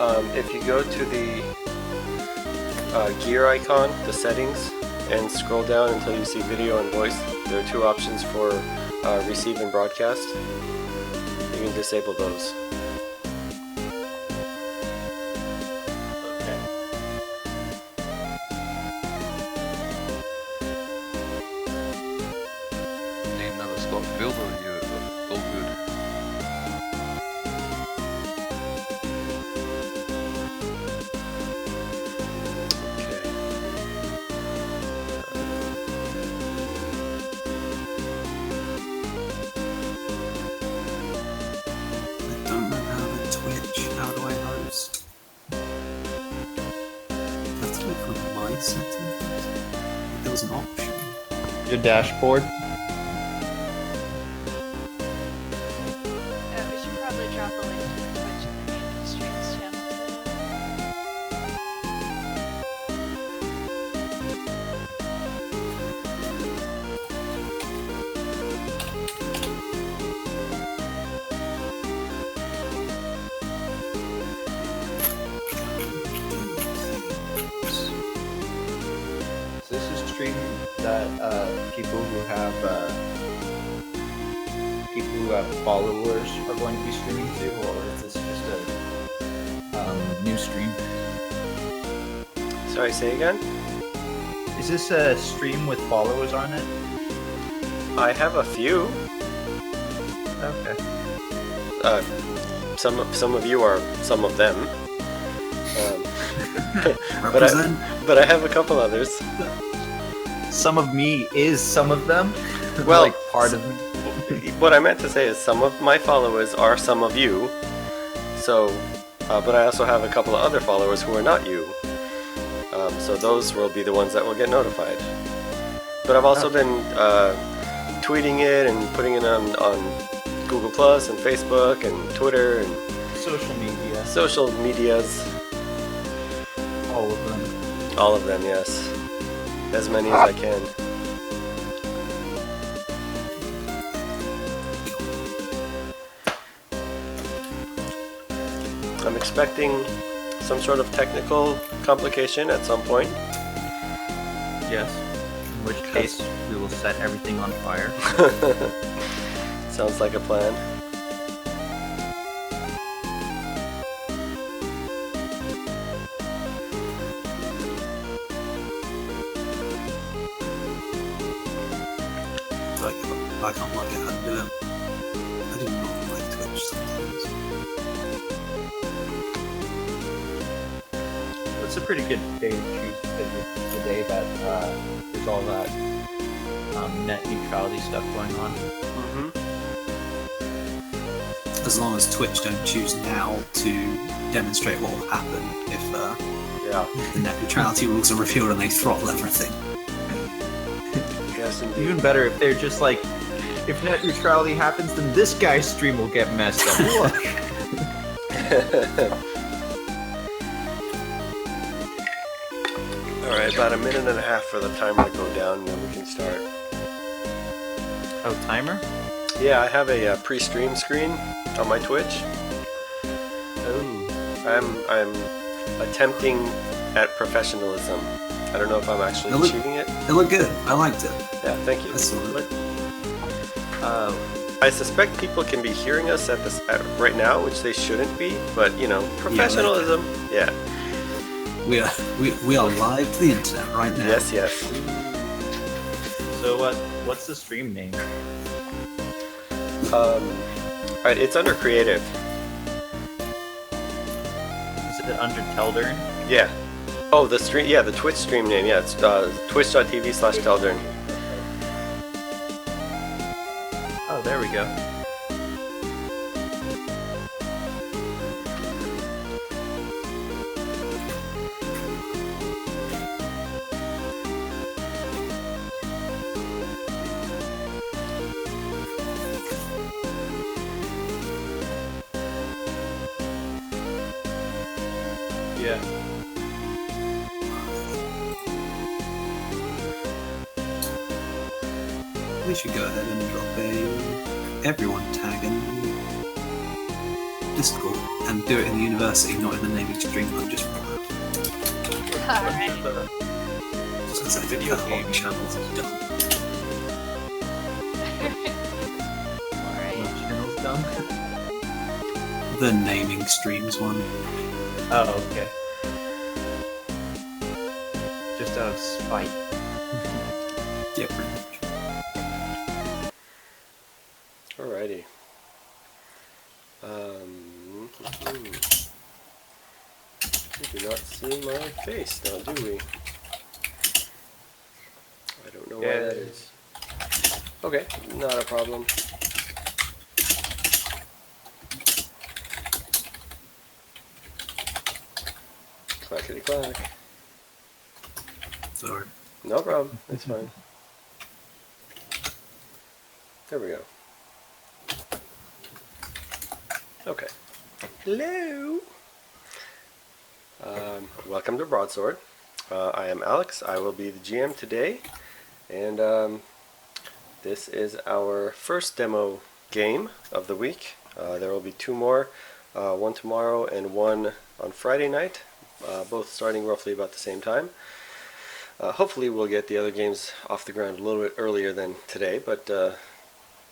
If you go to the gear icon, the settings, and scroll down until you see video and voice, there are two options for receive and broadcast. You can disable those. Okay. Need another slot filled or you all good? I don't know how to Twitch. How do I host? I have to look for my settings. There was an option. Your dashboard. We should probably drop a link to the Twitch and the Gaming Streams channel today. So this is a stream that people who have followers are going to be streaming to, or is this just a new stream? Sorry, say again? Is this a stream with followers on it? I have a few. Okay. Some of you are some of them. Represent. But I have a couple others. Some of me is some of them. Well, like part of me. What I meant to say is some of my followers are some of you. So, but I also have a couple of other followers who are not you. So those will be the ones that will get notified. But I've also been tweeting it and putting it on Google Plus and Facebook and Twitter and Social media. social medias. All of them. All of them, yes. As many as I can. I'm expecting some sort of technical complication at some point. Yes. In which case, we will set everything on fire. Sounds like a plan. I can't work out how to do it. I do not like Twitch sometimes. It's a pretty good day to choose because it's the day that there's all that net neutrality stuff going on. Mm-hmm. As long as Twitch don't choose now to demonstrate what will happen if Yeah. the net neutrality rules are revealed and they throttle everything. Yes, indeed. Even better if they're just like, if net neutrality happens, then this guy's stream will get messed up. Look. Alright, about a minute and a half for the timer to go down and then we can start. Oh, timer? Yeah, I have a pre-stream screen on my Twitch. Oh. I'm attempting at professionalism. I don't know if I'm actually achieving it. It looked good. I liked it. Yeah, thank you. That's all right. I suspect people can be hearing us at right now, which they shouldn't be, but you know, professionalism. Yeah. We are live to the internet right now. Yes, yes. So what's the stream name? Alright, it's under creative. Is it under Teldern? Yeah. Oh, the stream. Yeah, the Twitch stream name. Yeah, it's twitch.tv/Teldern. Oh, there we go. Yeah. We should go ahead and drop a everyone tag in the Discord and do it in the university, not in the naming stream that I'm just Alright. because I think Video the game whole channels is done. Alright. Channel's dumb. The naming streams one. Oh, okay. Just out of spite. Yeah, pretty much. Alrighty. We do not see my face now, do we? I don't know why that is. Okay, not a problem. Clackety clack. Sorry. No problem, it's fine. There we go. Okay. Hello! Welcome to Broadsword. I am Alex. I will be the GM today. And this is our first demo game of the week. There will be 2 more, one tomorrow and one on Friday night, both starting roughly about the same time. Hopefully we'll get the other games off the ground a little bit earlier than today, but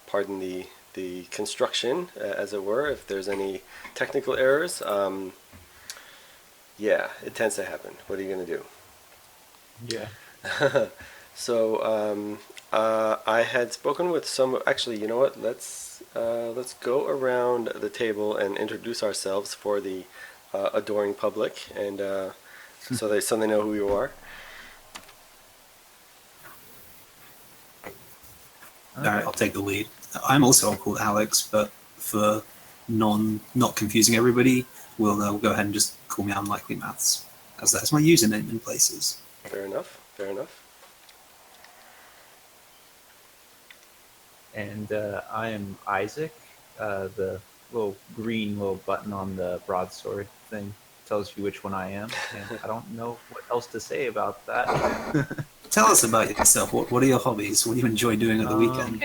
pardon the construction, as it were, if there's any technical errors. Yeah, it tends to happen. What are you going to do? Yeah. So I had spoken with some. Actually, you know what? Let's go around the table and introduce ourselves for the adoring public, and so they know who you are. Alright, I'll take the lead. I'm also called Alex, but for not confusing everybody, we'll go ahead and just call me Unlikely Maths, as that's my username in places. Fair enough. Fair enough. And I am Isaac. The little green button on the broadsword thing tells you which one I am. And I don't know what else to say about that. Tell us about yourself. What are your hobbies? What do you enjoy doing at the weekend?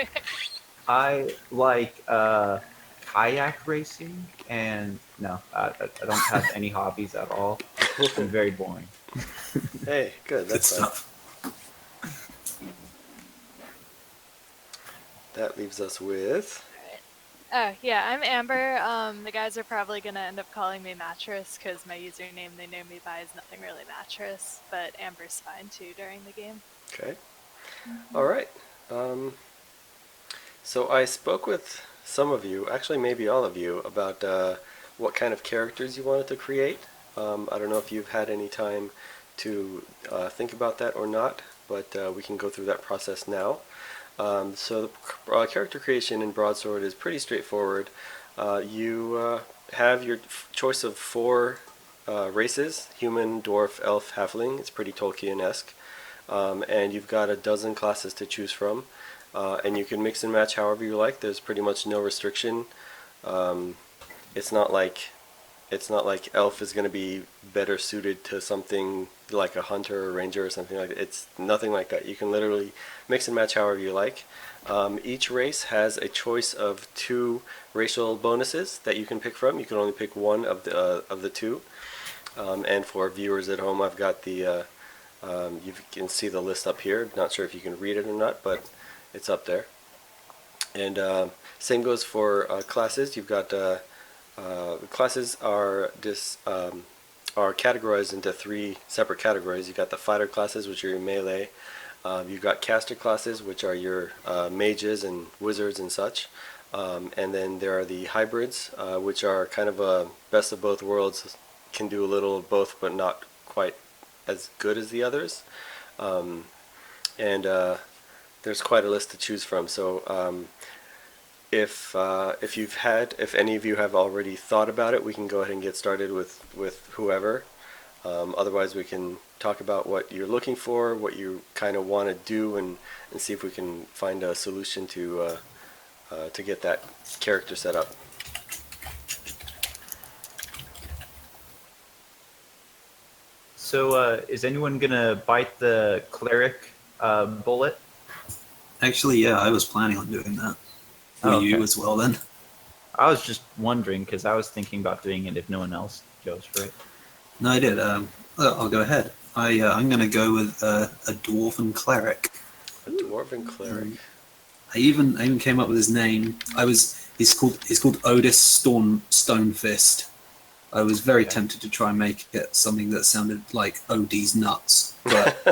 I like kayak racing, and no, I don't have any hobbies at all. It's been very boring. Hey, good. Good That's fine. stuff. That leaves us with. Oh, yeah, I'm Amber. The guys are probably going to end up calling me Mattress because my username they know me by is nothing really Mattress, but Amber's fine too during the game. Okay. All right. So I spoke with some of you, actually maybe all of you, about what kind of characters you wanted to create. I don't know if you've had any time to think about that or not, but we can go through that process now. So the character creation in Broadsword is pretty straightforward. You have your choice of 4 races: human, dwarf, elf, halfling. It's pretty Tolkien-esque. And you've got a dozen classes to choose from. And you can mix and match however you like. There's pretty much no restriction. It's not like elf is going to be better suited to something like a hunter or ranger or something like that. It's nothing like that. You can literally mix and match however you like. Each race has a choice of 2 racial bonuses that you can pick from. You can only pick one of the 2. And for viewers at home, I've got the you can see the list up here. Not sure if you can read it or not, but it's up there. And same goes for classes. You've got classes are categorized into 3 separate categories. You've got the fighter classes, which are your melee. You've got caster classes, which are your mages and wizards and such. And then there are the hybrids, which are kind of a best of both worlds. Can do a little of both, but not quite as good as the others. And there's quite a list to choose from. So if any of you have already thought about it, we can go ahead and get started with whoever. Otherwise, we can talk about what you're looking for, what you kind of want to do, and see if we can find a solution to get that character set up. So, is anyone gonna bite the cleric bullet? Actually, yeah, I was planning on doing that. Oh, Were you okay. as well then? I was just wondering because I was thinking about doing it if no one else goes for it. No, I did. I'll go ahead. I'm going to go with a dwarven cleric. A dwarven cleric. I even came up with his name. He's called Otis Stonefist. I was very tempted to try and make it something that sounded like Odie's nuts, but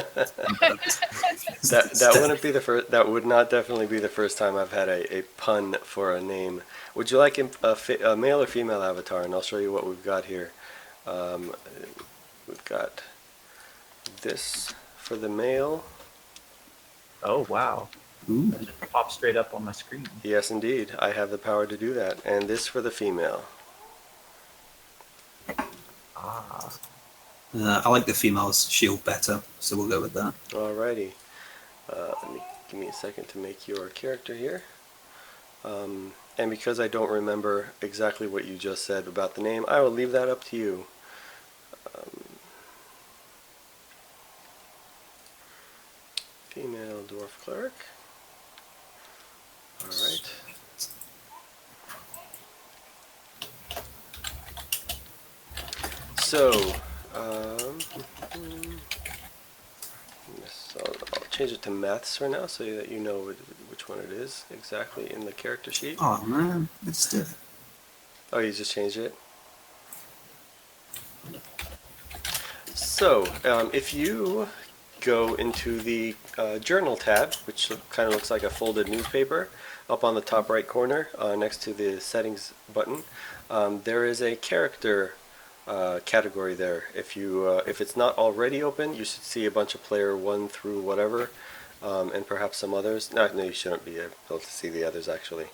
That wouldn't be the first. That would not definitely be the first time I've had a pun for a name. Would you like a male or female avatar? And I'll show you what we've got here. We've got this for the male. Oh wow! Ooh. That just popped straight up on my screen. Yes, indeed, I have the power to do that. And this for the female. Ah. I like the female's shield better, so we'll go with that. Alrighty. Give me a second to make your character here. And because I don't remember exactly what you just said about the name, I will leave that up to you. Female dwarf cleric. Alright. So, yes, I'll change it to maths for now so that you know which one it is exactly in the character sheet. Oh man, let's do it. Oh, you just changed it? So, if you go into the journal tab, which kind of looks like a folded newspaper, up on the top right corner next to the settings button, there is a character category there. If it's not already open, you should see a bunch of player 1 through whatever, and perhaps some others. No, you shouldn't be able to see the others actually.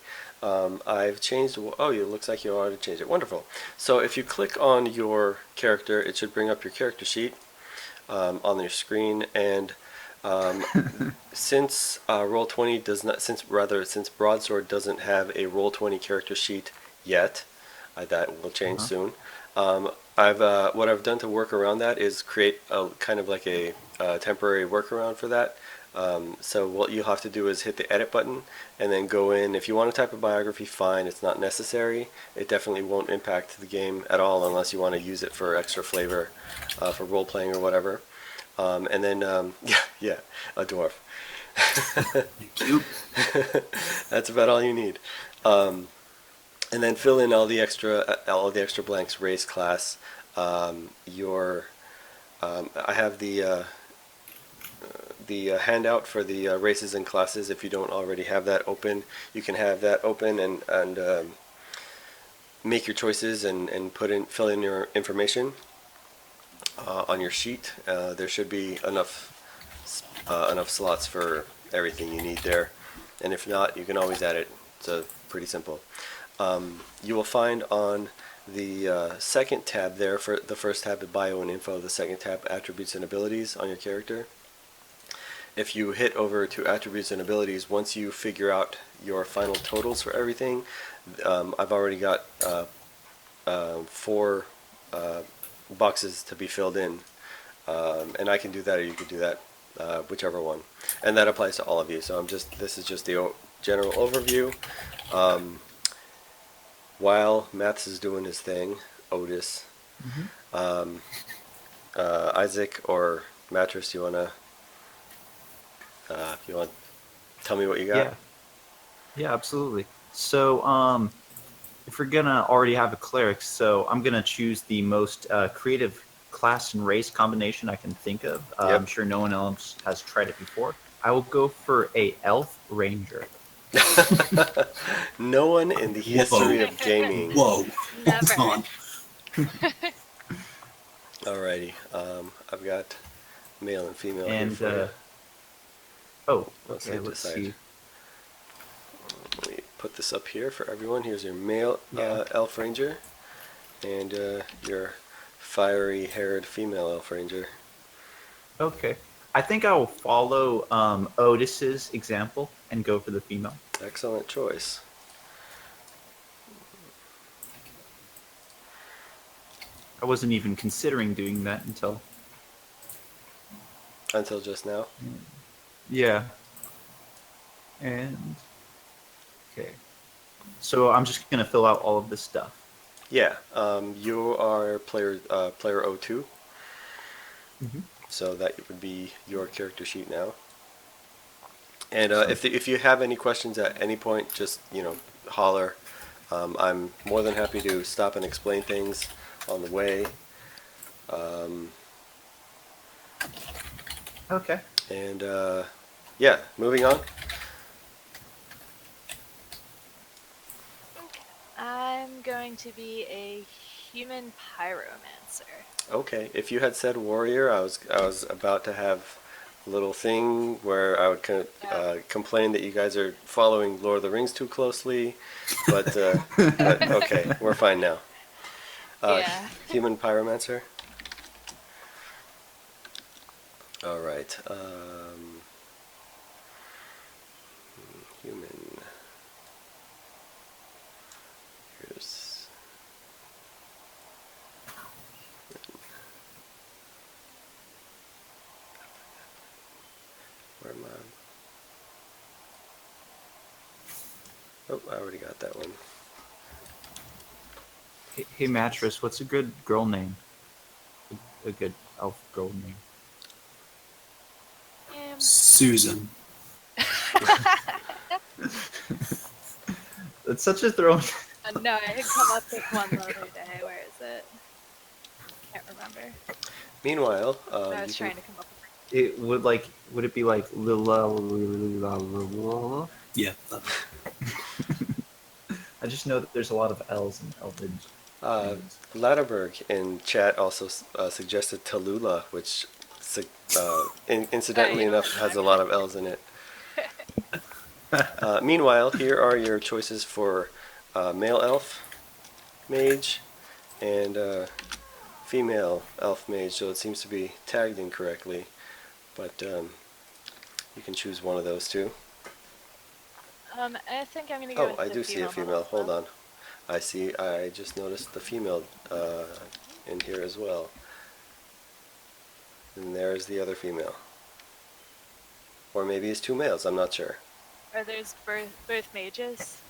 I've changed. Oh, it looks like you already changed it. Wonderful. So if you click on your character, it should bring up your character sheet on your screen. And since Roll20 does not, since Broadsword doesn't have a Roll20 character sheet yet, that will change soon. What I've done to work around that is create a kind of like a temporary workaround for that. So what you'll have to do is hit the edit button and then go in. If you want to type a biography, fine. It's not necessary. It definitely won't impact the game at all unless you want to use it for extra flavor, for role playing or whatever. And then yeah, a dwarf. Thank you. That's about all you need. And then fill in all the extra blanks. Race, class. I have the handout for the races and classes. If you don't already have that open, you can have that open and make your choices and fill in your information on your sheet. There should be enough slots for everything you need there, and if not, you can always add it. It's pretty simple. You will find on the second tab there, for the first tab is bio and info, the second tab attributes and abilities on your character. If you hit over to attributes and abilities, once you figure out your final totals for everything, I've already got 4 boxes to be filled in, and I can do that, or you can do that, whichever one, and that applies to all of you. So this is just the general overview. While Maths is doing his thing, Otis, Isaac or Mattress, you want to tell me what you got? Yeah, absolutely. So if we're gonna already have a cleric, so I'm gonna choose the most creative class and race combination I can think of. Yep. I'm sure no one else has tried it before. I will go for a elf ranger. No one in the history of gaming. Whoa. Never. Hold on. Alrighty, I've got male and female here And for you. let's decide. see. Let me put this up here for everyone. Here's your male Yeah. elf ranger, and your fiery-haired female elf ranger. Okay. I think I will follow Otis's example and go for the female. Excellent choice. I wasn't even considering doing that until... Until just now. Yeah. And... Okay. So I'm just gonna fill out all of this stuff. Yeah, you are player O2, Mm-hmm. so that would be your character sheet now. And Excellent. if you have any questions at any point, just holler. I'm more than happy to stop and explain things on the way. Okay. And yeah, moving on. I'm going to be a human pyromancer. Okay, if you had said warrior, I was about to have a little thing where I would complain that you guys are following Lord of the Rings too closely, but okay, we're fine now. Yeah. Human pyromancer. All right. Human. Here's. Where am I? Oh, I already got that one. Hey, Mattress, what's a good girl name? A good elf girl name. Susan. It's such a throw. No, I had come up with one the other day. Where is it? Can't remember. Meanwhile, I was you can, trying to come up with. It would it be like Lila? Yeah. I just know that there's a lot of L's in Elven names. Latterberg in chat also suggested Tallulah, which incidentally Oh, yeah. enough has a lot of L's in it. Meanwhile, here are your choices for male elf mage and female elf mage, so it seems to be tagged incorrectly, but you can choose one of those two. I think I'm gonna go. Oh, with I the do see a female. model. Hold on. I just noticed the female in here as well. And there's the other female. Or maybe it's two males, I'm not sure. Are there's both mages?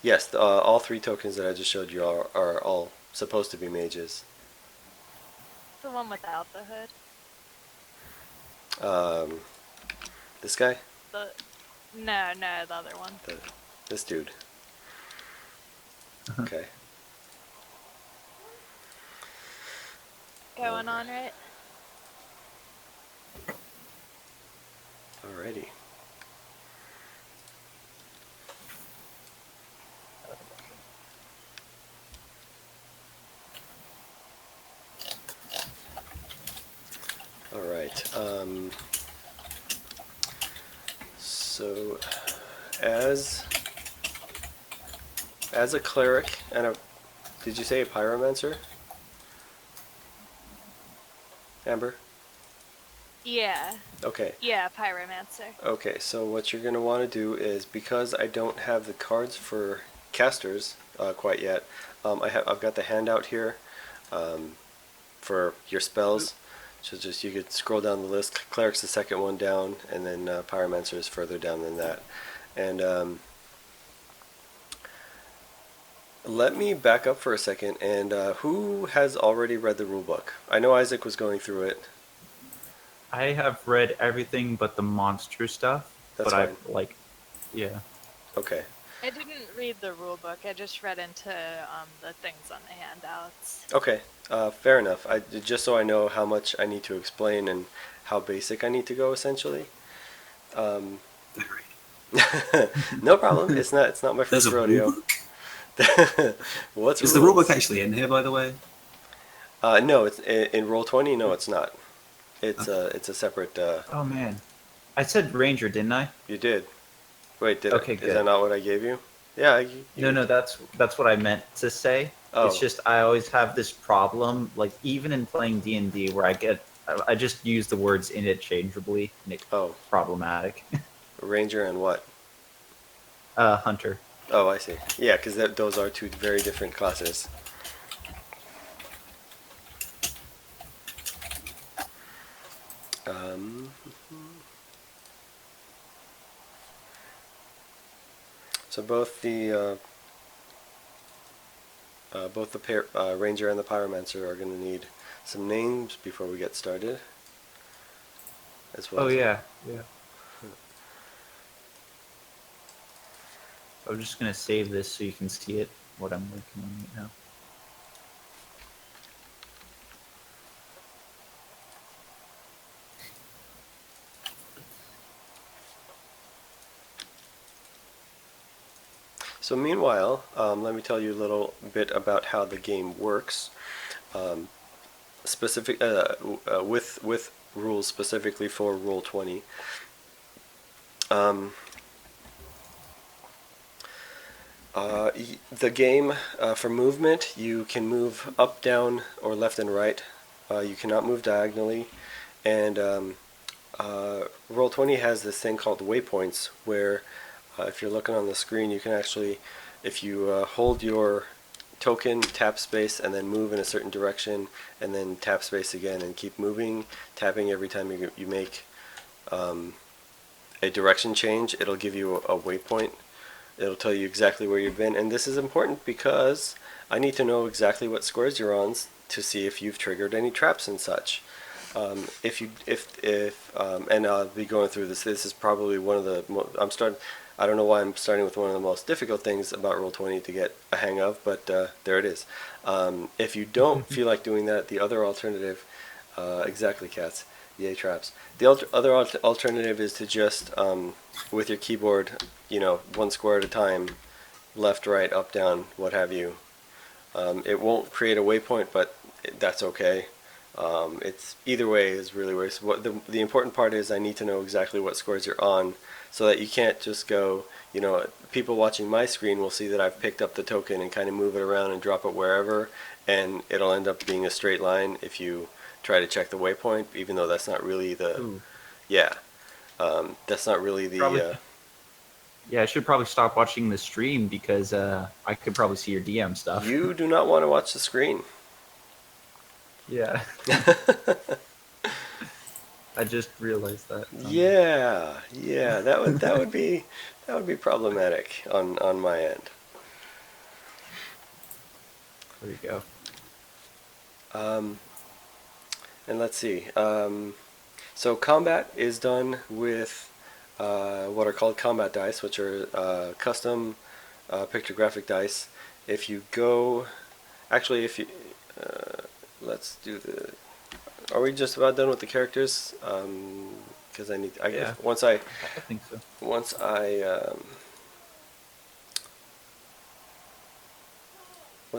Yes, all three tokens that I just showed you are all supposed to be mages. The one without the hood. This guy? No, the other one. This dude. Okay. Going on, right? Alrighty. Alright. So, as a cleric and did you say a pyromancer? Amber? Yeah. Okay. Yeah, pyromancer. Okay, so what you're going to want to do is, because I don't have the cards for casters quite yet, I've got the handout here for your spells. So just you could scroll down the list. Cleric's the second one down, and then Pyromancer is further down than that. And let me back up for a second. And who has already read the rulebook? I know Isaac was going through it. I have read everything but the monster stuff. That's but fine. Yeah. Okay. I didn't read the rule book. I just read into the things on the handouts. Okay, fair enough. Just so I know how much I need to explain and how basic I need to go, essentially. No problem. It's not my first rodeo. Is the rulebook actually in here, by the way? No, it's in Roll20. No, it's not. It's a separate. Oh man, I said Ranger, didn't I? You did. Wait, Okay, is good. that not what I gave you? Yeah. No, that's what I meant to say. Oh. It's just I always have this problem, like even in playing D&D, where I just use the words interchangeably, and it's problematic. Ranger and what? Hunter. Oh, I see. Yeah, because those are two very different classes. So both the ranger and the pyromancer are going to need some names before we get started. As well Oh as yeah. I'm just gonna save this so you can see it. What I'm working on right now. So meanwhile, let me tell you a little bit about how the game works. Specific with rules specifically for Roll 20. The game for movement, you can move up, down, or left and right. You cannot move diagonally, and Roll 20 has this thing called waypoints, where if you're looking on the screen, you can actually, if you hold your token, tap space, and then move in a certain direction, and then tap space again, and keep moving, tapping every time you make a direction change, it'll give you a waypoint. It'll tell you exactly where you've been, and this is important because I need to know exactly what squares you're on to see if you've triggered any traps and such. And I'll be going through this. This is probably one of the. I don't know why I'm starting with one of the most difficult things about Roll20 to get a hang of, but there it is. If you don't feel like doing that, the other alternative, exactly, cats, yay traps. The other alternative is to just, with your keyboard, one square at a time, left, right, up, down, what have you. It won't create a waypoint, but that's okay. It's either way is really where. What the important part is, I need to know exactly what squares you're on, so that you can't just go. People watching my screen will see that I've picked up the token and kind of move it around and drop it wherever, and it'll end up being a straight line if you try to check the waypoint, even though that's not really the. Ooh. Yeah, that's not really the. Probably. Yeah, I should probably stop watching the stream because I could probably see your DM stuff. You do not want to watch the screen. Yeah. I just realized that. Yeah, that would be problematic on my end. There you go. And let's see. So combat is done with what are called combat dice, which are custom pictographic dice. If you go, actually, if you let's do the. Are we just about done with the characters? Because Yeah. Once I think so. Once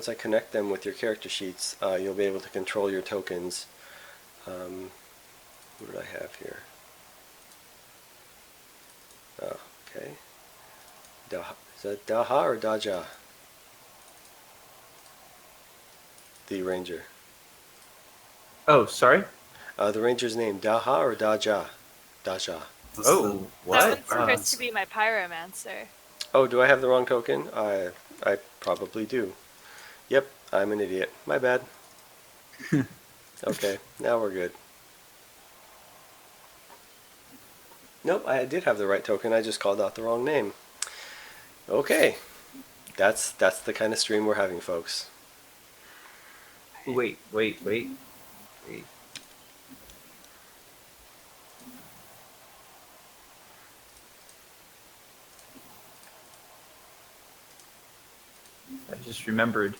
I connect them with your character sheets, you'll be able to control your tokens. What did I have here? Oh, okay. Is that Daha or Daja? The ranger. Oh, sorry? The ranger's name, Daha or Daja? Daja. That's Oh, the- what? That one's supposed Burns. to be my pyromancer. Oh, do I have the wrong token? I probably do. Yep, I'm an idiot. My bad. Okay, now we're good. Nope, I did have the right token. I just called out the wrong name. Okay, that's the kind of stream we're having, folks. Wait. I just remembered.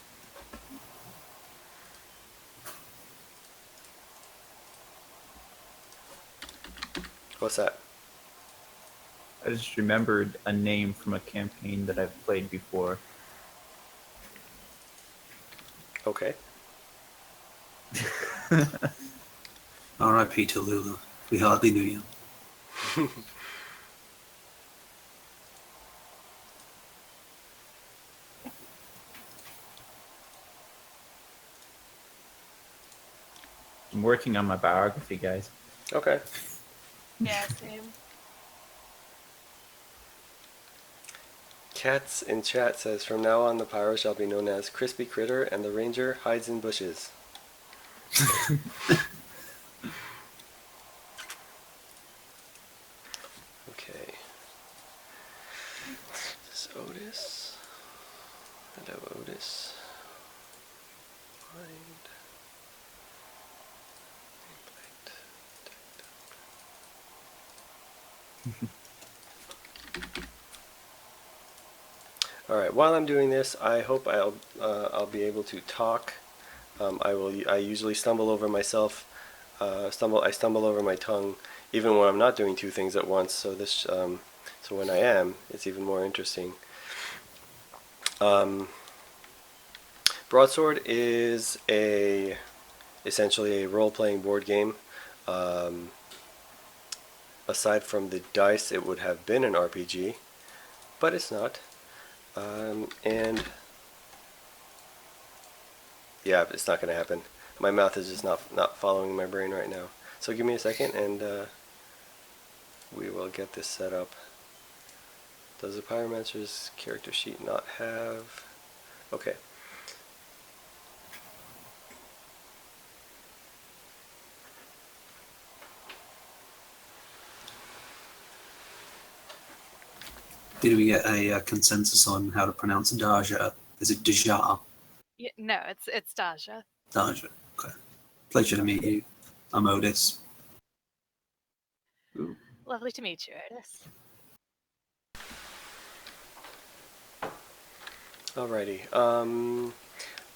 What's that? I just remembered a name from a campaign that I've played before. Okay. R.I.P. to Lulu. We hardly knew you. I'm working on my biography, guys. Okay. Yeah, same. Cats in chat says, from now on the pyro shall be known as Crispy Critter and the ranger hides in bushes. Okay. Otis. Hello, Otis. Find. All right. While I'm doing this, I hope I'll be able to talk. I usually stumble over myself. I stumble over my tongue, even when I'm not doing two things at once. So so when I am, it's even more interesting. Broadsword is essentially a role-playing board game. Aside from the dice, it would have been an RPG, but it's not. And yeah, it's not going to happen. My mouth is just not following my brain right now. So give me a second, and we will get this set up. Does the Pyromancer's character sheet not have? Okay. Did we get a consensus on how to pronounce Daja? Is it Daja? Yeah, no, it's Daja. Daja. Okay. Pleasure to meet you. I'm Otis. Ooh. Lovely to meet you, Otis. Alrighty.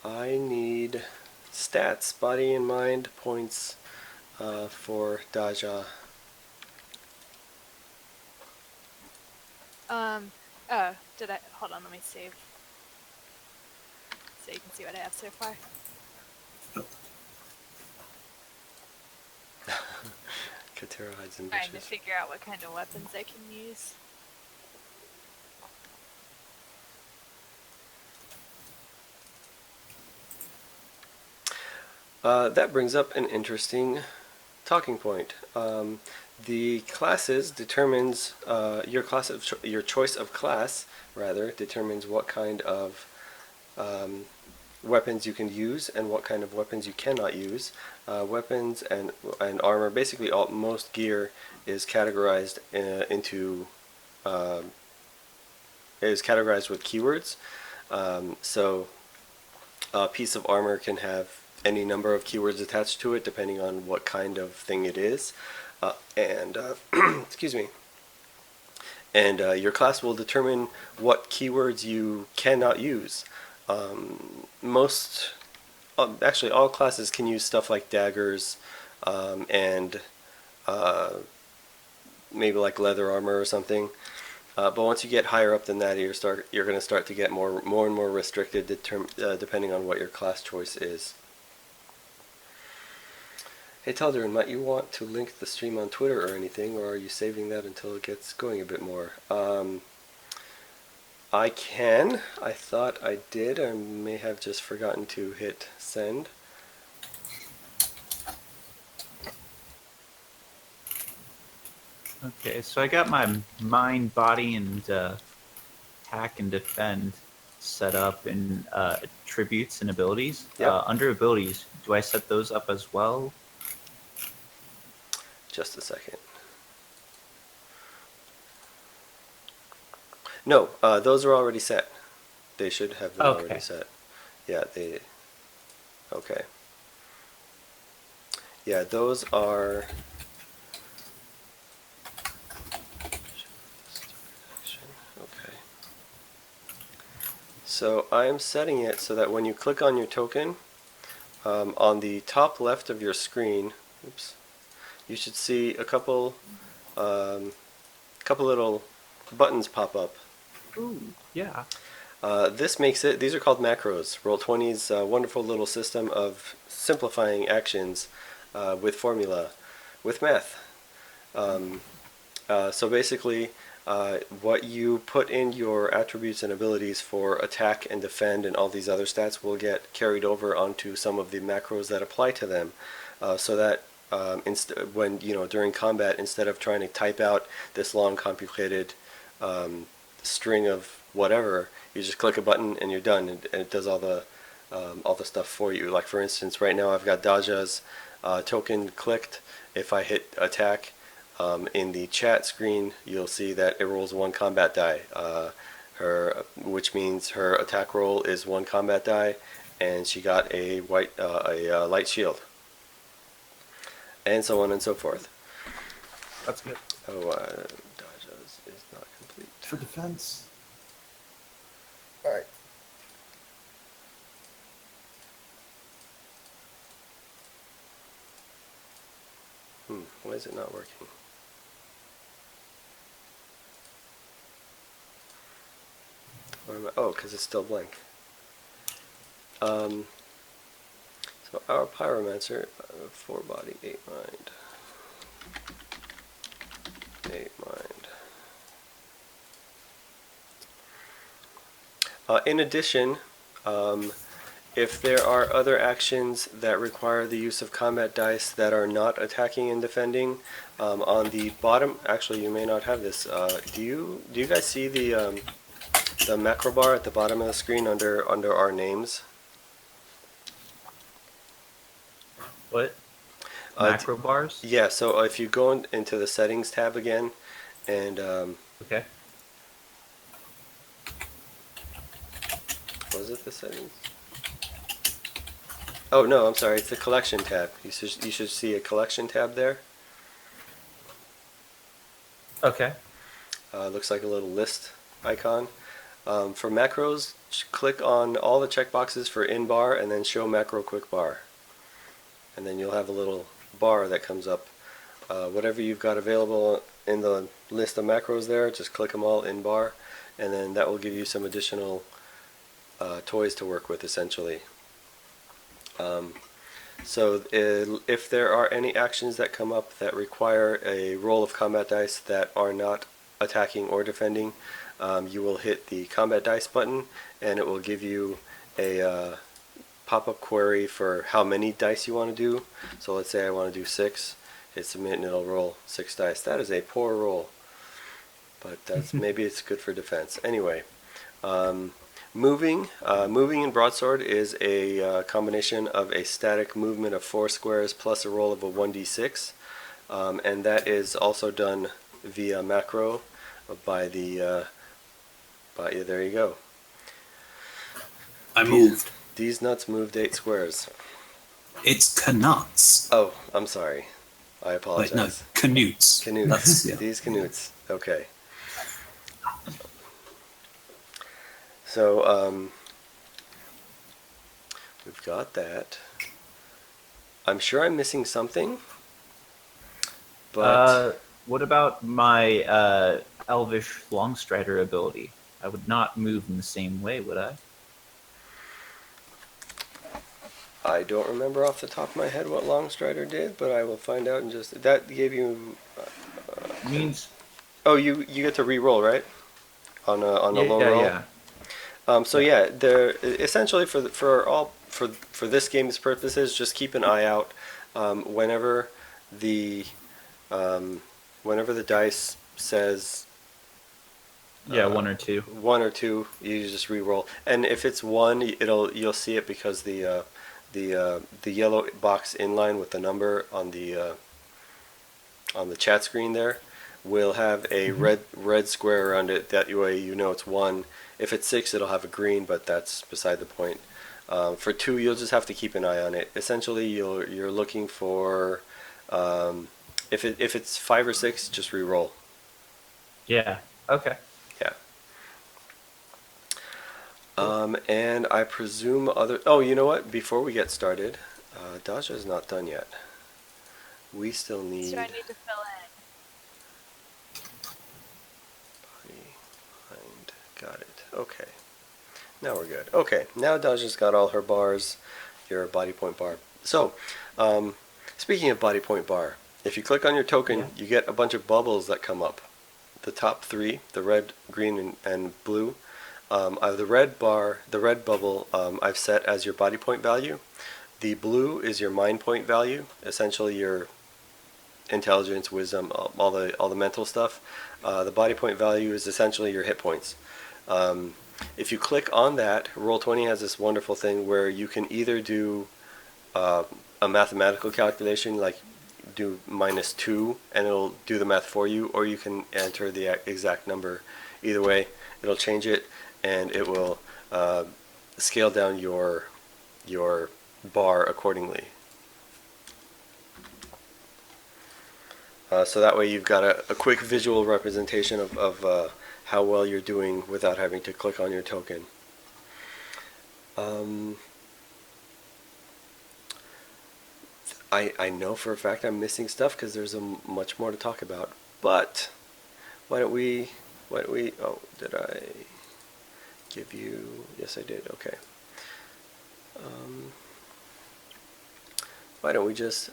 I need stats, body and mind points for Daja. Oh, did I? Hold on, let me save. So you can see what I have so far. Katera hides in Trying to bushes. figure out what kind of weapons I can use. That brings up an interesting talking point. The classes determines your choice of class rather determines what kind of weapons you can use and what kind of weapons you cannot use. Weapons and armor, basically most gear is categorized categorized with keywords. So a piece of armor can have any number of keywords attached to it depending on what kind of thing it is. Excuse me. And your class will determine what keywords you cannot use. Actually, all classes can use stuff like daggers and maybe like leather armor or something. But once you get higher up than that, you're going to start to get more and more restricted depending on what your class choice is. Hey Telderin, might you want to link the stream on Twitter or anything, or are you saving that until it gets going a bit more? I can. I thought I did. I may have just forgotten to hit send. Okay, so I got my mind, body, and hack and defend set up in attributes and abilities. Yep. Under abilities, do I set those up as well? Just a second. No, those are already set. They should have been already set. Yeah, they... Okay. Yeah, those are... Okay. So I'm setting it so that when you click on your token, on the top left of your screen, oops, you should see a couple little buttons pop up. Ooh, yeah. This makes it, these are called macros. Roll20's wonderful little system of simplifying actions with formula, with math. So basically, what you put in your attributes and abilities for attack and defend and all these other stats will get carried over onto some of the macros that apply to them. So that when during combat, instead of trying to type out this long, complicated string of whatever, you just click a button and you're done, and it does all the stuff for you. Like for instance, right now I've got Daja's token clicked. If I hit attack in the chat screen, you'll see that it rolls one combat die. which means her attack roll is 1 combat die, and she got a light shield, and so on and so forth. That's good. Oh, dodge is not complete. For defense. All right. Why is it not working? Oh, because it's still blank. So our pyromancer, 4 body, 8 mind. 8 mind. In addition, if there are other actions that require the use of combat dice that are not attacking and defending, on the bottom, actually you may not have this. Do you guys see the macro bar at the bottom of the screen under our names? What? Macro bars? Yeah. So if you go into the settings tab again, and Okay. was it the settings? Oh no, I'm sorry. It's the collection tab. You should see a collection tab there. Okay. Looks like a little list icon. For macros, click on all the checkboxes for in bar and then show macro quick bar. And then you'll have a little bar that comes up. Whatever you've got available in the list of macros there, just click them all in bar, and then that will give you some additional toys to work with, essentially. So if there are any actions that come up that require a roll of combat dice that are not attacking or defending, you will hit the combat dice button, and it will give you a pop-up query for how many dice you want to do. So let's say I want to do 6. Hit submit and it'll roll 6 dice. That is a poor roll, but that's maybe it's good for defense. Anyway, moving in Broadsword is a combination of a static movement of 4 squares plus a roll of a 1d6, and that is also done via macro by the there you go. I moved. These nuts moved 8 squares. It's Canuts. Oh, I'm sorry. I apologize. Wait, no, Canutes. Canutes. That's, yeah. These Canutes. Okay. So, we've got that. I'm sure I'm missing something, but what about my Elvish Longstrider ability? I would not move in the same way, would I? I don't remember off the top of my head what Longstrider did, but I will find out in just... That gave you... Means... Oh, you get to re-roll, right? On a low roll? Yeah. So yeah, there essentially for this game's purposes, just keep an eye out whenever the dice says 1 or 2. 1 or 2, you just re-roll, and if it's 1, you'll see it because the yellow box inline with the number on the chat screen there will have a red square around it. That way you know it's 1. If it's 6, it'll have a green, but that's beside the point. For 2, you'll just have to keep an eye on it. Essentially, you're looking for if it's 5 or 6, just re-roll. Yeah. Okay. Yeah. And I presume other... Oh, you know what? Before we get started, Daja's not done yet. We still need... So I need to fill in. Mind. Got it. Okay. Now we're good. Okay. Now Daja's got all her bars, your body point bar. So, speaking of body point bar, if you click on your token, you get a bunch of bubbles that come up. The top 3, the red, green, and blue. The red bubble, I've set as your body point value. The blue is your mind point value, essentially your intelligence, wisdom, all the mental stuff. The body point value is essentially your hit points. If you click on that, Roll20 has this wonderful thing where you can either do a mathematical calculation, like do -2, and it'll do the math for you, or you can enter the exact number. Either way, it'll change it, and it will scale down your bar accordingly. So that way you've got a quick visual representation of how well you're doing without having to click on your token. I know for a fact I'm missing stuff because there's much more to talk about. But why don't we? Oh, did I give you? Yes, I did. Okay. Why don't we just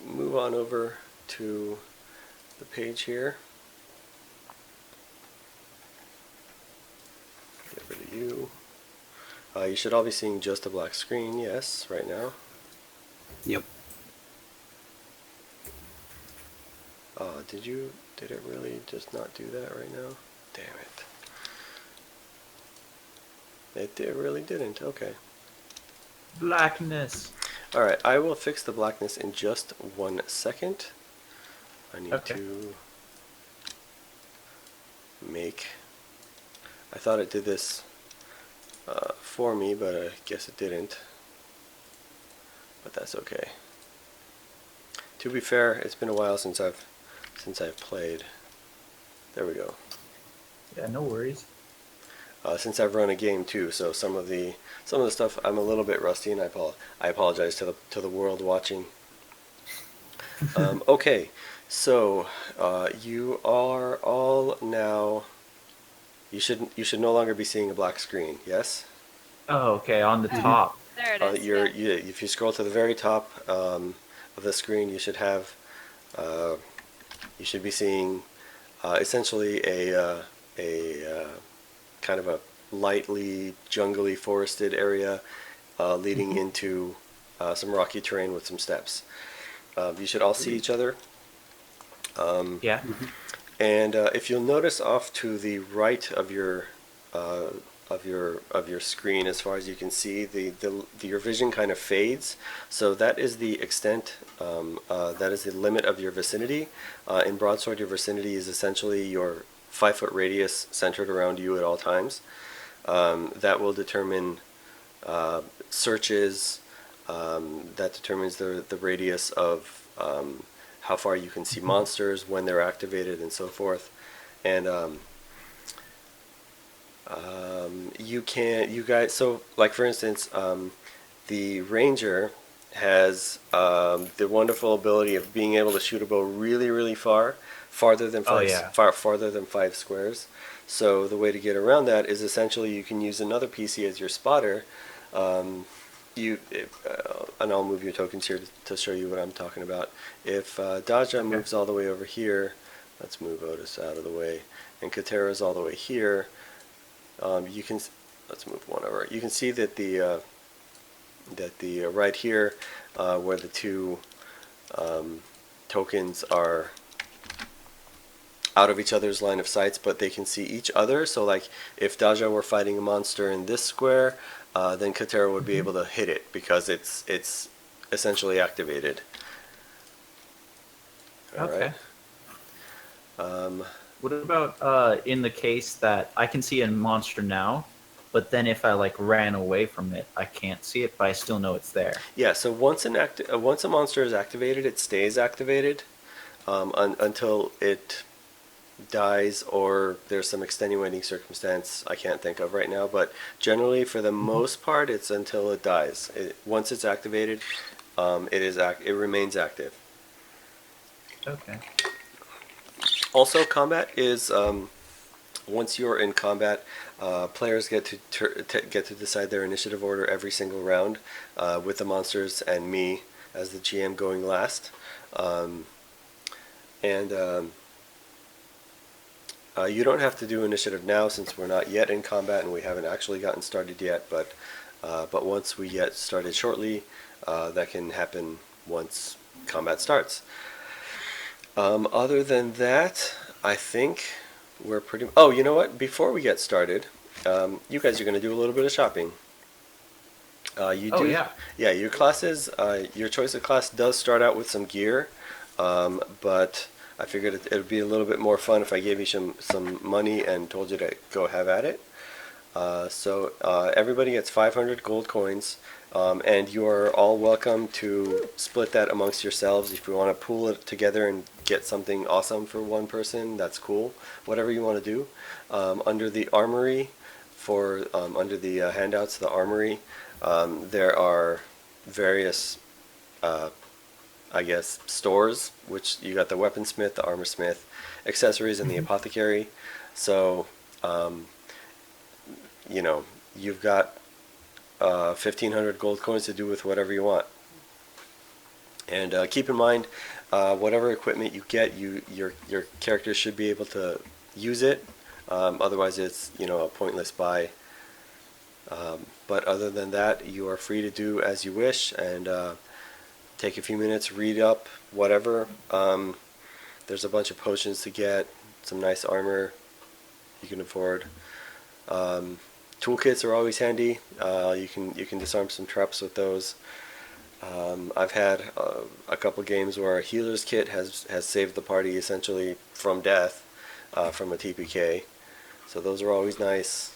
move on over to the page here? Get rid of you. You should all be seeing just a black screen. Yes, right now. Yep. Did it really just not do that right now? Damn it. It really didn't. Okay. Blackness. Alright, I will fix the blackness in just 1 second. I need Okay. to make... I thought it did this for me, but I guess it didn't. But that's okay. To be fair, it's been a while since I've played. There we go. Yeah, no worries. Since I've run a game too, so some of the stuff I'm a little bit rusty, and I apologize to the world watching. Okay, so you are all now. You should no longer be seeing a black screen. Yes. Oh, okay, on the top. There it is. If you scroll to the very top of the screen, you should have. You should be seeing essentially a kind of a lightly jungly forested area leading into some rocky terrain with some steps. You should all see each other. Yeah. And if you'll notice off to the right of your screen, as far as you can see, your vision kind of fades. So that is the extent. That is the limit of your vicinity. In Broadsword, your vicinity is essentially your 5-foot radius centered around you at all times. That will determine searches. That determines the radius of how far you can see monsters, when they're activated, and so forth. And you guys, so like for instance, the ranger has the wonderful ability of being able to shoot a bow really, really far, farther than farther than 5 squares. So the way to get around that is essentially you can use another PC as your spotter. And I'll move your tokens here to show you what I'm talking about. If Daja moves all the way over here, let's move Otis out of the way, and Katera's all the way here. You can let's move one over. You can see that the right here, where the two tokens are out of each other's line of sights, but they can see each other. So like if Daja were fighting a monster in this square, then Katera would be able to hit it because it's essentially activated. All Okay. right. What about in the case that I can see a monster now, but then if I like ran away from it, I can't see it, but I still know it's there. Yeah. So once a monster is activated, it stays activated until it dies or there's some extenuating circumstance I can't think of right now, but generally for the most part it's until it dies. Once it's activated, it remains active. Okay. Also, combat is once you're in combat, players get to decide their initiative order every single round, with the monsters and me as the GM going last. You don't have to do initiative now since we're not yet in combat and we haven't actually gotten started yet. But once we get started shortly, that can happen once combat starts. Other than that, I think we're pretty... Oh, you know what? Before we get started, you guys are going to do a little bit of shopping. Yeah. Yeah, your classes, your choice of class does start out with some gear, but I figured it would be a little bit more fun if I gave you some money and told you to go have at it. Everybody gets 500 gold coins, and you are all welcome to split that amongst yourselves. If you want to pool it together and get something awesome for one person, that's cool. Whatever you want to do. Under the armory, under the handouts, the armory, there are various, I guess, stores, which you got the weaponsmith, the armorsmith, accessories, and the apothecary. So, you've got 1,500 gold coins to do with whatever you want. And keep in mind, whatever equipment you get, your character should be able to use it. Otherwise, it's a pointless buy. But other than that, you are free to do as you wish, and take a few minutes, read up, whatever. There's a bunch of potions to get, some nice armor you can afford. Toolkits are always handy. You can disarm some traps with those. I've had a couple games where a healer's kit has saved the party essentially from death from a TPK. So those are always nice.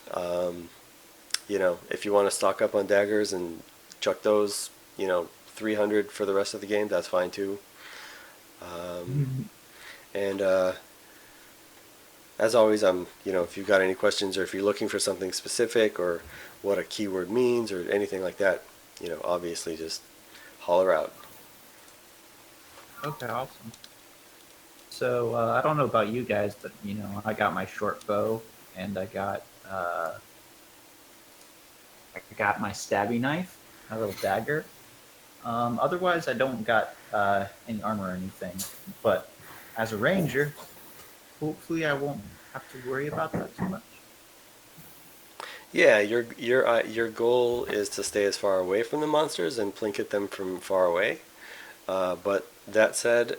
If you want to stock up on daggers and chuck those, 300 for the rest of the game, that's fine too. And as always, if you've got any questions or if you're looking for something specific or what a keyword means or anything like that, obviously just holler out. Okay, awesome. So I don't know about you guys, but I got my short bow and I got my stabby knife, my little dagger. Otherwise, I don't got any armor or anything. But as a ranger, hopefully I won't have to worry about that too much. Yeah, your goal is to stay as far away from the monsters and plink at them from far away. But that said,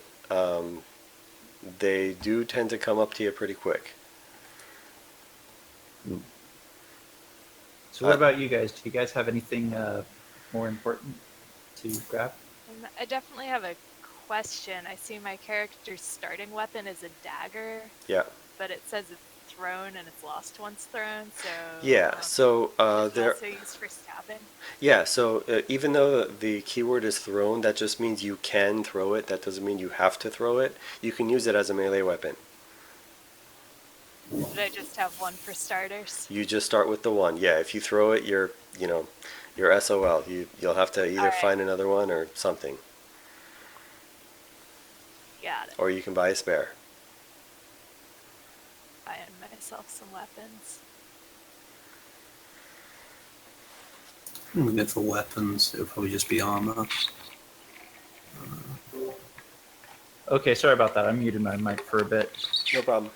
they do tend to come up to you pretty quick. So what about you guys? Do you guys have anything more important to grab? I definitely have a question. I see my character's starting weapon is a dagger. Yeah. But it says it's thrown and it's lost once thrown, so... Yeah, so they're also used for stabbing? Yeah, so even though the keyword is thrown, that just means you can throw it. That doesn't mean you have to throw it. You can use it as a melee weapon. Should I just have one for starters? You just start with the one. Yeah, if you throw it, you're SOL. You'll have to either find another one or something. Got it. Or you can buy a spare. Buying myself some weapons. I'm good for weapons. It'll probably just be armor. Okay, sorry about that. I muted my mic for a bit. No problem.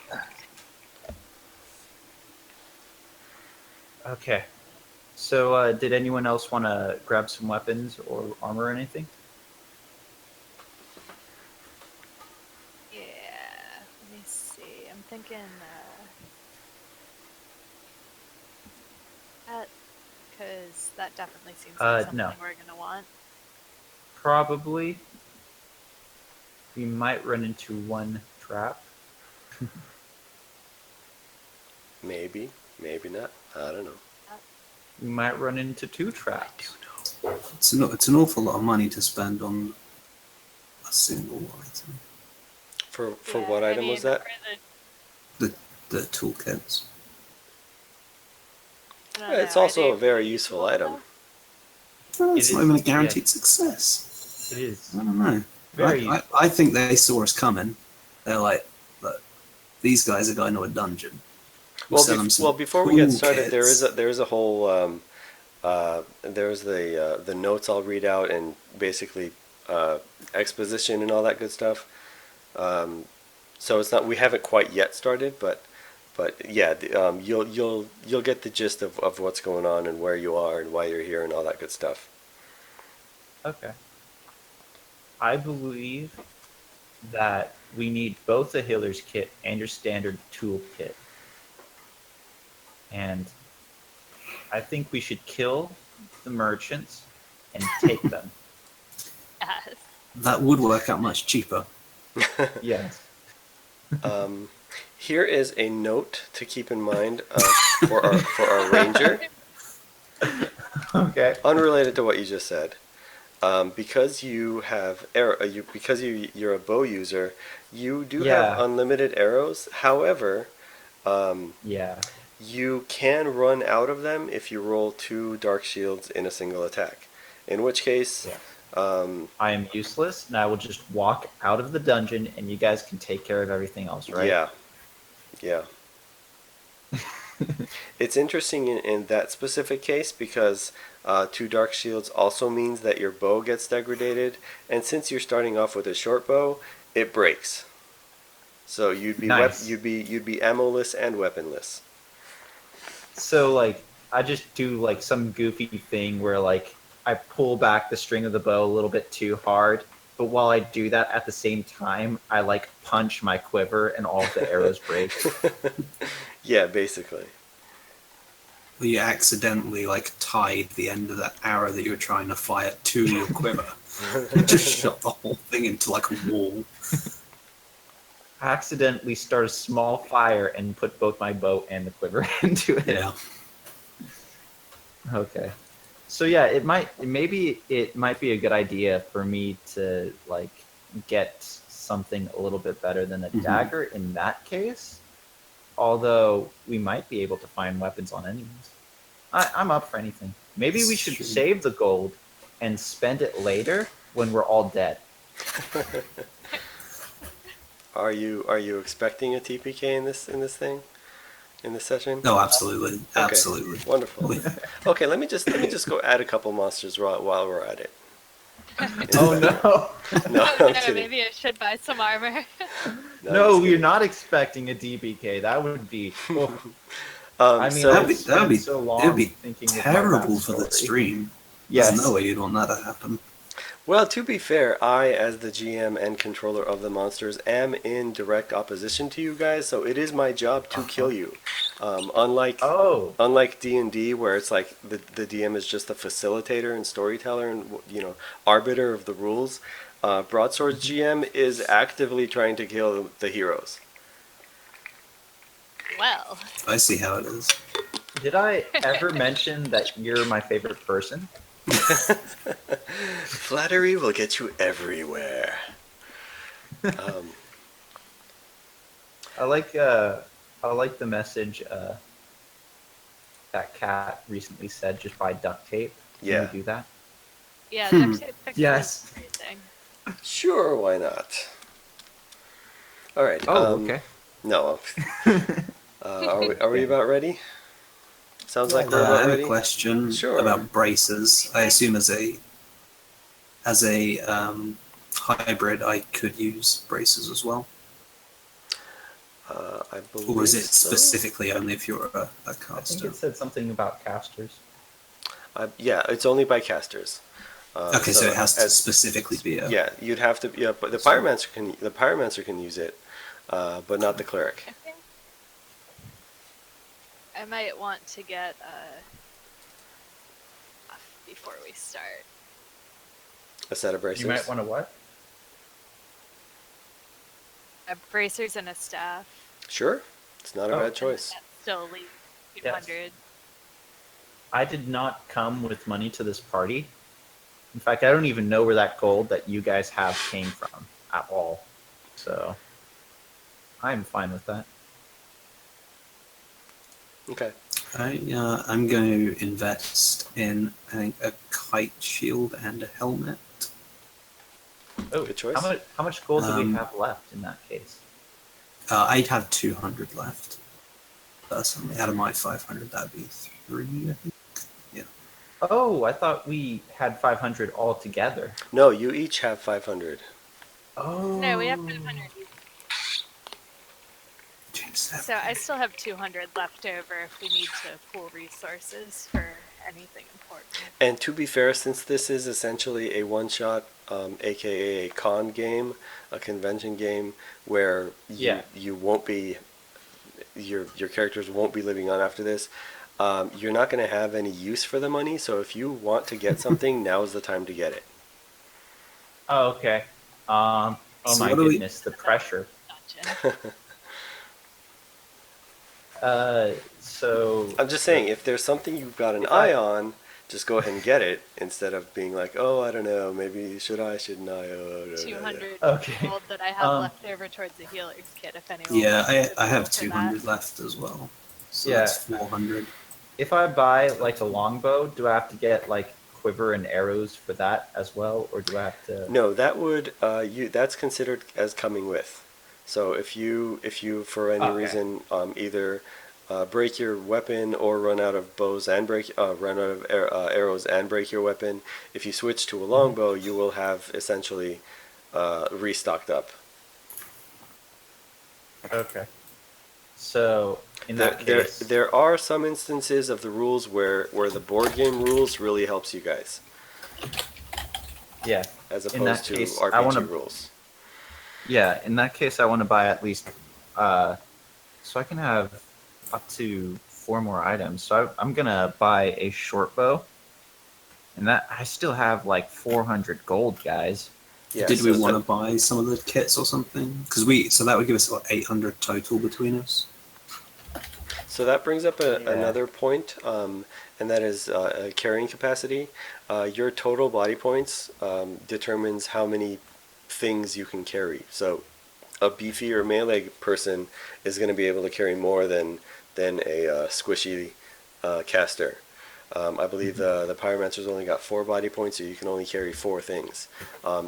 Okay. So, did anyone else want to grab some weapons or armor or anything? Yeah, let me see. I'm thinking that, because that definitely seems like something no. we're gonna want. Probably. We might run into one trap. Maybe not. I don't know. We might run into two traps. It's an awful lot of money to spend on a single item. For what item was that? The toolkits. It's also a very useful item. Well, it's It not is, even a guaranteed success. It is. I don't know. Very I think they saw us coming. They're like, look, these guys are going to a dungeon. Well, before we get started, kits. there is a whole there's the notes I'll read out and basically exposition and all that good stuff. So it's not, we haven't quite yet started, but yeah, you'll get the gist of what's going on and where you are and why you're here and all that good stuff. Okay. I believe that we need both the healer's kit and your standard tool kit. And I think we should kill the merchants and take them. Yes. That would work out much cheaper. Yes. Here is a note to keep in mind for our ranger, Okay. unrelated to what you just said. Because you have you're a bow user, you do have Yeah. unlimited arrows. However, Yeah. you can run out of them if you roll 2 dark shields in a single attack. In which case, Yes. um, I am useless, and I will just walk out of the dungeon, and you guys can take care of everything else, right? yeah, yeah. It's interesting in that specific case because 2 dark shields also means that your bow gets degraded, and since you're starting off with a short bow, it breaks. So Nice. you'd be ammoless and weaponless. So like I just do like some goofy thing where like I pull back the string of the bow a little bit too hard, but while I do that at the same time, I like punch my quiver and all of the arrows break. Yeah, basically. Well, you accidentally like tied the end of that arrow that you were trying to fire to your quiver. You just shot the whole thing into like a wall. I accidentally start a small fire and put both my bow and the quiver into it. Yeah. Okay. So yeah, maybe it might be a good idea for me to like get something a little bit better than a dagger in that case. Although we might be able to find weapons on enemies. I'm up for anything. Maybe we should Sure. save the gold and spend it later when we're all dead. Are you expecting a TPK in this thing? In this session? No, absolutely, Okay, absolutely. wonderful. Okay, let me just go add a couple monsters while we're at it. Oh no! No, Oh, I'm no, kidding. maybe I should buy some armor. No, I'm we're kidding. not expecting a DBK. That would be. Oh, I mean, So I've spent so long it'd be thinking of my terrible for the backstory. stream. Yes. There's no way you'd want that to happen. well, to be fair, I, as the GM and controller of the monsters, am in direct opposition to you guys, so it is my job to kill you. Oh. Unlike D&D, where it's like the DM is just a facilitator and storyteller and arbiter of the rules, Broadsword's GM is actively trying to kill the heroes. Well, I see how it is. Did I ever mention that you're my favorite person? Flattery will get you everywhere. I like the message that Kat recently said. Just buy duct tape. Can Yeah. you do that? yeah, duct tape fixes Yes. everything. Sure, why not? All right. Oh, okay. No. Are we about ready? Sounds like we're I about have ready. a question Sure. about braces. I assume as a hybrid, I could use braces as well, I believe or is it so. specifically only if you're a I think caster? it said something about casters. Yeah, it's only by casters. Okay, so it has to as- specifically be a. Yeah, you'd have to. Yeah, but the pyromancer can use it, but not the cleric. I think I might want to get before we start. A set of bracers. You might want to what? Bracers and a staff. Sure, it's not a Oh. bad choice. That still leaves Yes. 200. I did not come with money to this party. In fact, I don't even know where that gold that you guys have came from at all. So I'm fine with that. Okay. I'm going to invest in, I think, a kite shield and a helmet. Oh, Good choice. How much gold do we Um, have left in that case? I'd have 200 left. Personally, out of my 500, that'd be 3, I think. Yeah. Oh, I thought we had 500 all together. No, you each have 500. Oh. No, we have 500 each. Change that. So I still have 200 left over if we need to pool resources for anything important. And to be fair, since this is essentially a one-shot, aka a con game, a convention game, where you won't be, your characters won't be living on after this, you're not going to have any use for the money. So if you want to get something, now is the time to get it. Oh, okay. Oh So my what do we- goodness, the pressure. Gotcha. So I'm just saying, if there's something you've got an If I- eye on, just go ahead and get it instead of being like, oh, I don't know, maybe should I, shouldn't I? 200 Okay. gold that I have Um, left over towards the healer's kit if anyone Yeah, wants to I have for 200 that. left as well. So Yeah. that's 400. if I buy like a longbow, do I have to get like quiver and arrows for that as well, or do I have to? No, that would that's considered as coming with. So if you for any Okay. reason either break your weapon or run out of bows and run out of arrows and break your weapon, if you switch to a longbow, you will have essentially restocked up. Okay. So in There, that there, case, there are some instances of the rules where the board game rules really helps you guys, yeah, as In that opposed to case, RPG I wanna- rules. yeah. In that case, I want to buy at least, so I can have up to 4 more items. So I'm gonna buy a short bow, and that I still have like 400 gold, guys. Yeah, Did so we want to buy some of the kits or something? So that would give us what, 800 total between us. So that brings up Yeah. another point, and that is carrying capacity. Your total body points determines how many things you can carry. So a beefier melee person is going to be able to carry more than a squishy caster. I believe the pyromancer's only got 4 body points, so you can only carry 4 things.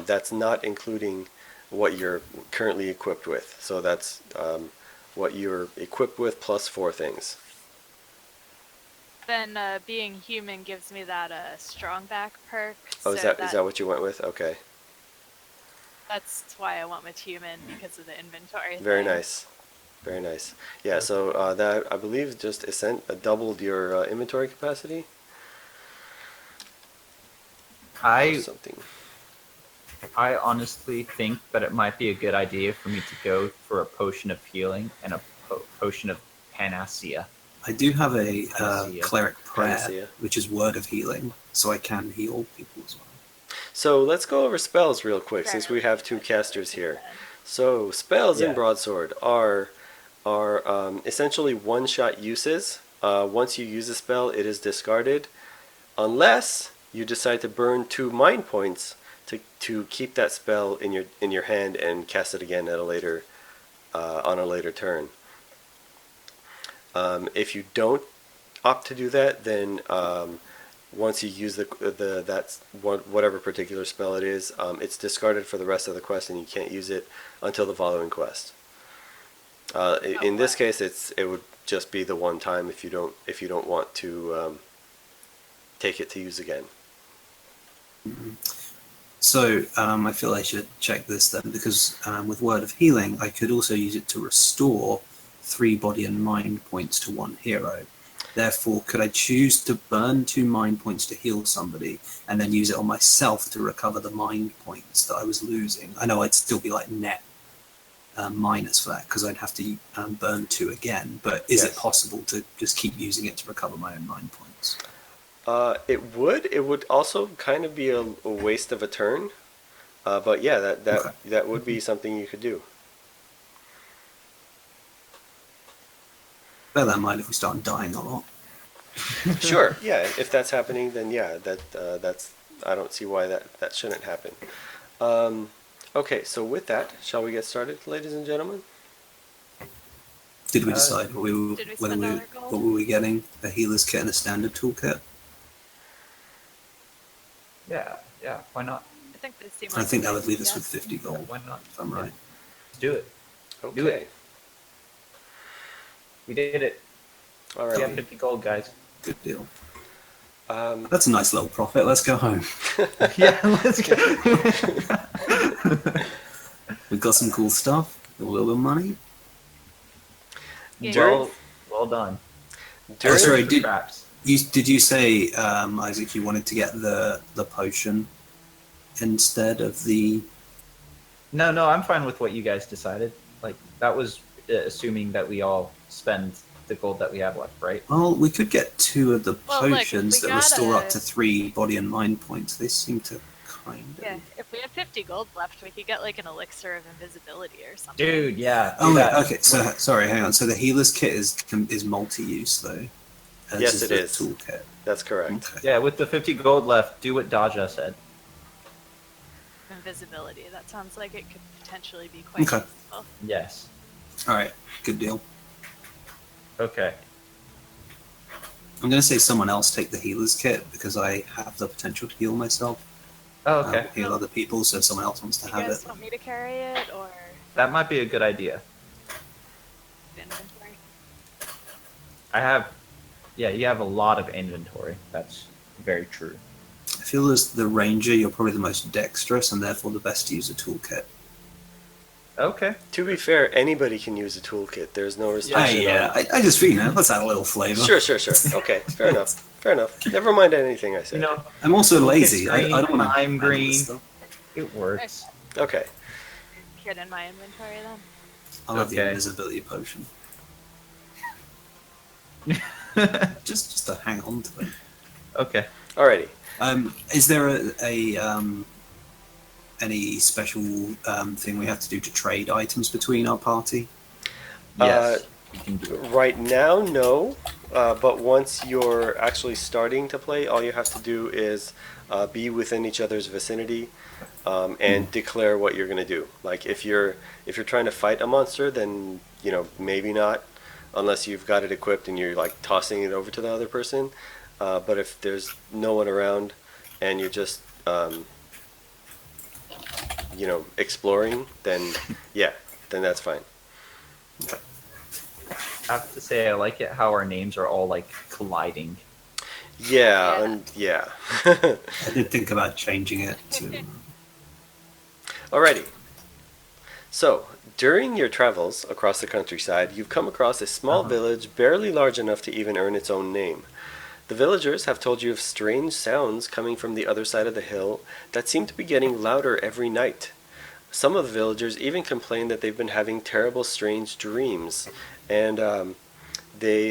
That's not including what you're currently equipped with. So that's what you're equipped with plus 4 things. Then being human gives me that strong back perk. Oh, so is that what you went with? Okay, That's why I went with human because of the inventory. very thing. nice, very nice. Yeah, so that I believe just doubled your inventory capacity. Or something. I honestly think that it might be a good idea for me to go for a potion of healing and a potion of panacea. I do have a Panacea. cleric prayer, Panacea. which is word of healing, so I can heal people as well. So let's go over spells real quick, since we have 2 casters here. So spells in Yeah. Broadsword are essentially one-shot uses. Once you use a spell, it is discarded, unless you decide to burn 2 mind points to keep that spell in your hand and cast it again at a later on a later turn. If you don't opt to do that, then once you use whatever particular spell it is, it's discarded for the rest of the quest, and you can't use it until the following quest. In this case, it would just be the one time if you don't want to take it to use again. So I feel I should check this then, because with word of healing, I could also use it to restore 3 body and mind points to 1 hero. Therefore, could I choose to burn 2 mind points to heal somebody and then use it on myself to recover the mind points that I was losing? I know I'd still be like net minus for that, because I'd have to burn 2 again, but is Yes. it possible to just keep using it to recover my own mind points? It would also kind of be a waste of a turn, but yeah, Okay. that would be something you could do. Bear that in mind if we start dying a lot. Sure, yeah. If that's happening, then yeah, that's I don't see why that shouldn't happen. Okay, so with that, shall we get started, ladies and gentlemen? Did we decide what Did we spend all our gold? what were we getting? A healer's kit and a standard toolkit? Yeah, why not? I think they seem I like think a that nice would leave us idea. with 50 gold, Why not? if I'm right. Let's do it. Okay. Do it. We did it. All We have right. 50 gold, guys. Good deal. That's a nice little profit. Let's go home. Yeah, let's go. We've got some cool stuff. A little bit of money. During- well done. During- sorry, The traps. Did you say, Isaac, you wanted to get the potion instead of the... No, I'm fine with what you guys decided. Like, that was assuming that we all spend the gold that we have left, right? Well, we could get 2 of the Well, look, potions we that restore up gotta- to 3 body and mind points. They seem to kind Yeah, of. if we have 50 gold left, we could get like an elixir of invisibility or something. Dude, yeah. Oh, do wait, that. okay. So sorry, hang on. So the healer's kit is multi-use though. As Yes, it the is. Toolkit. That's correct. Okay. Yeah, with the 50 gold left, do what Daja said. Invisibility. That sounds like it could potentially be quite Okay. useful. Yes. All right. Good deal. Okay. I'm going to say someone else take the healer's kit because I have the potential to heal myself. Oh, okay. Heal other people, so if someone else wants to You have guys it. want me to carry it or That might be a good idea. inventory? I have... Yeah, you have a lot of inventory. That's very true. I feel as the ranger, you're probably the most dexterous and therefore the best to use a toolkit. Okay. To be fair, anybody can use a toolkit. There's no restriction. Yeah, on... I just feel, let's add a little flavor. Sure. Okay, fair enough. Fair enough. Never mind anything I said. You know, I'm also lazy. I green, don't want to lime green. It works. Okay. Get in my inventory then. I'll have the Okay. invisibility potion. just to hang on to it. Okay. Alrighty. Is there any special thing we have to do to trade items between our party? Yes. You can do it. Right now, no. But once you're actually starting to play, all you have to do is be within each other's vicinity and declare what you're going to do. Like if you're trying to fight a monster, then maybe not, unless you've got it equipped and you're like tossing it over to the other person. But if there's no one around and you're just exploring, then then that's fine. I have to say, I like it how our names are all like colliding. Yeah. I did think about changing it to. Alrighty. So, during your travels across the countryside, you've come across a small village barely large enough to even earn its own name. The villagers have told you of strange sounds coming from the other side of the hill that seem to be getting louder every night. Some of the villagers even complain that they've been having terrible, strange dreams, and they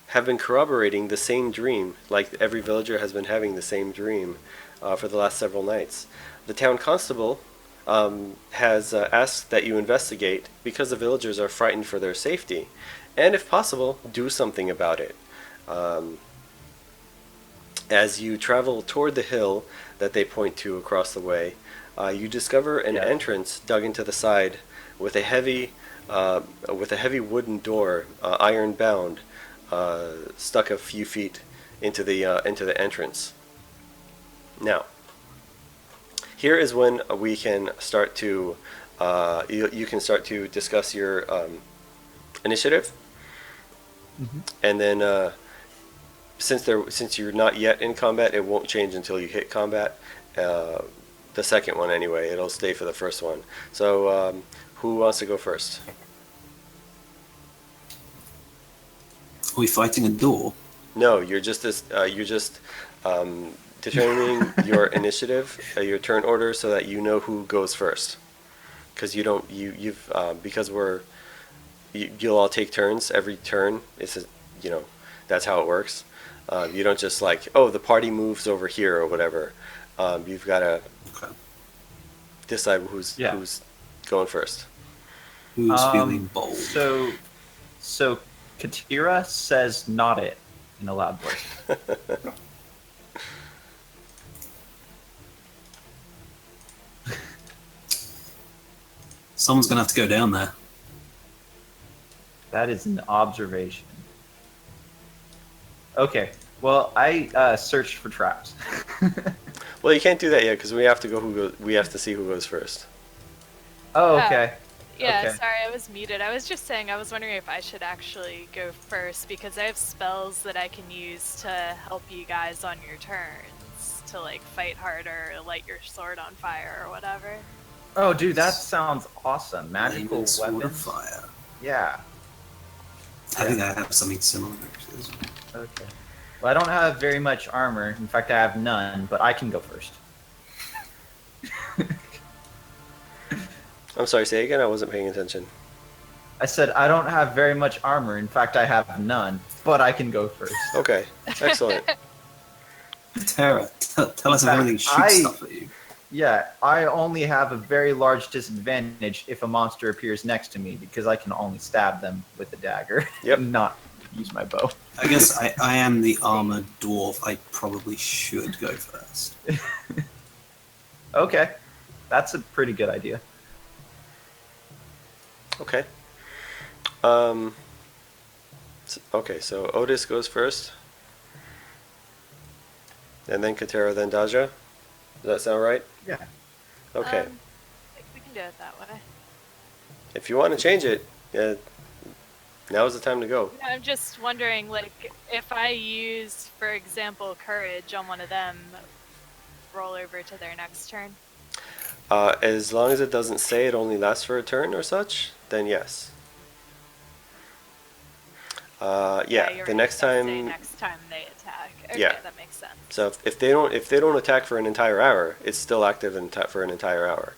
have been corroborating the same dream, like every villager has been having the same dream for the last several nights. The town constable has asked that you investigate because the villagers are frightened for their safety, and if possible, do something about it. As you travel toward the hill that they point to across the way, you discover an entrance dug into the side with a heavy wooden door, iron bound, stuck a few feet into the entrance. Now, here is when we can start to you can start to discuss your initiative, and then since you're not yet in combat, it won't change until you hit combat. The second one anyway, it'll stay for the first one. So who wants to go first? Are we fighting a door? No, you're just determining your initiative, your turn order, so that you know who goes first. Because you'll all take turns every turn. That's how it works. You don't just like, the party moves over here or whatever. You've got to decide who's going first. Who's feeling bold? So Katira says "not it" in a loud voice. Someone's gonna have to go down there. That is an observation. Okay. Well, I searched for traps. Well, you can't do that yet because we have to see who goes first. Oh, okay. Yeah, Okay. sorry, I was muted. I was just saying I was wondering if I should actually go first because I have spells that I can use to help you guys on your turns to like fight harder, or light your sword on fire or whatever. Oh, dude, that sounds awesome. Magical Sword of weapons. fire. Yeah. I think I have something similar actually. as well. Okay. Well, I don't have very much armor. In fact, I have none, but I can go first. I'm sorry, say again. I wasn't paying attention. I said I don't have very much armor. In fact, I have none, but I can go first. Okay, excellent. Tara, tell us if anything shoots stuff at you. Yeah, I only have a very large disadvantage if a monster appears next to me because I can only stab them with a dagger, Yep. not use my bow. I guess I am the armored dwarf. I probably should go first. Okay, that's a pretty good idea. Okay. Okay, so Otis goes first. And then Katera, then Daja. Does that sound right? Yeah. Okay. We can do it that way. If you want to change it, now's the time to go. I'm just wondering, like, if I use, for example, courage on one of them, roll over to their next turn. As long as it doesn't say it only lasts for a turn or such, then yes. Yeah, you're the right, next it does say time. next time they attack. Okay, Yeah. that makes sense. So if they don't attack for an entire hour, it's still active for an entire hour.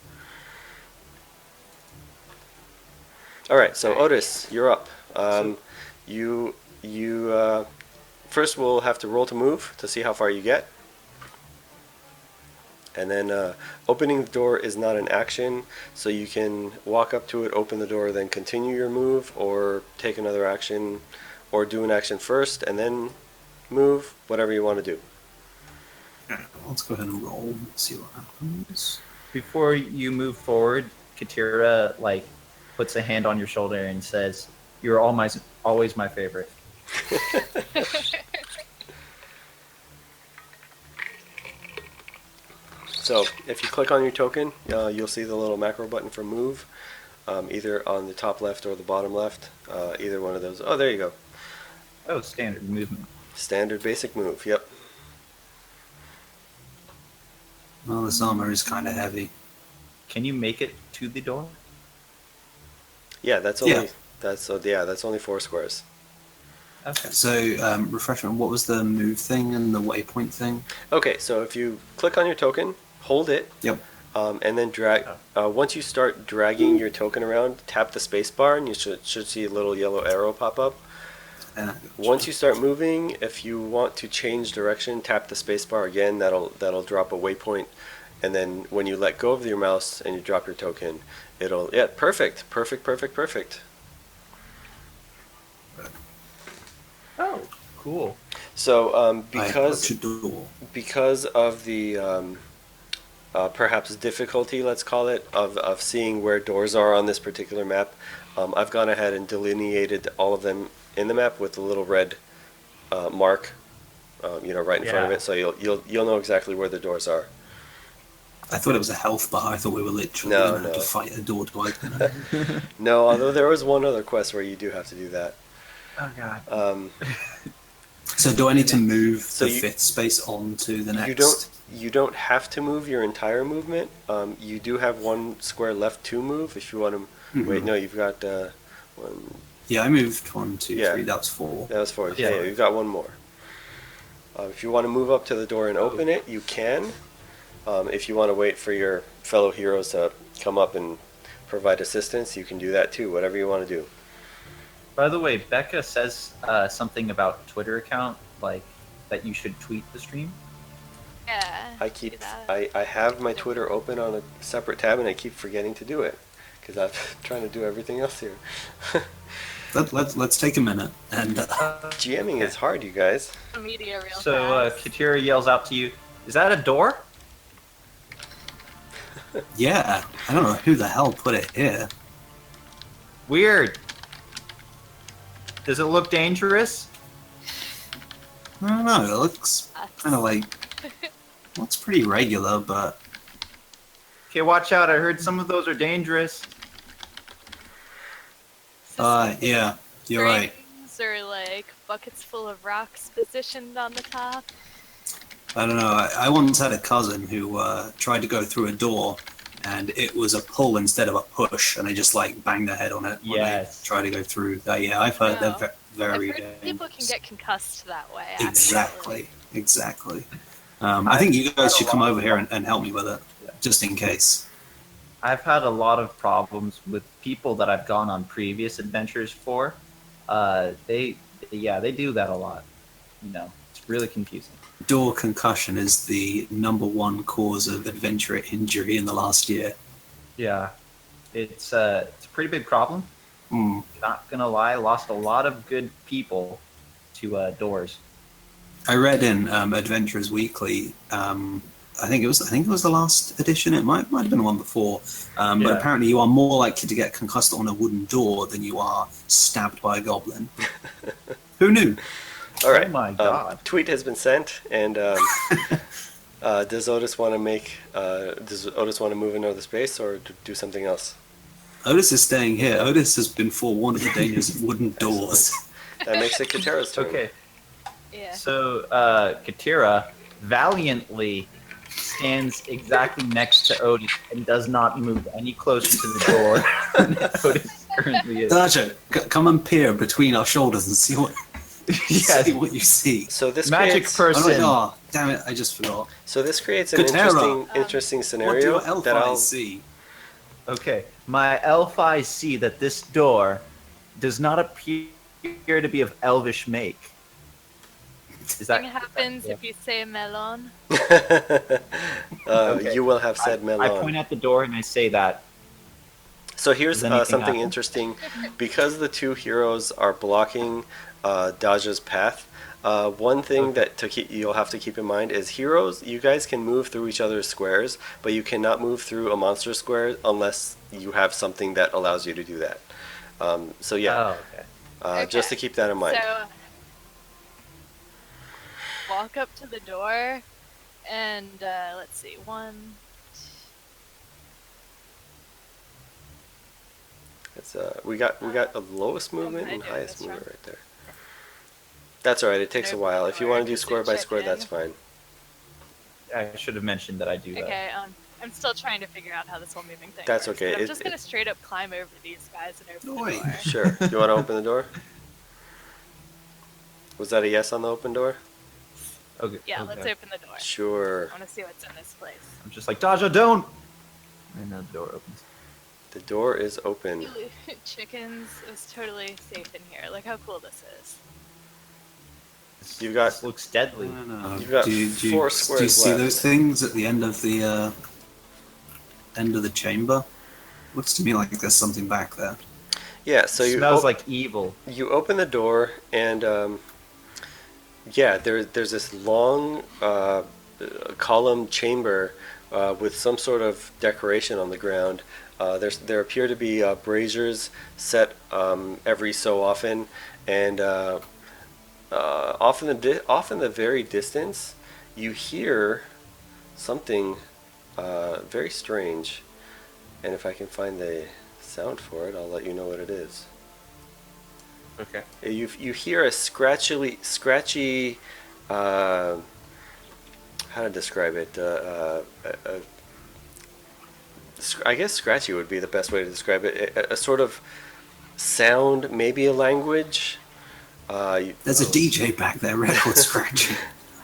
All right, so Otis, you're up. You first we'll have to roll to move to see how far you get, and then opening the door is not an action, so you can walk up to it, open the door, then continue your move, or take another action, or do an action first and then move. Whatever you want to do. Let's go ahead and roll and see what happens. Before you move forward, Katira puts a hand on your shoulder and says, "You're always my favorite." So if you click on your token, you'll see the little macro button for move, either on the top left or the bottom left. Either one of those. Oh, there you go. Oh, standard movement. Standard basic move. Yep. Well, this armor is kind of heavy. Can you make it to the door? Yeah, that's only Yeah. that's only 4 squares. Okay. So, refreshment, what was the move thing and the waypoint thing? Okay, so if you click on your token, hold it, Yep. and then drag. Once you start dragging your token around, tap the space bar, and you should see a little yellow arrow pop up. Gotcha. Once you start moving, if you want to change direction, tap the space bar again. That'll drop a waypoint, and then when you let go of your mouse and you drop your token, it'll perfect. Oh, cool. So Approach a door. because of the perhaps difficulty, let's call it, of seeing where doors are on this particular map, I've gone ahead and delineated all of them in the map with a little red mark, right in front of Yeah. it, so you'll know exactly where the doors are. I thought it was a health bar. I thought we were literally No, going to have no. to fight a door to open it. No, although there was one other quest where you do have to do that. Oh god. So do I need to move So the you- fifth space on to the next? You don't have to move your entire movement. You do have 1 square left to move if you want to. Mhm. Wait, no, you've got 1. Yeah, I moved 1, 2, Yeah. 3. That was 4. That was 4. Yeah. Yeah, you've got 1 more. If you want to move up to the door and open it, you can. If you want to wait for your fellow heroes to come up and provide assistance, you can do that too. Whatever you want to do. By the way, Becca says something about Twitter account, that you should tweet the stream. Yeah. I do keep that. I have my Twitter open on a separate tab, and I keep forgetting to do it because I'm trying to do everything else here. Let's take a minute and GMing is hard, you guys. Media real So fast. Katira yells out to you, "Is that a door?" yeah, I don't know who the hell put it here. Weird. Does it look dangerous? I don't know. It looks kind of looks pretty regular, but Okay, watch out. I heard some of those are dangerous. yeah, you're right. Strings or like buckets full of rocks positioned on the top. I don't know. I once had a cousin who tried to go through a door, and it was a pull instead of a push, and they just banged their head on it when Yes. they try to go through. Yeah, I've heard No. they're very I've heard people can dangerous. get concussed that way. Actually. Exactly. I think you guys should come over here and help me with it, just in case. I've had a lot of problems with people that I've gone on previous adventures for. They do that a lot. It's Really confusing. Door concussion is the #1 cause of adventurer injury in the last year. Yeah, it's a pretty big problem. Mm. Not gonna lie, lost a lot of good people to doors. I read in Adventurers Weekly. I think it was the last edition. It might have been the one before. But Yeah. apparently, you are more likely to get concussed on a wooden door than you are stabbed by a goblin. Who knew? All right. Oh my god. Tweet has been sent, and does Otis want to move into the space or do something else? Otis is staying here. Otis has been forewarned of the dangers of wooden doors. That makes it Katera's turn. Okay, Yeah. so Katira valiantly stands exactly next to Otis and does not move any closer to the door than Otis currently is. Daja, come and peer between our shoulders and see what Yes. see what you see. So this Magic creates, person. Oh, damn it! I just forgot. So this creates an Katera. interesting What do scenario your elf that I'll. eyes see? Okay, my elf eyes see that this door does not appear to be of elvish make. Is that Thing happens yeah. if you say melon. Okay. You will have said I melon. point at the door and I say that. So here's Does anything something happen? interesting. Because the two heroes are blocking Daja's path, one thing you'll have to keep in mind is heroes, you guys can move through each other's squares, but you cannot move through a monster square unless you have something that allows you to do that. So yeah, Oh, okay. just to keep that in mind. So walk up to the door, and let's see, It's we got the lowest movement I and do highest this movement wrong. right there. That's alright, it takes a Open while. the If you door want to do just square to by check square, that's in. fine. I should have mentioned that I do that. Okay, I'm still trying to figure out how this whole moving thing That's works, okay. but I'm It- just gonna straight up climb over these guys and open Oi. the door. Sure. You want to open the door? Was that a yes on the open door? Okay. Yeah, okay. let's open the door. Sure. I want to see what's in this place. I'm just like, Daja, don't! And the door opens. The door is open. Chickens is totally safe in here. Look how cool this is. You've got- This looks deadly. No. You've got do you 4 squares see left. those things at the end of the chamber? Looks to me like there's something back there. Yeah, so you smells like evil. you open the door and yeah, there's this long column chamber with some sort of decoration on the ground. There appear to be braziers set every so often, and off in the very distance, you hear something very strange. And if I can find the sound for it, I'll let you know what it is. Okay. You hear a scratchy. How to describe it? I guess scratchy would be the best way to describe it. A sort of sound, maybe a language. There's a DJ back there, record scratching.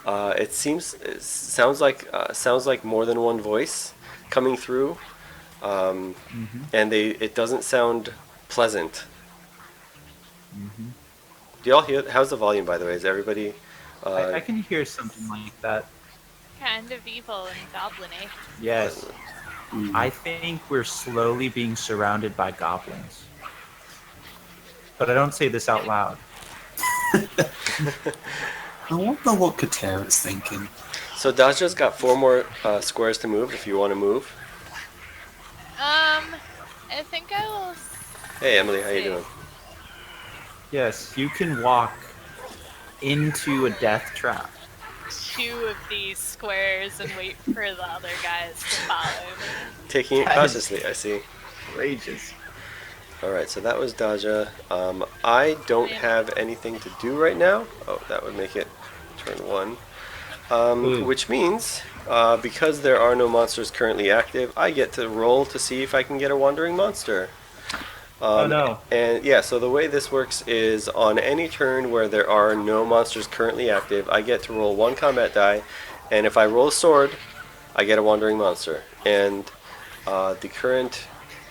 It sounds like more than one voice coming through, and it doesn't sound pleasant. Do y'all hear? How's the volume, by the way? Is everybody? I can hear something like that. Kind of evil and goblin-y. Yes. I think we're slowly being surrounded by goblins. But I don't say this out loud. I wonder what Katera's thinking. So Daja's got 4 more squares to move. If you want to move. I think I will. Hey Emily, how you see. doing? Yes, you can walk into a death trap. 2 of these squares and wait for the other guys to follow me. Taking it cautiously, I see. Outrageous. Alright, so that was Daja. I don't have anything to do right now. Oh, that would make it turn 1. Which means, because there are no monsters currently active, I get to roll to see if I can get a wandering monster. Oh no. And yeah, so the way this works is on any turn where there are no monsters currently active, I get to roll 1 combat die, and if I roll a sword, I get a wandering monster. And the current...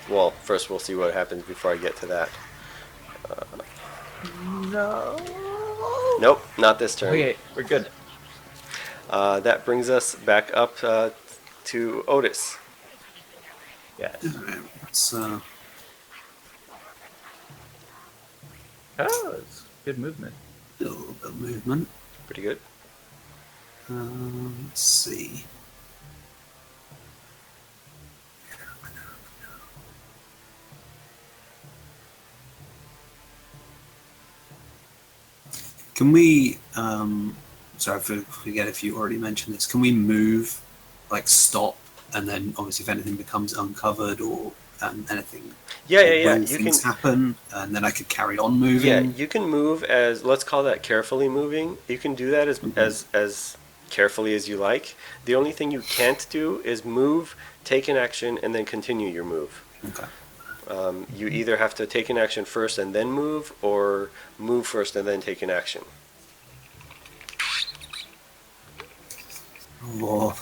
Well, first we'll see what happens before I get to that. No. Nope, not this turn. Okay, we're good. That brings us back up to Otis. Yes. Alright, let's, Oh, it's good movement. do a little bit of movement. Pretty good. Let's see. Can we, sorry, I forget if you already mentioned this, can we move, like stop, and then obviously if anything becomes uncovered or anything, Yeah. when You things can. happen, and then I could carry on moving? Yeah, you can move as, let's call that carefully moving. You can do that as carefully as you like. The only thing you can't do is move, take an action, and then continue your move. Okay. You either have to take an action first and then move, or move first and then take an action. Oh,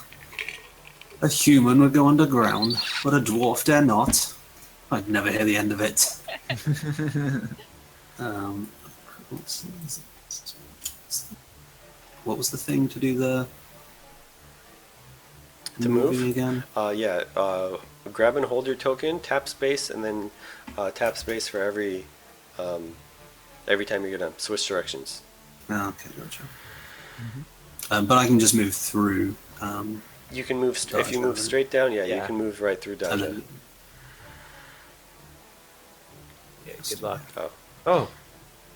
a human would go underground, but a dwarf dare not. I'd never hear the end of it. What was the thing to do the To moving move? again? Grab and hold your token, tap space, and then tap space for every time you get done. Switch directions. Oh, okay, gotcha. But I can just move through. You can move if you Dodge move that, straight down. Yeah, you Yeah. can move right through dodge. and it. then, Yeah, good luck. Oh. Oh,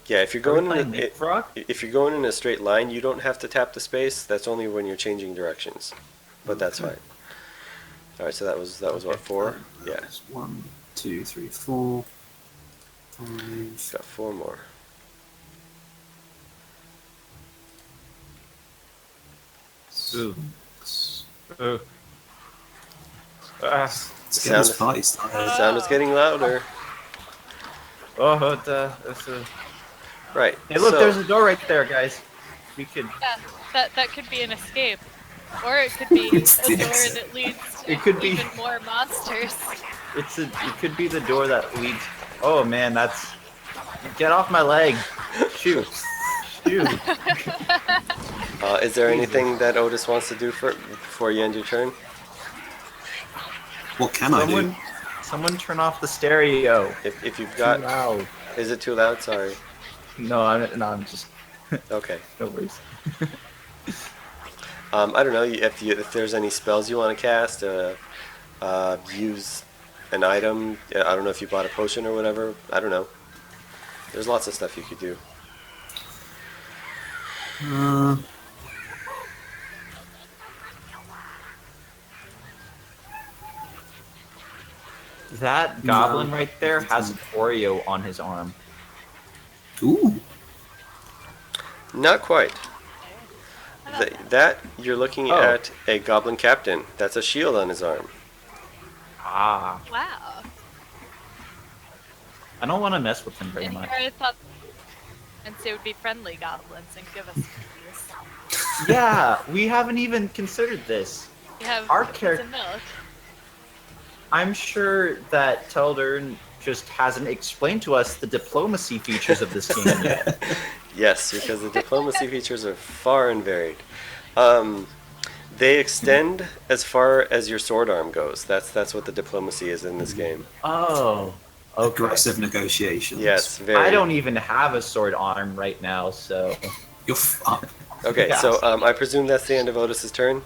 Yeah, if you're are we going playing Leapfrog? if you're going in a straight line, you don't have to tap the space. That's only when you're changing directions. But that's Okay. fine. All right, so that was what, 4? Yeah, That's 1, 2, 3, 4, 5. got 4 more. Ooh. Ooh. Ah. It's getting Sound- this party started. The sound is getting louder. Oh, it's Right. Hey, look, so, there's a door right there, guys. We could. Yeah, that could be an escape. Or it could be It's a the door exit. that leads to It could be- even more monsters. It could be the door that leads. Oh man, that's. Get off my leg! Shoot! Shoot! is there anything that Otis wants to do before you end your turn? What can I do? Someone turn off the stereo. If you've Too got, loud. is it too loud? Sorry. No, I'm just. Okay. No worries. I don't know if there's any spells you want to cast. Use an item. I don't know if you bought a potion or whatever. I don't know. There's lots of stuff you could do. That goblin right there has an Oreo on his arm. Ooh, Not quite. That you're looking Oh. at a goblin captain. That's a shield on his arm. Ah, Wow. I don't want to mess with him very And much. here I thought and so it would be friendly goblins and give us cookies. Yeah, we haven't even considered this. We have Our cookies char- and milk. I'm sure that Teldern just hasn't explained to us the diplomacy features of this game yet. Yes, because the diplomacy features are far and varied. They extend as far as your sword arm goes. That's what the diplomacy is in this game. Oh, okay. aggressive negotiations. Yes, very. I don't even have a sword arm right now, so You're fucked. Okay, Yeah. so I presume that's the end of Otis's turn.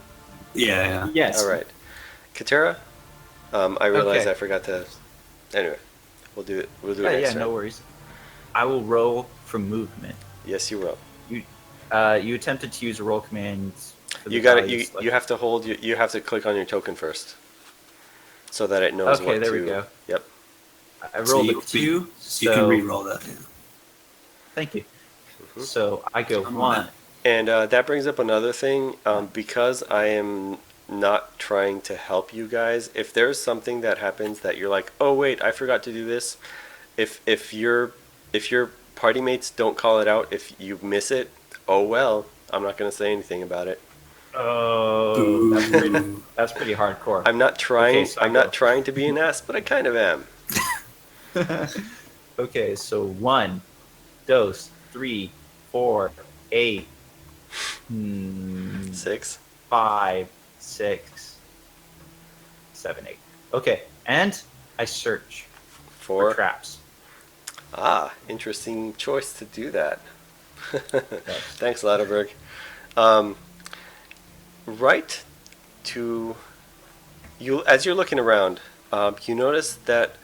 Yeah. yes. All right, Katera. I realize Okay. I forgot to. Anyway, we'll do it. We'll do it Yeah, next no time. worries. I will roll for movement. Yes, you will. You attempted to use a roll command. For You the got it. values, You have to hold. You have to click on your token first, so that it knows Okay, what there to. we go. Yep. I So rolled you, a 2, so you can re-roll that. Yeah. Thank you. Mhm. So I go Come on, 1. man. And that brings up another thing. Because I am not trying to help you guys, if there's something that happens that you're like, oh wait, I forgot to do this. If your party mates don't call it out, if you miss it, oh well. I'm not gonna say anything about it. Oh, that's pretty hardcore. I'm not trying. Okay, so I I'm not go. trying to be an ass, but I kind of am. Okay, so 1, dose, 3, 4, 8, Hmm, 6. 5, 6, 7, 8. Okay, and I search for 4. traps. Ah, interesting choice to do that. Yes. Thanks, Latterberg. Um, right to you as you're looking around, you notice that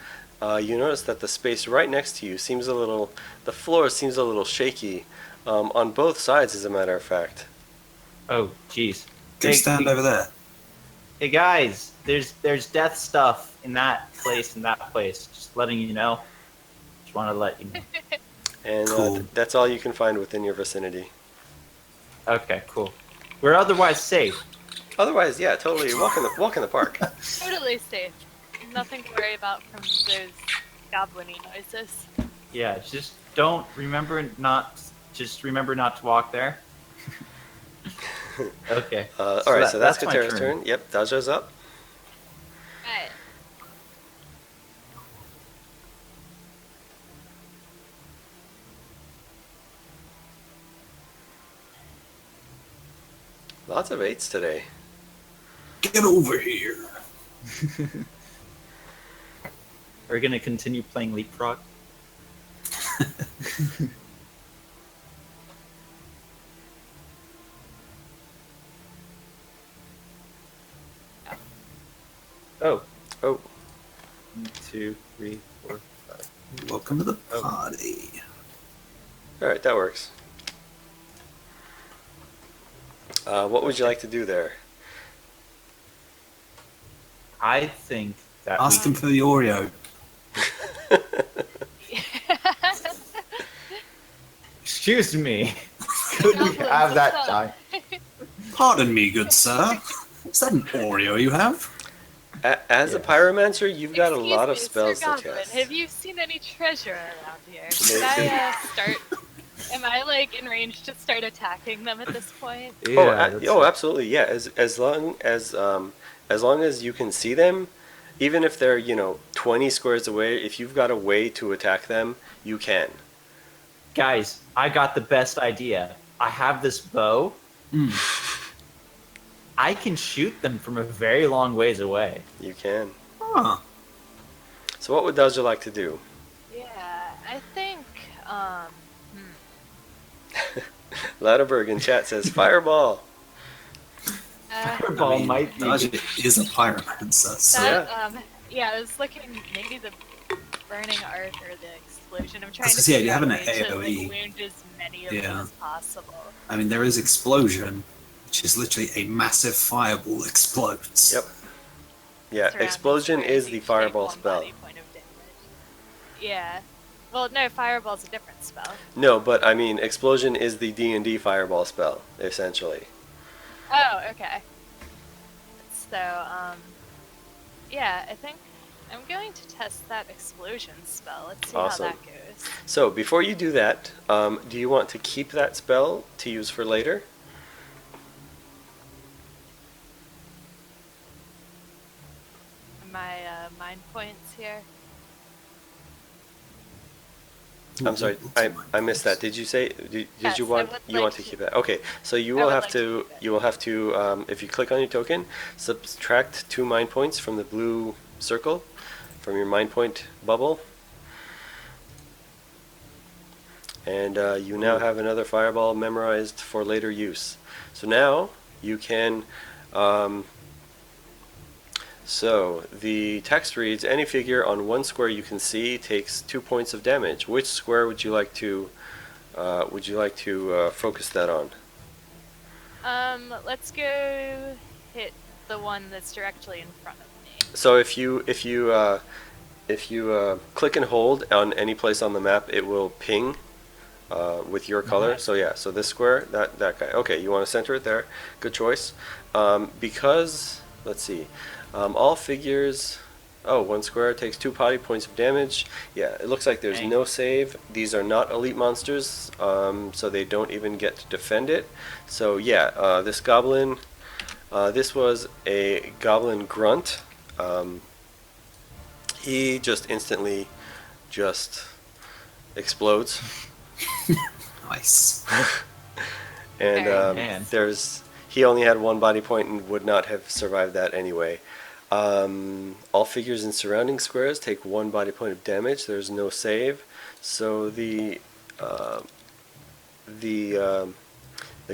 the space right next to you seems a little. The floor seems a little shaky on both sides, as a matter of fact. Oh, jeez. Go stand over there. Hey guys, there's death stuff in that place and that place. Just letting you know. Just want to let you know. And Cool. that's all you can find within your vicinity. Okay, cool. We're otherwise safe. Otherwise, yeah, totally walk in the park. Totally safe. Nothing to worry about from those goblin-y noises. Yeah, just don't remember not. Just remember not to walk there. Okay. All right, so that's my Katera's turn. Yep, Daja's up. Right. Lots of 8s today. Get over here. We're gonna continue playing Leapfrog. Oh. Oh, 1, 2, 3, 4, 5. Welcome to the party. all right, that works. What would you like to do there? I think that Ask we him for the Oreo. Excuse me. Could we have that time? Pardon me, good sir. Is that an Oreo you have? As a Yes. pyromancer, you've got a Excuse lot of me, spells Sir to Goblin, cast. have you seen any treasure around here? Should I start? Am I like in range to start attacking them at this point? Absolutely, yeah. As long as you can see them, even if they're 20 squares away, if you've got a way to attack them, you can. Guys, I got the best idea. I have this bow. I can shoot them from a very long ways away. You can. Huh. So what would Daja like to do? Yeah, I think. Latterberg in chat says fireball. Fireball might be. Daja is a pyromancer, so Yeah, I was looking maybe the burning arc or the explosion. I'm trying Because, to yeah, figure you out have a an way to AoE. wound as many of Yeah. them as possible. I mean, there is explosion, which is literally a massive fireball explodes. Yep. Yeah, Surrounding explosion squares is the each take fireball one spell. body point of damage. Yeah. Well, no, fireball's a different spell. No, but I mean, explosion is the D&D fireball spell, essentially. Oh, okay. So, yeah, I think I'm going to test that explosion spell. Let's see Awesome. how that goes. So before you do that, do you want to keep that spell to use for later? My mind points here. I'm sorry, I missed that. Did you say did Yes, you I want would you like want to to- keep that? Okay, so you I will would have like to to keep it. you will have to if you click on your token, subtract 2 mind points from the blue circle from your mind point bubble, and you now have another fireball memorized for later use. So now you can. So the text reads: any figure on one square you can see takes 2 points of damage. Which square would you like to focus that on? Let's go hit the one that's directly in front of me. So if you click and hold on any place on the map, it will ping with your color. So yeah, so this square, that guy. Okay, you want to center it there. Good choice. Because let's see. All figures. Oh, one square takes 2 body points of damage. Yeah, it looks like there's Dang. no save. These are not elite monsters, so they don't even get to defend it. So yeah, this goblin. This was a goblin grunt. He just instantly explodes. Nice. And Very Man. he only had 1 body point and would not have survived that anyway. All figures in surrounding squares take 1 body point of damage. There's no save, so the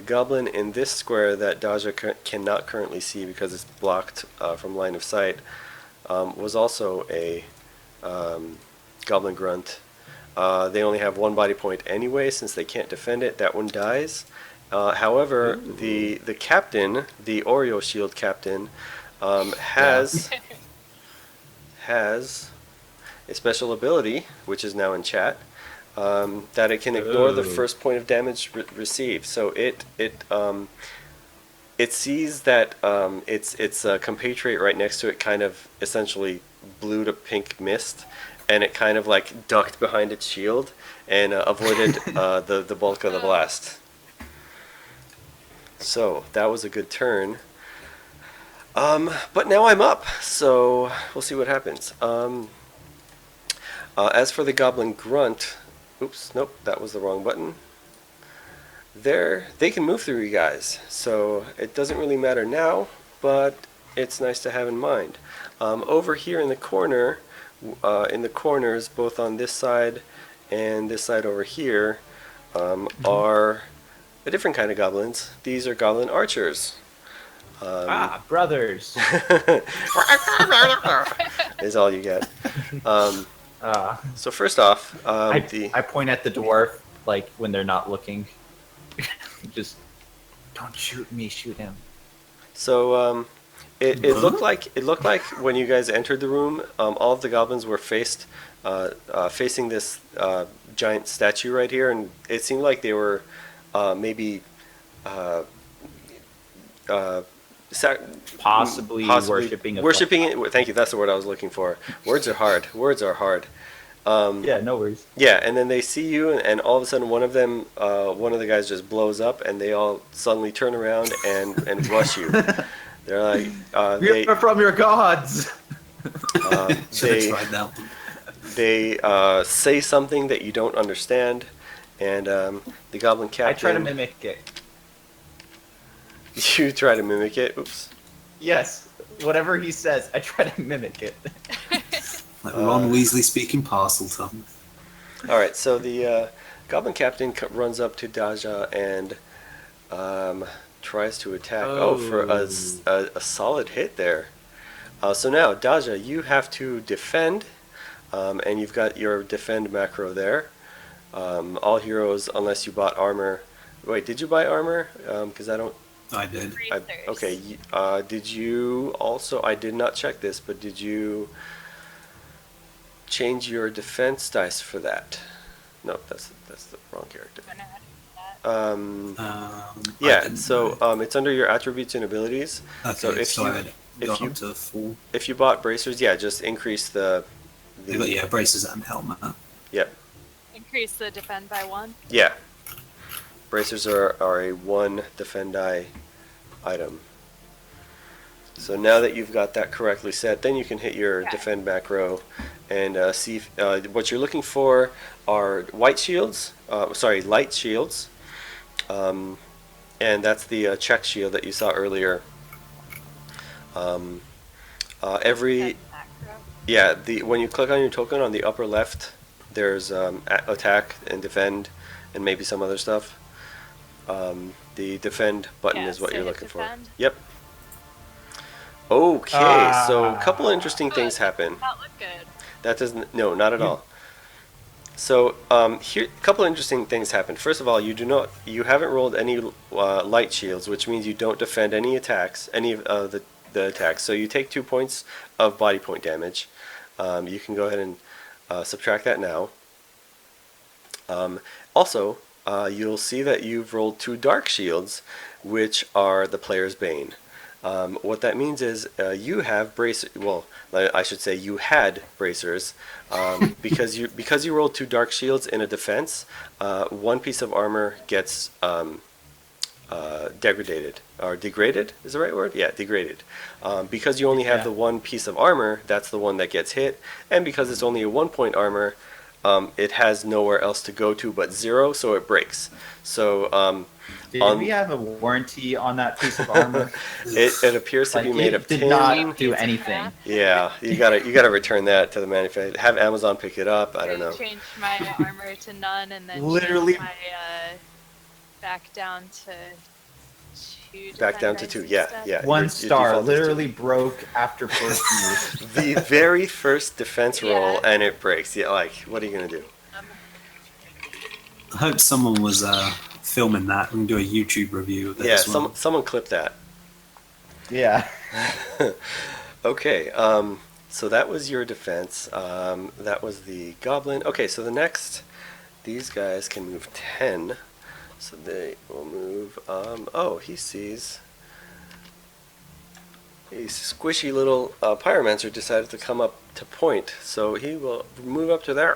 goblin in this square that Daja cannot currently see because it's blocked from line of sight was also a goblin grunt. They only have 1 body point anyway, since they can't defend it. That one dies. However, the captain, the Oreo Shield captain, has a special ability, which is now in chat, that it can ignore the first point of damage received. So it sees that its compatriot right next to it kind of essentially blew to pink mist, and it kind of like ducked behind its shield and avoided the bulk of the blast. So that was a good turn. But now I'm up, so we'll see what happens. As for the goblin grunt, oops, nope, that was the wrong button. They can move through you guys, so it doesn't really matter now, but it's nice to have in mind. Over here in the corner, in the corners, both on this side and this side over here, are a different kind of goblins. These are goblin archers. Brothers. Is all you get. So first off, I point at the dwarf, like, when they're not looking. Just, don't shoot me, shoot him. So it looked like when you guys entered the room, all of the goblins were facing this giant statue right here, and it seemed like they were maybe possibly worshipping it. Thank you. That's the word I was looking for. Words are hard. Yeah, no worries. Yeah, and then they see you, and all of a sudden one of the guys just blows up, and they all suddenly turn around and rush you. They're like, we are from your gods. They say something that you don't understand, and the goblin captain. I try to mimic it. You try to mimic it. Oops. Yes, whatever he says, I try to mimic it. Like Ron Weasley speaking parcel tongue. All right, so the goblin captain runs up to Daja and tries to attack. For a solid hit there. So now, Daja, you have to defend, and you've got your defend macro there. All heroes, unless you bought armor. Wait, did you buy armor? Because I don't. I did. Okay. Did you also? I did not check this, but did you change your defense dice for that? No, that's the wrong character. Yeah. So it's under your attributes and abilities. Okay. So if you bought bracers, yeah, just increase the. Yeah, bracers and helmet. Yep. Increase the defend by 1. Yeah. Bracers are a 1 defend die item. So now that you've got that correctly set, then you can hit your defend macro and see if, what you're looking for are light shields, and that's the check shield that you saw earlier. When you click on your token on the upper left, there's attack and defend and maybe some other stuff. The defend button is what you're looking defend. For. Yep. Okay, so a couple of interesting things happen. That look good. That doesn't. No, not at all. So here, a couple of interesting things happen. First of all, you haven't rolled any light shields, which means you don't defend any attacks, any of the attacks. So you take 2 points of body point damage. You can go ahead and subtract that now. Also, you'll see that you've rolled 2 dark shields, which are the player's bane. What that means is you have bracers. Well, I should say you had bracers, because you rolled 2 dark shields in a defense. 1 piece of armor gets degraded or degraded. Is the right word? Yeah, degraded. Because you only have the 1 piece of armor, that's the one that gets hit, and because it's only a 1-point armor, it has nowhere else to go to but 0, so it breaks. So Did we have a warranty on that piece of armor? it appears to Like, be made it of did tin. not do anything. Yeah, you gotta return that to the manufacturer. Have Amazon pick it up. I don't know. Change my armor to none, and then Literally- change my back down to 2. Back down to 2. Yeah, instead. yeah. One your star, default is 2. literally broke after first use. The very first defense roll, Yeah. and it breaks. Yeah, like, what are you gonna do? I hope someone was filming that and do a YouTube review of this. Yeah, as well. someone clip that. Yeah. Okay, so that was your defense. That was the goblin. Okay, so the next, these guys can move 10. So they will move. Oh, he sees. A squishy little pyromancer decided to come up to point, so he will move up to there.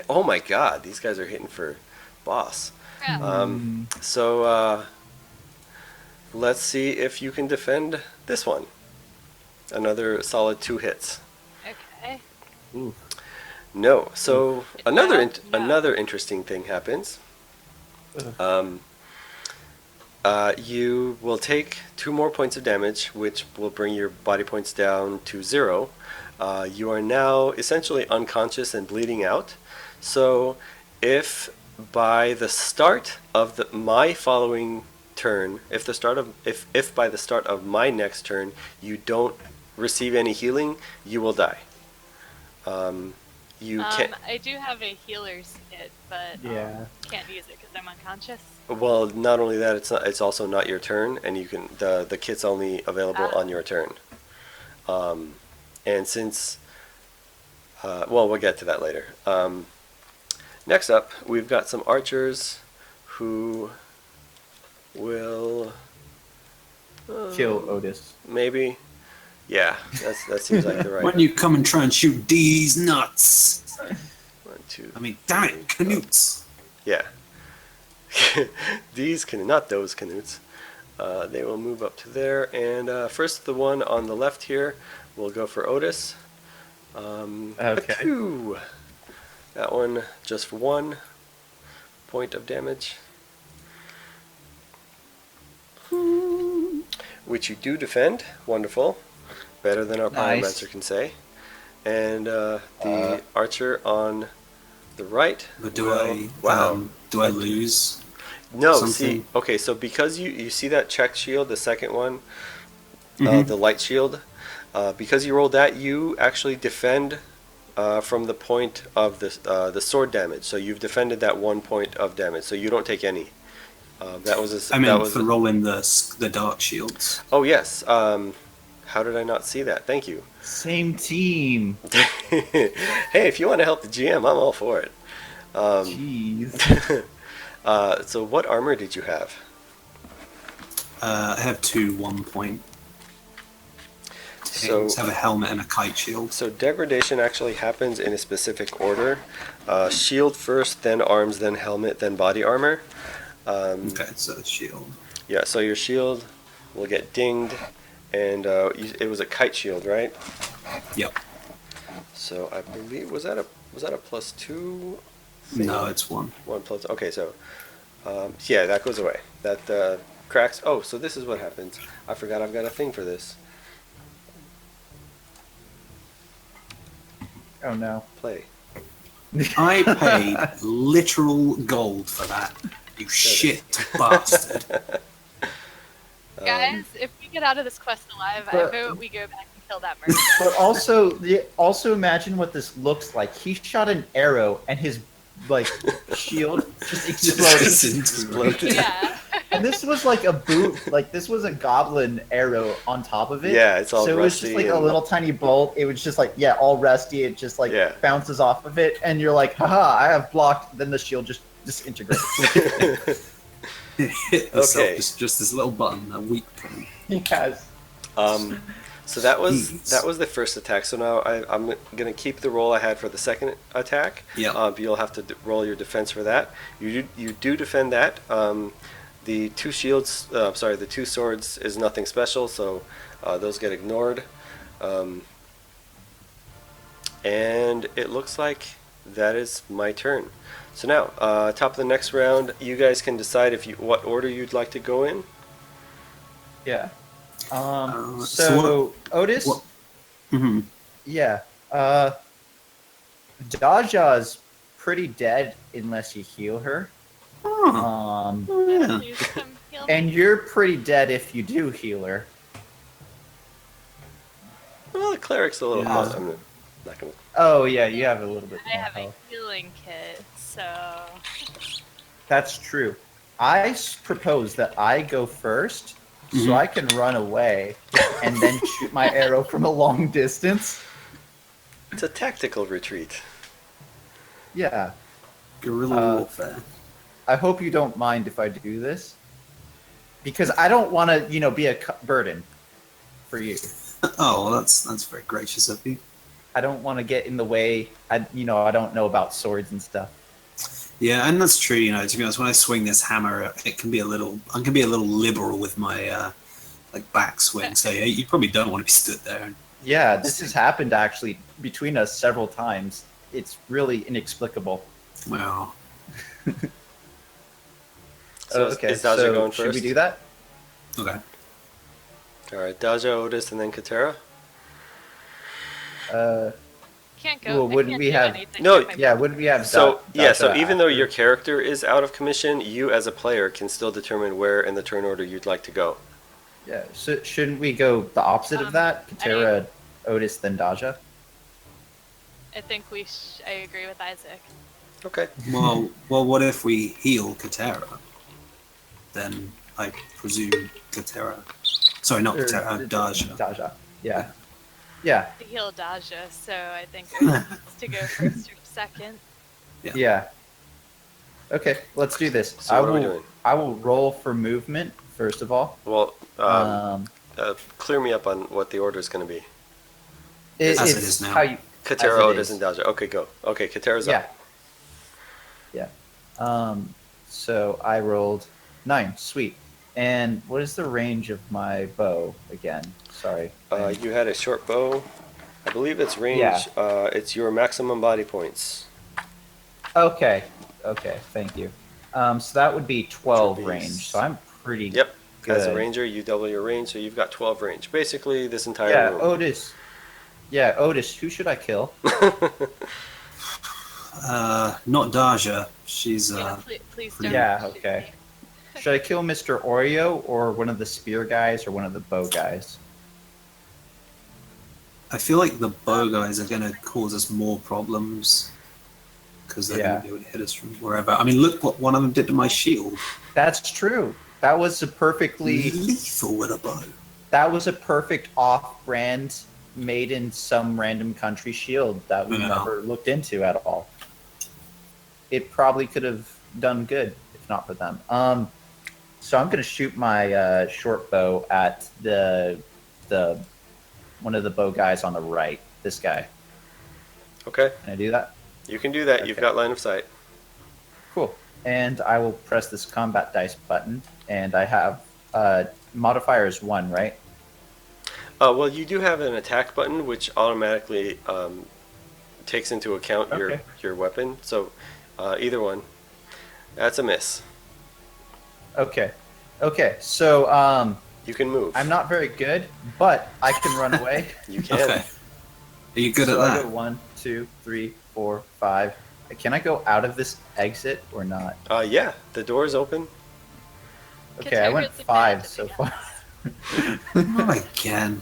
Oh my god, these guys are hitting for boss. Yeah. So let's see if you can defend this one. Another solid 2 hits. Okay. Ooh. No. So No. another interesting thing happens. You will take 2 more points of damage, which will bring your body points down to 0. You are now essentially unconscious and bleeding out. So if by the start of my following turn, if by the start of my next turn you don't receive any healing, you will die. You can't. I do have a healer's kit, but Yeah. can't use it because I'm unconscious. Well, not only that, it's also not your turn, and you can the kit's only available on your turn. And since, well, we'll get to that later. Next up, we've got some archers who will Kill Otis. maybe. Yeah, that seems like the right. When you come and try and shoot these nuts. 1, 2. I mean, damn it, canutes. Yeah. Not those canutes. They will move up to there, and first the one on the left here will go for Otis. Okay. Achoo! That one just for 1 point of damage, which you do defend. Wonderful, better than our Nice. pyromancer can say. And the archer on the right. But do will- I lose? No, something? see, okay, so because you see that check shield, the second one, Mhm. the light shield, because you rolled that, you actually defend from the point of the sword damage. So you've defended that 1 point of damage, so you don't take any. That was I that mean, was for rolling the dark shields. oh yes. How did I not see that? Thank you. Same team. Hey, if you want to help the GM, I'm all for it. Jeez. So what armor did you have? I have 2 1-point. So have a helmet and a kite shield. So degradation actually happens in a specific order. Shield first, then arms, then helmet, then body armor. Okay, so shield. Yeah, so your shield will get dinged, and it was a kite shield, right? Yep. So I believe was that a +2? No, it's 1. 1 plus. Okay, so yeah, that goes away. That cracks. Oh, so this is what happens. I forgot I've got a thing for this. Oh no. Play. I paid literal gold for that. You shit bastard. Guys, if we get out of this quest alive, But- I vote we go back and kill that merchant. But also imagine what this looks like. He shot an arrow and his shield just exploded. Exploded. Yeah. And this was like a boot, like this was a goblin arrow on top of it. Yeah, it's all so it was just rusty like a and- little tiny bolt. It was just like all rusty. It just Yeah. bounces off of it, and you're like, haha, I have blocked. Then the shield just disintegrates. It hit itself, Okay. just this little button, a weak point. Yes. So that was Jeez. the first attack. So now I'm gonna keep the roll I had for the second attack. Yeah. But you'll have to roll your defense for that. You do defend that. The 2 shields, the 2 swords is nothing special, so those get ignored. And it looks like that is my turn. So now, top of the next round, you guys can decide what order you'd like to go in. Yeah. so Otis. what- Mhm. Yeah. Daja's pretty dead unless you heal her. Oh, yeah. Use some heal. And you're pretty dead if you do heal her. Well, the cleric's a little Yeah. close. I'm not gonna. Oh yeah, you have a little bit I more have a health. healing kit, so That's true. Propose that I go first, Mhm. so I can run away and then shoot my arrow from a long distance. It's a tactical retreat. Yeah. Guerrilla warfare. I hope you don't mind if I do this, because I don't want to, be a burden for you. Oh, well, that's very gracious of you. I don't want to get in the way. I don't know about swords and stuff. Yeah, and that's true. To be honest, when I swing this hammer, I can be a little liberal with my backswing. So yeah, you probably don't want to be stood there. Yeah, this has happened actually between us several times. It's really inexplicable. Well, So Okay, is Daja so going should we first? do that? okay. All right, Daja, Otis, and then Katera. can't go. Well, I wouldn't can't we do have- anything No, with my Yeah, wouldn't we have So so Daja even though after? your character is out of commission, you as a player can still determine where in the turn order you'd like to go. Yeah, so shouldn't we go the opposite of that? Katera, Otis, then Daja? I think I agree with Isaac. Okay. Well, what if we heal Katera? Then I presume Katera. Sorry, not Katera. Daja. Daja. Yeah. Yeah. To heal Daja, so I think Otis needs to go first or second. Yeah. Okay, let's do this. So what are we doing? I will roll for movement first of all. Well, clear me up on what the order is going to be. It, As it it's is now. how you, Katera, it Otis, is. and Daja. Okay, go. Okay, Katera's yeah. up. Yeah. So I rolled 9. Sweet. And what is the range of my bow again? Sorry. You had a short bow. I believe its range. Yeah. It's your maximum body points. Okay. Okay. Thank you. So that would be 12 Should be range. So I'm pretty. Yep. As a Good. ranger, you double your range, so you've got 12 range. Basically, this entire Yeah, room. Otis. Yeah, Otis. Who should I kill? Not Daja. She's Yeah, please don't. Yeah, shoot okay. me. Should I kill Mr. Oreo or one of the spear guys or one of the bow guys? I feel like the bow guys are going to cause us more problems because they're going to be able to hit us from wherever. I mean, look what one of them did to my shield. That's true. That was a perfectly. Lethal with a bow. That was a perfect off-brand, made in some random country shield that we Yeah. never looked into at all. It probably could have done good if not for them. So I'm going to shoot my short bow at the one of the bow guys on the right. This guy. Okay, Can I do that? you can do that. You've Okay. got line of sight. Cool. And I will press this combat dice button, and I have modifier is 1, right? Well, you do have an attack button, which automatically takes into account Okay. your weapon. So either one. That's a miss. Okay. Okay. So You can move. I'm not very good, but I can run away. You can. Okay. Are you good So at I that? go 1, 2, 3, 4, 5. Can I go out of this exit or not? Yeah, the door's open. Okay, I went Katera's a 5 bad so idea. far. Not again.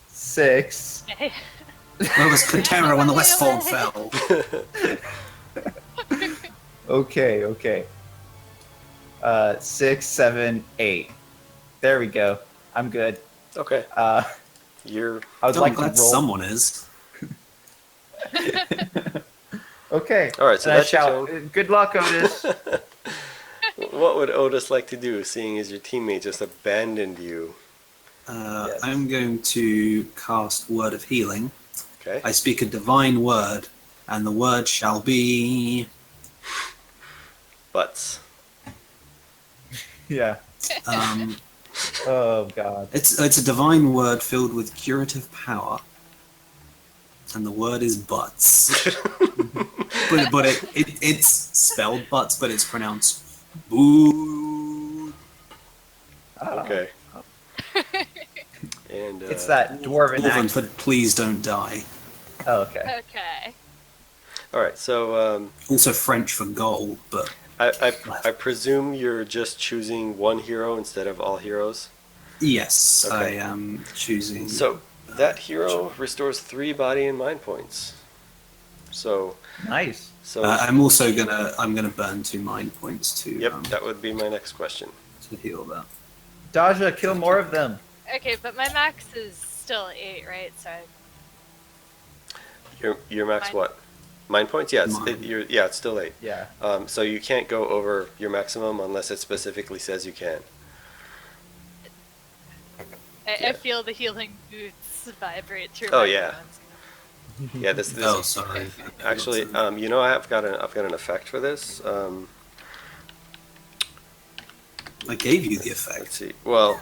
6. Okay. Where was Katera when the Westfold fell? Okay, okay. 6, 7, 8. There we go. I'm good. Okay. You're I would I'm like to glad roll. someone is. Okay. All right, so and I that's your shout, "Good luck, Otis." What would Otis like to do, seeing as your teammate just abandoned you? Yes. I'm going to cast Word of Healing. Okay. I speak a divine word, and the word shall be. Butts. Yeah. Um, Oh God. it's a divine word filled with curative power. And the word is butts. but it's spelled butts, but it's pronounced boo. Oh, Okay. And It's that dwarven Dwarven accent. for please don't die. Oh, okay. Okay. all right. So Also French for goal, but I presume you're just choosing one hero instead of all heroes. yes, Okay. I am choosing. So that hero restores 3 body and mind points. So Nice. I'm also gonna burn 2 mind points to yep, that would be my next question. to heal that. Daja, kill more of them. Okay, but my max is still 8, right? So Your max Mind- what? Mind points? Yeah, Mind. it's still 8. Yeah. So you can't go over your maximum unless it specifically says you can. I Yeah. feel the healing boots vibrate through Oh, my yeah. bones. Yeah, this Oh, sorry. actually, I've got an effect for this. I gave you the Let's effect. see. Well,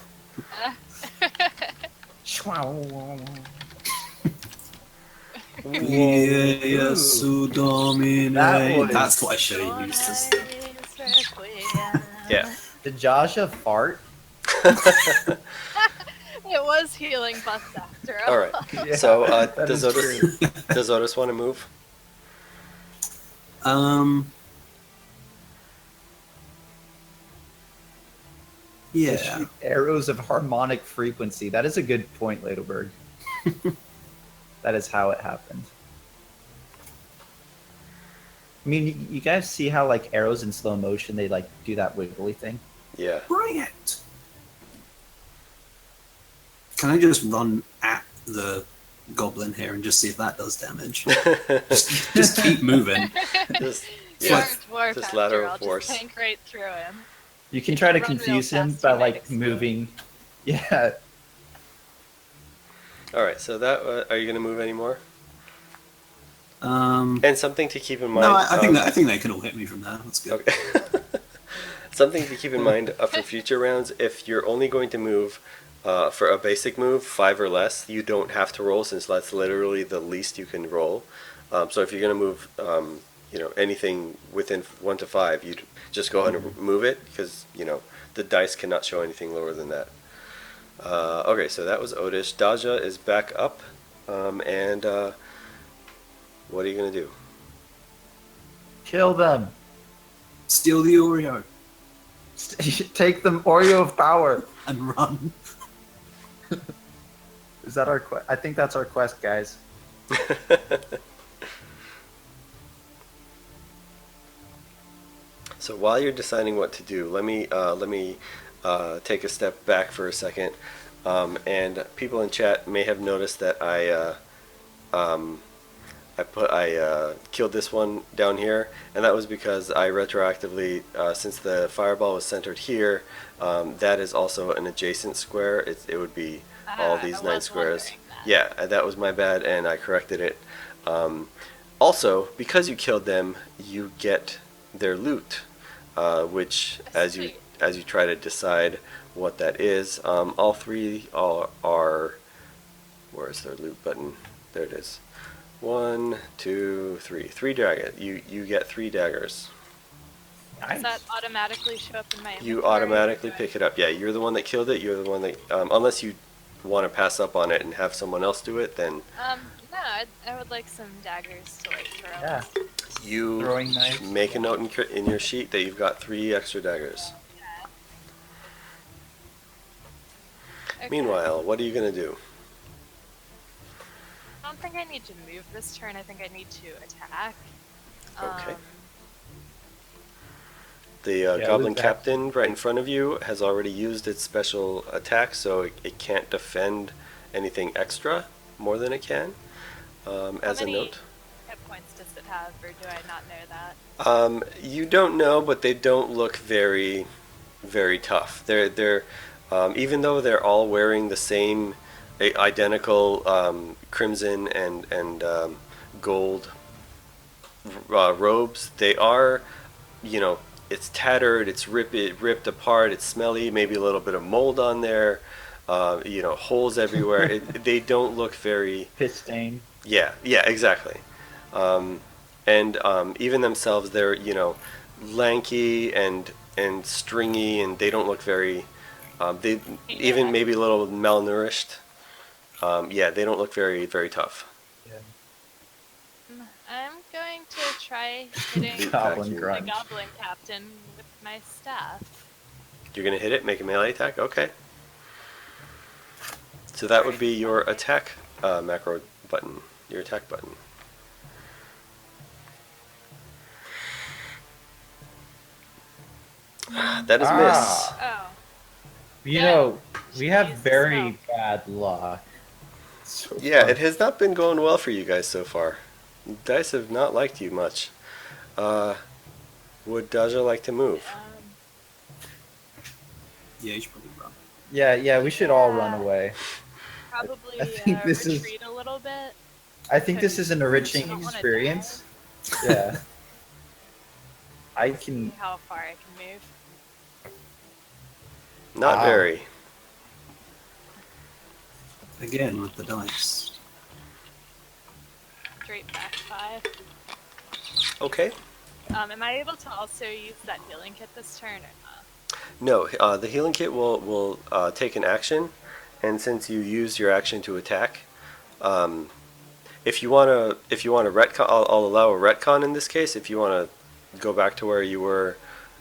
Yes, Domine. That was- That's what I should have used. yeah. Did Jaja fart? It was healing butts after all. All right. Yeah, So that does is Otis true. does Otis want to move? To Yeah. shoot arrows of harmonic frequency. That is a good point, Ladelberg. That is how it happened. I mean, you guys see how like arrows in slow motion, they like do that wiggly thing? Yeah. Bring it. Can I just run at the goblin here and just see if that does damage? just keep moving. Just, You're yeah. a dwarf just after lateral all. force. Just tank right through him. You can try to Run real confuse him fast, by you might like explode. moving. Yeah. All right. So that are you going to move anymore? No, And something to keep in mind. I think they can all hit me from there. That's good. Okay. Something to keep in mind for future rounds: if you're only going to move for a basic move 5 or less, you don't have to roll since that's literally the least you can roll. So if you're going to move, anything within 1 to 5, you just go ahead and move it because the dice cannot show anything lower than that. Okay, so that was Otis. Daja is back up, and what are you going to do? Kill them. Steal the Oreo Take them Oreo of power. and run. Is that our quest? I think that's our quest, guys. So while you're deciding what to do, let me take a step back for a second. And people in chat may have noticed that I killed this one down here, and that was because I retroactively, since the fireball was centered here, that is also an adjacent square. It would be all these I 9 was squares. wondering that. Yeah, that was my bad, and I corrected it. Also, because you killed them, you get their loot, which as you try to decide what that is, all 3 are where's their loot button? There it is. 1, 2, 3. 3 daggers. You get 3 daggers. Does that automatically show up in my inventory? You automatically or do I- pick it up. Yeah, you're the one that killed it. You're the one that, unless you want to pass up on it and have someone else do it, then No, I would like some daggers to like throw. Yeah. you Throwing knives. make a note in your sheet that you've got 3 extra daggers. Okay. Meanwhile, what are you going to do? I don't think I need to move this turn. I think I need to attack. Okay. Um, The Yeah, Goblin with that- Captain right in front of you has already used its special attack, so it can't defend anything extra more than it can. As a many note. hit points does it have, or do I not know that? You don't know, but they don't look very, very tough. They're even though they're all wearing the same identical crimson and gold robes, they are, it's tattered, it's ripped apart, it's smelly, maybe a little bit of mold on there, holes everywhere. They don't look very Piss stain. Yeah, yeah, exactly. And even themselves, they're lanky and stringy, and they don't look very. They even Yeah. maybe a little malnourished. Yeah, they don't look very tough. Yeah. I'm going to try hitting Loot Goblin vacuum. the grunt. goblin captain with my staff. You're gonna hit it, make a melee attack. Okay. So that would Alright, be your okay. attack macro button. Your attack button. That is miss. Ah, Oh, you no. know, we Should have use the very spell. bad luck. So Yeah, far. it has not been going well for you guys so far. Dice have not liked you much. Would Daja like to move? Yeah, you should probably run. Yeah, we should all run Yeah. away. Probably I think this is. retreat a little bit. I think this is an I enriching don't want to experience. Yeah. I die. See can. how far I can move. Not Wow. very. Again with the dice. Straight back 5. Okay. Am I able to also use that healing kit this turn or not? No, the healing kit will take an action, and since you used your action to attack, if you wanna retcon, I'll allow a retcon in this case. If you wanna go back to where you were,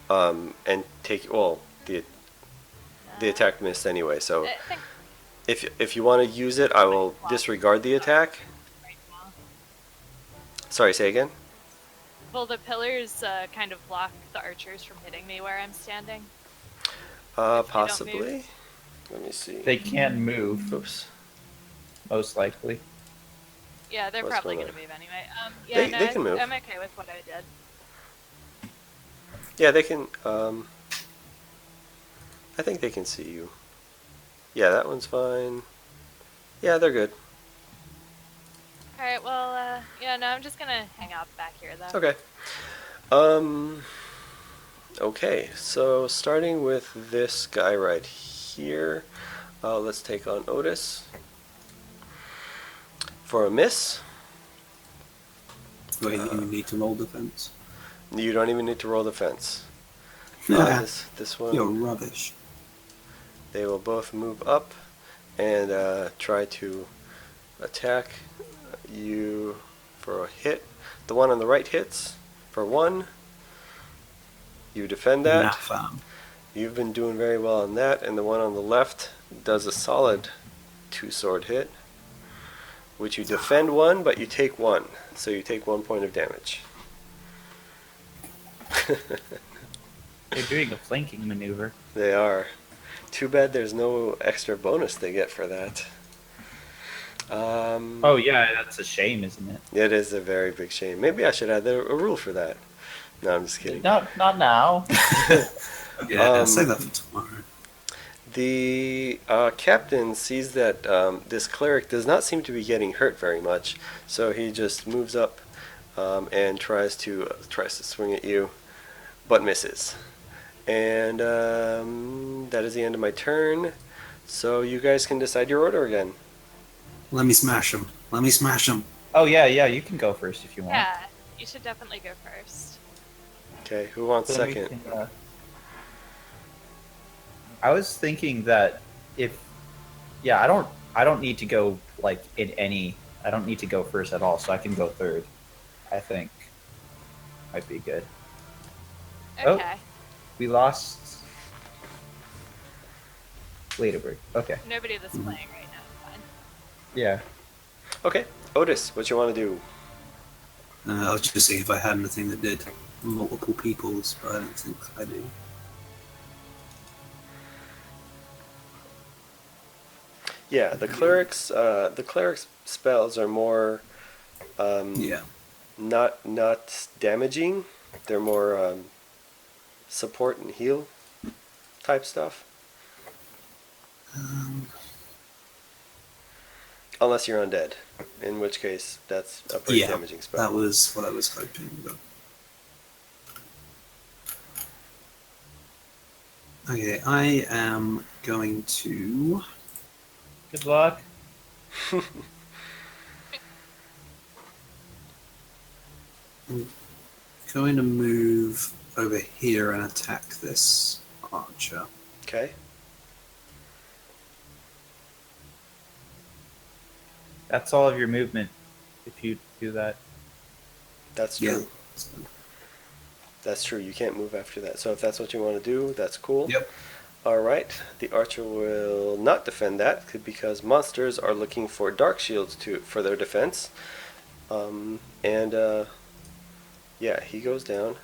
and take the attack missed anyway. So I think if you want to use it, I will disregard the attack. right now. Sorry, say again. Will the pillars kind of block the archers from hitting me where I'm standing? don't Possibly. move. Let me see. They can move, Oops. most likely. Yeah, they're What's probably going gonna on? move anyway. Yeah, They can move. I'm okay with what I did. Yeah, they can. I think they can see you. Yeah, that one's fine. Yeah, they're good. Alright, well, yeah, no, I'm just gonna hang out back here though. Okay. Okay, so starting with this guy right here, let's take on Otis. For a miss, Where you need to roll defense. you don't even need to roll defense. Yeah, This one, you're rubbish. they will both move up and try to attack you for a hit. The one on the right hits for 1. You defend that. Nah, fam. You've been doing very well on that, and the one on the left does a solid 2-sword hit, which you defend 1, but you take 1, so you take 1 point of damage. They're doing a flanking maneuver. They are. Too bad there's no extra bonus they get for that. Oh yeah, that's a shame, isn't it? It is a very big shame. Maybe I should add a rule for that. No, I'm just kidding. Not now. Yeah, save that for tomorrow. The captain sees that this cleric does not seem to be getting hurt very much, so he just moves up and tries to swing at you, but misses. And that is the end of my turn. So you guys can decide your order again. Let me smash him. Let me smash him. Oh yeah, you can go first if you want. Yeah, you should definitely go first. Okay, who wants Then we second? can, I was thinking that I don't need to go like in any. I don't need to go first at all, so I can go third. I think might be good. Oh. Okay. We lost Laterberg. Okay. Nobody that's playing right now. Fine. Yeah. Okay, Otis, what you want to do? I was just seeing if I had anything that did multiple peoples, but I don't think I do. Yeah, the cleric's spells are more Yeah. not damaging. They're more support and heal type stuff. Unless you're undead, in which case that's a pretty Yeah, damaging spell. that was what I was hoping. But... Okay, I am going to... Good luck. Going to move over here and attack this archer. Okay. That's all of your movement if you do that. That's Yeah. true. That's true. You can't move after that. So if that's what you want to do, that's cool. Yep. All right. The archer will not defend that because monsters are looking for dark shields for their defense. Yeah, he goes down.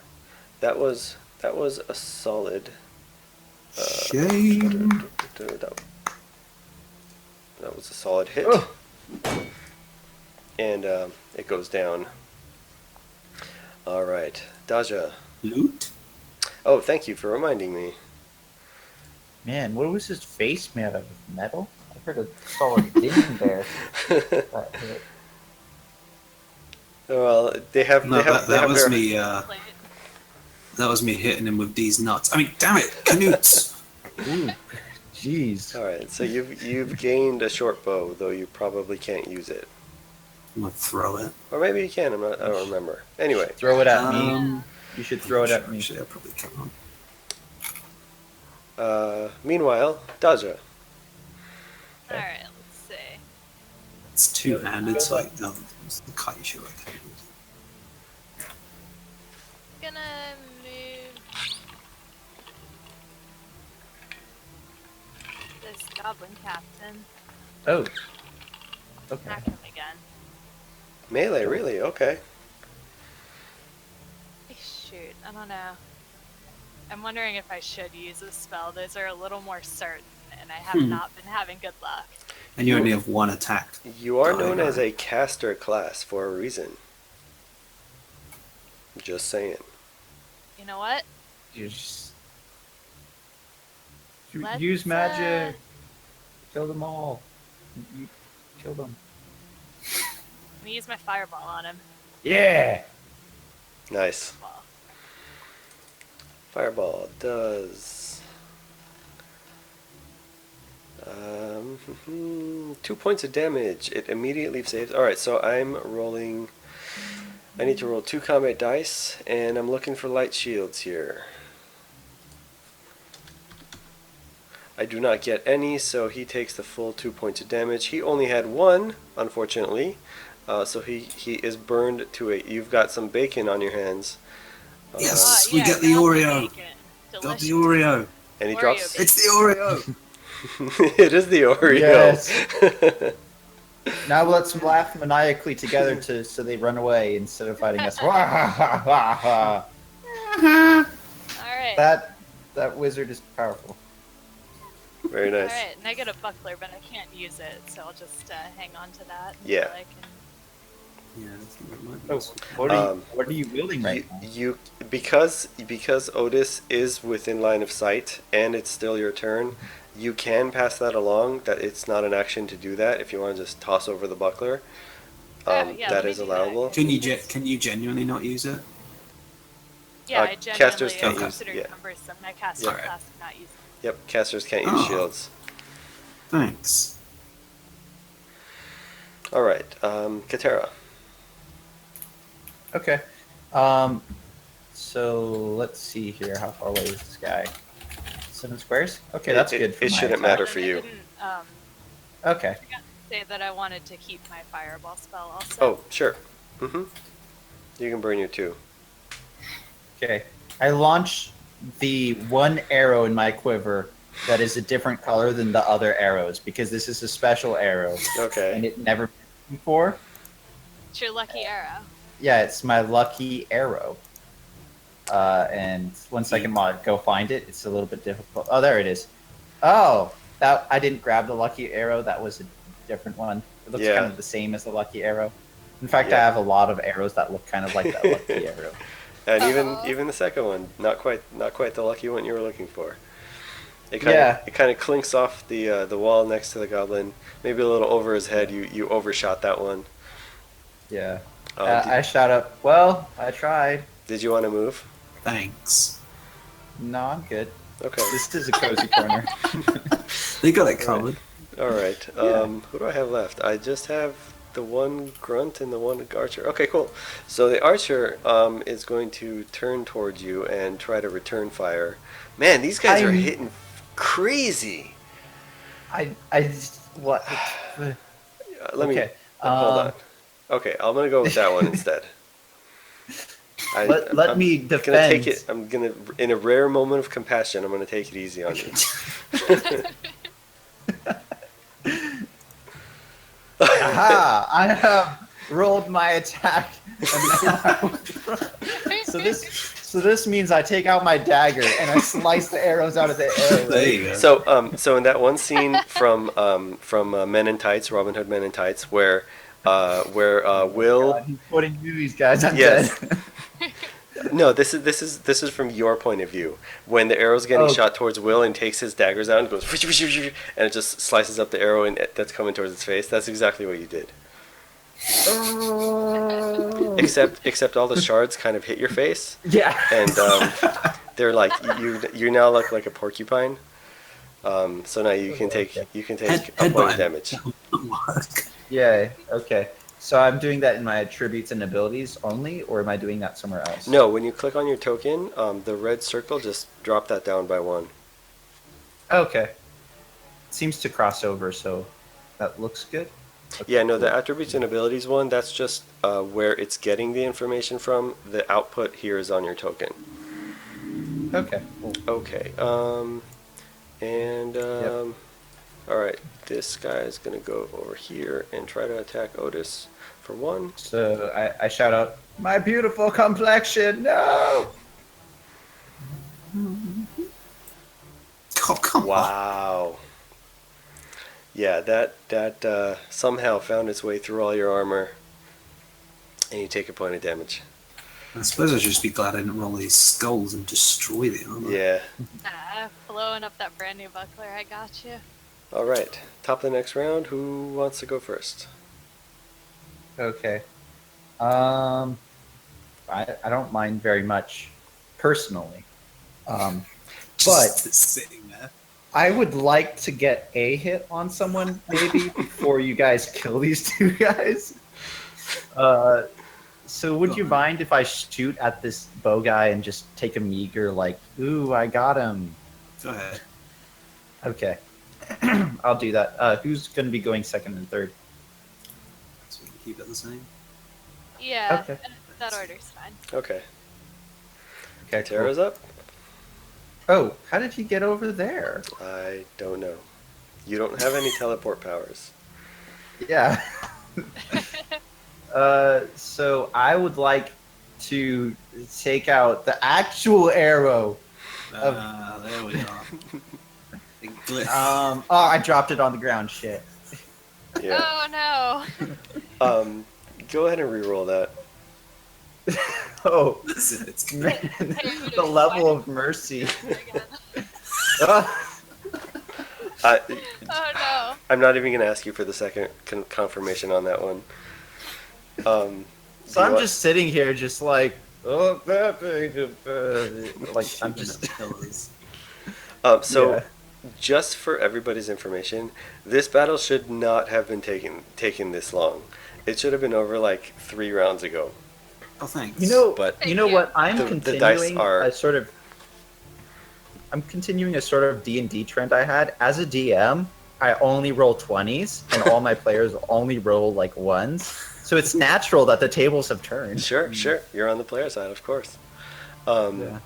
That was a solid. Shame. That was a solid hit. Oh. And it goes down. All right, Daja. Loot? Oh, Oh, thank you for reminding me. Man, what was his face made out of? Metal? I heard a solid ding there. That hit. Well, they have. No, they have. that, they that have was their- me. Plate. That was me hitting him with these nuts. I mean, damn it, canutes. Ooh, jeez. All right, so you've gained a short bow, though you probably can't use it, I'm gonna throw it. or maybe you can. I don't remember. Anyway, Throw it at me. Um, You should throw it at me. Actually, I probably can't. meanwhile, Daja. All right, let's see. It's two-handed, so like, no, it's the kite should I can use it. Gonna move this goblin captain. Oh. Okay. Attack him again. Melee, really? Okay. Shoot, I don't know. I'm wondering if I should use a spell. Those are a little more certain, and I have not been having good luck. And you only have one attack. You are Oh, known yeah. as a caster class for a reason. Just saying. You know what? You just... Let's, Use magic. Kill them all. You kill them. I'm gonna use my fireball on him. Yeah. Nice. Well, Fireball does 2 points of damage. It immediately saves. Alright, so I'm rolling. I need to roll 2 combat dice, and I'm looking for light shields here. I do not get any, so he takes the full 2 points of damage. He only had 1, unfortunately. So he is burned to a. You've got some bacon on your hands. Yes, ah, we yeah, get the goblin Oreo. bacon. Got Delicious. the Oreo. And he Oreo drops. bacon. It's the Oreo. It is the Oreo. Yes. Now let's laugh maniacally together so they run away instead of fighting us. Wah, ha, ha, ha, ha. Alright. That wizard is powerful. Very nice. Alright, and I get a buckler, but I can't use it, so I'll just hang on to that. Yeah. until I can... Yeah, I think that might be Oh, useful. what are you wielding right now? You because Otis is within line of sight and it's still your turn, you can pass that along. That it's not an action to do that. If you want to just toss over the buckler, yeah, that let me is do that. allowable. Can you genuinely not use it? Yeah, I casters genuinely can't consider use- it yeah. cumbersome. My caster Alright. class cannot use it. Yep, casters can't use Oh. shields. Thanks. All right, Katera. Okay. So let's see here. How far away is this guy? 7 squares? Okay, that's good. For It my shouldn't attack. matter And for I you. didn't, Okay. say that I wanted to keep my fireball spell also. Oh, sure. Mm-hmm. You can burn your 2. Okay. I launch the one arrow in my quiver that is a different color than the other arrows because this is a special arrow and Okay. it never been before. It's your lucky arrow. Yeah, it's my lucky arrow. And 1 second while I go find it. It's a little bit difficult. Oh, there it is. Oh, that I didn't grab the lucky arrow. That was a different one. It looks Yeah. kind of the same as the lucky arrow. In fact, I Yeah. have a lot of arrows that look kind of like that lucky arrow. And Uh-oh. even the second one, not quite the lucky one you were looking for. It Yeah. kind of clinks off the wall next to the goblin, maybe a little over his head. You overshot that one. Yeah. Did, I shot up. Well, I tried. did you want to move? Thanks. No, I'm good. Okay. This is a cozy corner. They got it covered. All right. Yeah. Who do I have left? I just have the one grunt and the one archer. Okay, cool. So the archer is going to turn towards you and try to return fire. Man, these guys are hitting crazy. What? Let me Okay, hold on. Okay, I'm gonna go with that one instead. Let I'm me gonna defend. take it. I'm gonna, in a rare moment of compassion, I'm gonna take it easy on you. Aha! I have rolled my attack. So this means I take out my dagger and I slice the arrows out of the arrow. There you go. So in that one scene from Men in Tights, Robin Hood Men in Tights, where Will. God, he's putting movies, guys. I'm Yes. dead. No, this is from your point of view. When the arrow's getting shot towards Will and takes his daggers out and goes and it just slices up the arrow and that's coming towards its face. That's exactly what you did. Except all the shards kind of hit your face. Yeah. And they're like you now look like a porcupine. So now you can take a point of damage. Yeah. Okay. So I'm doing that in my attributes and abilities only, or am I doing that somewhere else? No, when you click on your token, the red circle, just drop that down by 1. Okay. Seems to cross over, so that looks good. Okay, Yeah, no, cool. the attributes and abilities one, that's just where it's getting the information from. The output here is on your token. Okay. Cool. Okay. All right, this guy is gonna go over here and try to attack Otis for 1. So I shout out, "My beautiful complexion, no!" Oh, come on. Wow. Yeah, that somehow found its way through all your armor, and you take a point of damage. I suppose I should just be glad I didn't roll these skulls and destroy the armor. Yeah. Blowing up that brand new buckler, I got you. All right. Top of the next round. Who wants to go first? Okay. I don't mind very much, personally. Just But sitting there. I would like to get a hit on someone, maybe, before you guys kill these two guys. So would you mind if I shoot at this bow guy and just take a meager, like, ooh, I got him? Go ahead. Okay. I'll do that. Who's going to be going second and third? So we can keep it the same. Yeah, Okay. that order's fine. Okay. Okay, Tara's up? Oh, how did he get over there? I don't know. You don't have any teleport powers. Yeah. So I would like to take out the actual arrow. There we are. Big glyph. Oh, I dropped it on the ground. Shit. Yeah. Oh no. Go ahead and re-roll that. Oh, It's man, the level of mercy. Oh no. I'm not even going to ask you for the second confirmation on that one. So I'm just sitting here, just like, oh, like I'm just. pillars. So, Yeah. just for everybody's information, this battle should not have been taken this long. It should have been over like 3 rounds ago. Oh, thanks. You know, Thank you know you. what? I'm The dice continuing are- a sort of. I'm continuing a sort of D&D trend I had as a DM. I only roll 20s, and all my players only roll like 1s. So it's natural that the tables have turned. Sure. You're on the player side, of course. Yeah.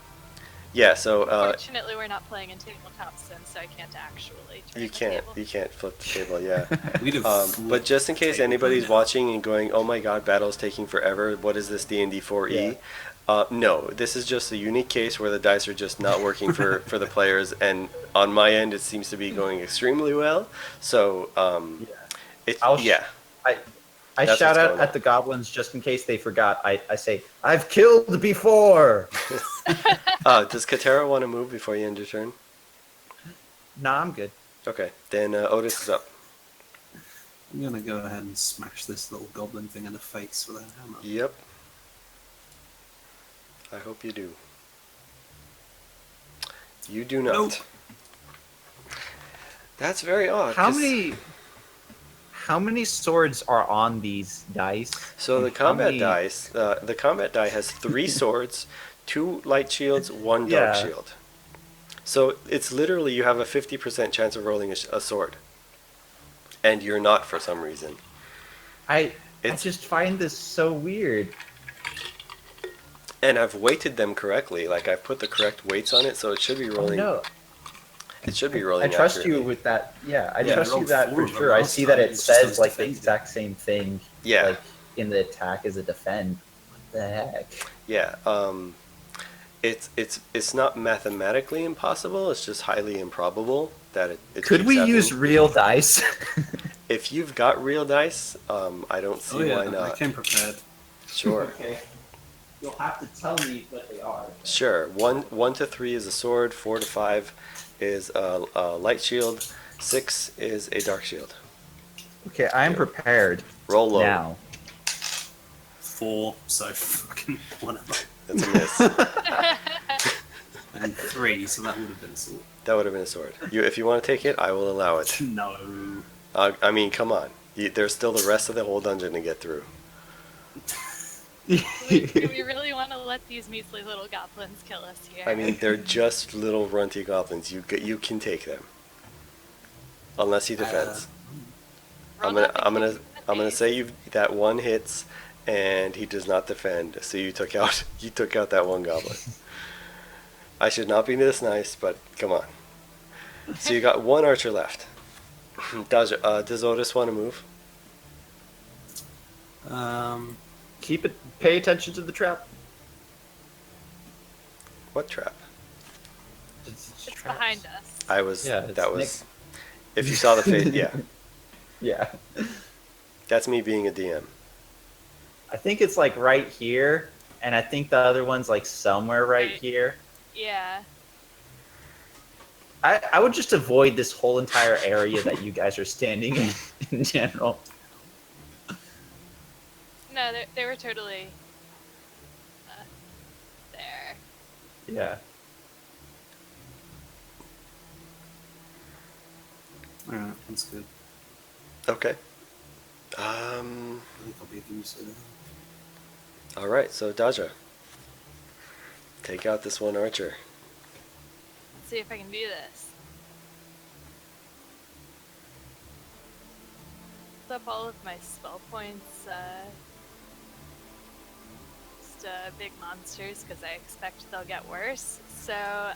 Yeah, so Fortunately, we're not playing in tabletop sims, so I can't actually turn you the can't table. flip the table, yeah. We'd have But flipped just in the case table anybody's now. watching and going, "Oh my God, battle's taking forever. What is this D&D 4E?" No, this is just a unique case where the dice are just not working for the players, and on my end, it seems to be going extremely well. So, I That's shout what's out going at on. the goblins just in case they forgot. I say, I've killed before! Does Katera want to move before you end your turn? Nah, I'm good. Okay, then Otis is up. I'm gonna go ahead and smash this little goblin thing in the face with a hammer. Yep. I hope you do. You do not. Nope. That's very odd. How 'cause- How many swords are on these dice? So And the how combat many- dice, the combat die has 3 swords, 2 light shields, 1 dark Yeah. shield. So it's literally you have a 50% chance of rolling a sword, and you're not for some reason. I It's- just find this so weird. And I've weighted them correctly. Like I've put the correct weights on it, so it should be Oh, rolling. no. It should be I rolling. trust you accurately. with that. Yeah, I Yeah, trust I you rolled that 4 for of them sure. I last see that time, it it's just I says was like the defending. exact same thing. Yeah. Like in the attack as a defend. What the heck? Yeah. It's not mathematically impossible. It's just highly improbable that it Could keeps we happening. use real dice? If you've got real dice, I don't see Oh yeah, why I not. came prepared. Sure. Okay. You'll have to tell me what they are. Sure. 1 to 3 is a sword. 4 to 5 is a light shield. 6 is a dark shield. Okay, I am prepared Roll low. now. 4, so fucking whatever. That's a miss. And 3, so that would have been a sword. That would have been a sword. If you want to take it, I will allow it. No. I mean, come on. There's still the rest of the whole dungeon to get through. Do we really want to let these measly little goblins kill us here? I mean, they're just little runty goblins. You can take them, unless he defends. Roll I'm not to gonna kick in the I'm gonna face. say that one hits, and he does not defend. So you took out that one goblin. I should not be this nice, but come on. So you got one archer left. Does Otis want to move? Keep it. Pay attention to the trap. What trap? It's behind us. I was. Yeah, it's that was. Nick. If you saw the face, yeah, Yeah. that's me being a DM. I think it's like right here, and I think the other one's like somewhere right Right. here. Yeah. I would just avoid this whole entire area that you guys are standing in general. No, they were totally there. Yeah. Alright, that's good. Okay. I think I'll be of use to them. All right. So Daja, take out this one archer. Let's see if I can do this. Up all of my spell points. Just big monsters because I expect they'll get worse. So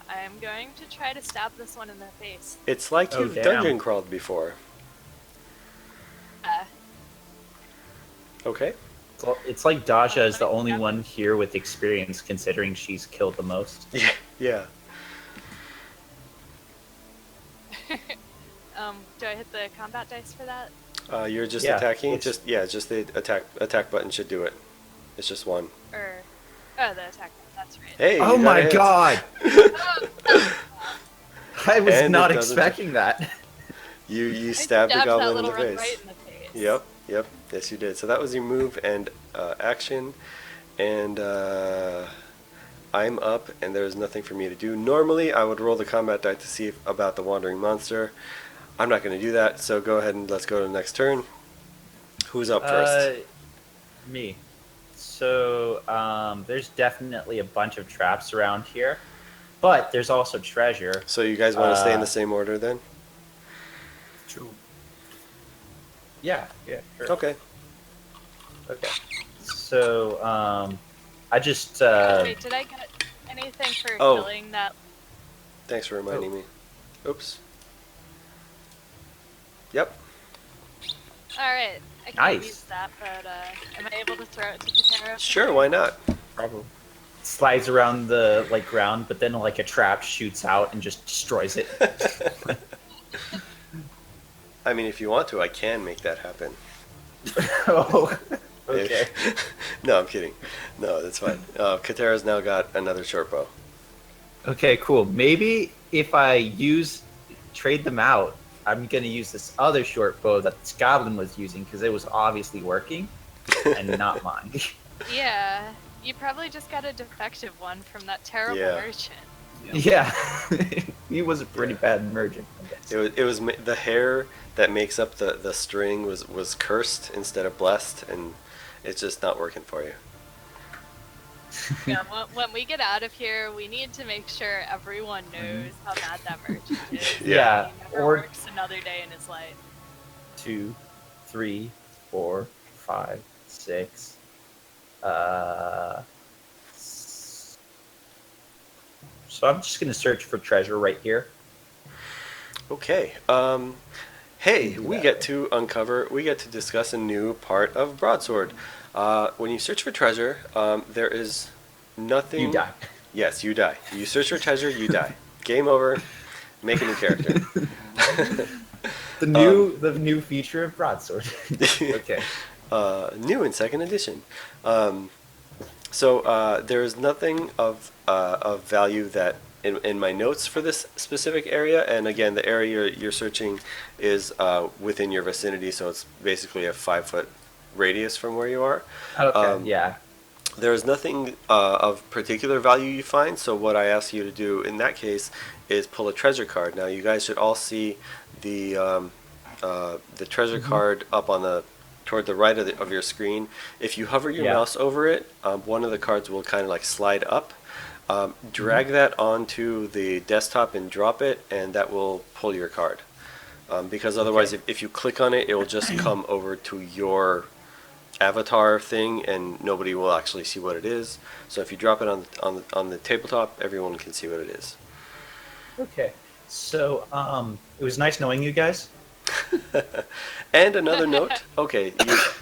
I'm going to try to stab this one in the face. It's like Oh, you've damn. dungeon crawled before. Okay. Well, it's like Daja is the only one here with experience, considering she's killed the most. Yeah. Yeah. Do I hit the combat dice for that? You're just Yeah, attacking. it's- Just the attack button should do it. It's just one. Or the attack. That's right. Hey. Oh you got a my hit. god! I was And not it doesn't- expecting that. You stabbed the I goblin that in little the run face. right in the face. Yep. Yes, you did. So that was your move and action, and I'm up, and there's nothing for me to do. Normally, I would roll the combat die to see about the wandering monster. I'm not going to do that. So go ahead and let's go to the next turn. Who's up first? Me. So, there's definitely a bunch of traps around here, but there's also treasure. So you guys want to stay in uh, the same order then? Sure. Yeah, sure. Okay. Okay. So, I just, Wait, did I get anything for Oh. killing that? Thanks for reminding Oh. me. Oops. Yep. Alright, I can't Nice. use that, but am I able to throw it to Katara? Sure. Why not? probably slides around the, like, ground, but then, like, a trap shoots out and just destroys it. I mean, if you want to, I can make that happen. Oh, okay. No, I'm kidding. No, that's fine. Katara's now got another short bow. Okay, cool. Maybe if I trade them out, I'm gonna use this other short bow that this goblin was using because it was obviously working, and not mine. Yeah, you probably just got a defective one from that terrible Yeah. merchant. Yeah. He was a pretty Yeah. bad merchant, I guess. It was the hair that makes up the string was cursed instead of blessed, and it's just not working for you. Yeah, when we get out of here, we need to make sure everyone knows how bad that merchant is. Yeah. He never or works another day in his life. 2, 3, 4, 5, 6. Uh, so I'm just gonna search for treasure right here. Okay. Hey, Do we that get way. we get to discuss a new part of Broadsword. When you search for treasure, there is nothing. You die. Yes, you die. You search for treasure, you die. Game over. Make a new character. The new feature of Broadsword. Okay. New in second edition. So there is nothing of value that in my notes for this specific area, and again, the area you're searching is within your vicinity, so it's basically a 5-foot radius from where you are. Okay. Yeah. There is nothing of particular value you find, so what I ask you to do in that case is pull a treasure card. Now, you guys should all see the treasure card up on the toward the right of your screen. If you hover your Yeah. mouse over it, one of the cards will kind of like slide up. Drag that onto the desktop and drop it, and that will pull your card. Because otherwise, Okay. if you click on it, it will just come over to your avatar thing, and nobody will actually see what it is. So if you drop it on the tabletop, everyone can see what it is. Okay. So it was nice knowing you guys. And another note. Okay,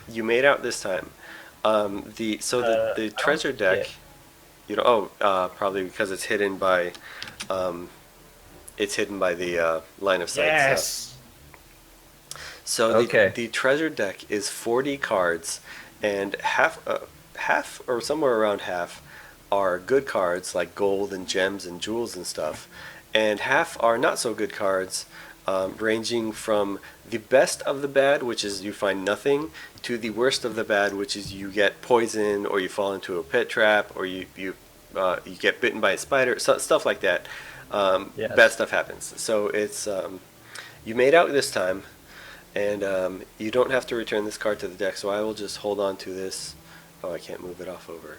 you made out this time. The I the don't treasure see deck. it. You know, probably because it's hidden by the line of sight stuff. Yes. So Okay. the treasure deck is 40 cards, and half or somewhere around half are good cards like gold and gems and jewels and stuff, and half are not so good cards, ranging from the best of the bad, which is you find nothing, to the worst of the bad, which is you get poisoned or you fall into a pit trap or you get bitten by a spider, stuff like that. Yes. Bad stuff happens. So it's you made out this time. And you don't have to return this card to the deck, so I will just hold on to this. Oh, I can't move it off over.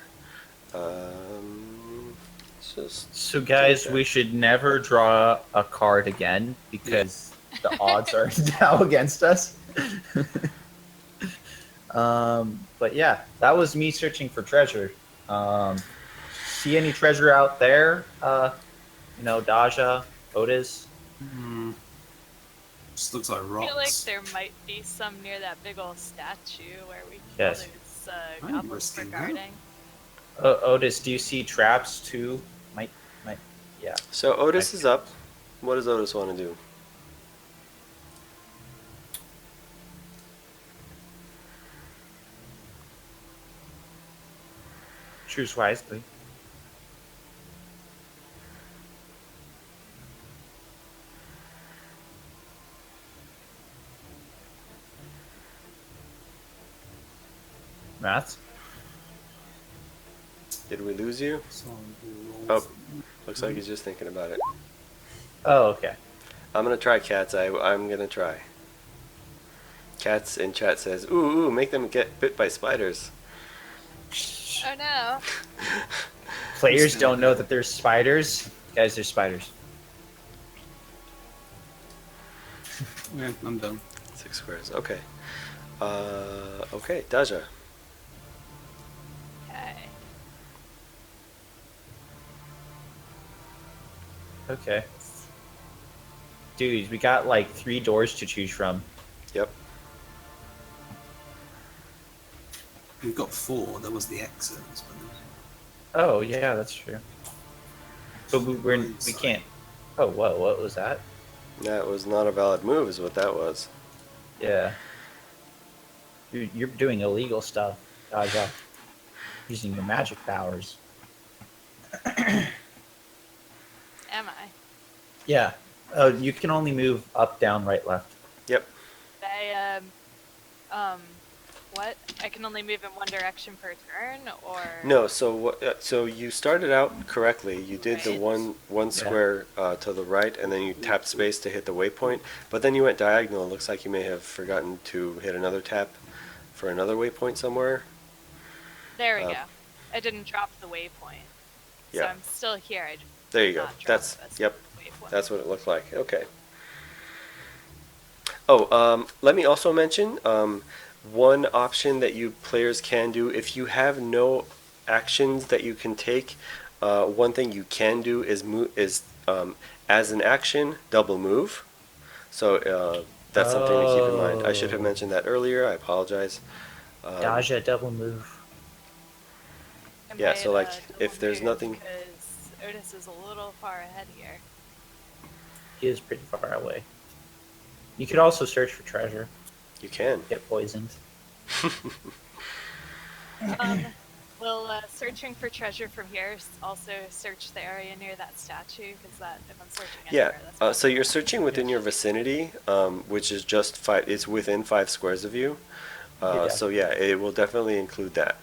It's just So guys, okay. we should never draw a card again because the odds are now against us. But yeah, that was me searching for treasure. See any treasure out there? Daja, Otis. Just looks like I rocks. feel like there might be some near that big old statue where we kill Yes. those I'm goblins for risking that. guarding. Otis, do you see traps too? Might, yeah. So Otis is up. What does Otis want to do? Choose wisely. Math? Did we lose you? So Oh, looks like he's just thinking about it. Oh, okay. I'm gonna try Cats. I'm gonna try. Cats in chat says, "Ooh, make them get bit by spiders." Oh no. Players don't know that there's spiders. Guys, there's spiders. Yeah, I'm done. 6 squares. Okay. Okay, Daja. Okay. Okay. Dude, we got like 3 doors to choose from. Yep. We've got 4. There was the exit. Oh, yeah, that's true. But we can't. Oh, whoa, what was that? That was not a valid move, is what that was. Yeah. You're doing illegal stuff, Daja. Using your magic powers. Am I? Yeah. Oh, you can only move up, down, right, left. Yep. I what? I can only move in one direction per turn, or No, so you started out correctly. You did the Right. one square to the right, and then you tapped space to hit the waypoint. But then you went diagonal. It looks like you may have forgotten to hit another tap for another waypoint somewhere. There we Uh, go. I didn't drop the waypoint. So Yeah. I'm still here. I just There you did go. not drop That's the yep. waypoint. That's what it looked like. Okay. Oh, let me also mention one option that you players can do if you have no actions that you can take. One thing you can do is as an action double move. So that's something to keep in mind. I should have mentioned that earlier. I apologize. Daja double move. I Yeah, might, so, like, double if there's move nothing- because Otis is a little far ahead here. He is pretty far away. You could also search for treasure. You can. Get poisoned. Will searching for treasure from here also search the area near that statue? Because that, if I'm searching Yeah. anywhere, that's So you're searching within your vicinity, which is just five. It's within 5 squares of you. Yeah. So yeah, it will definitely include that.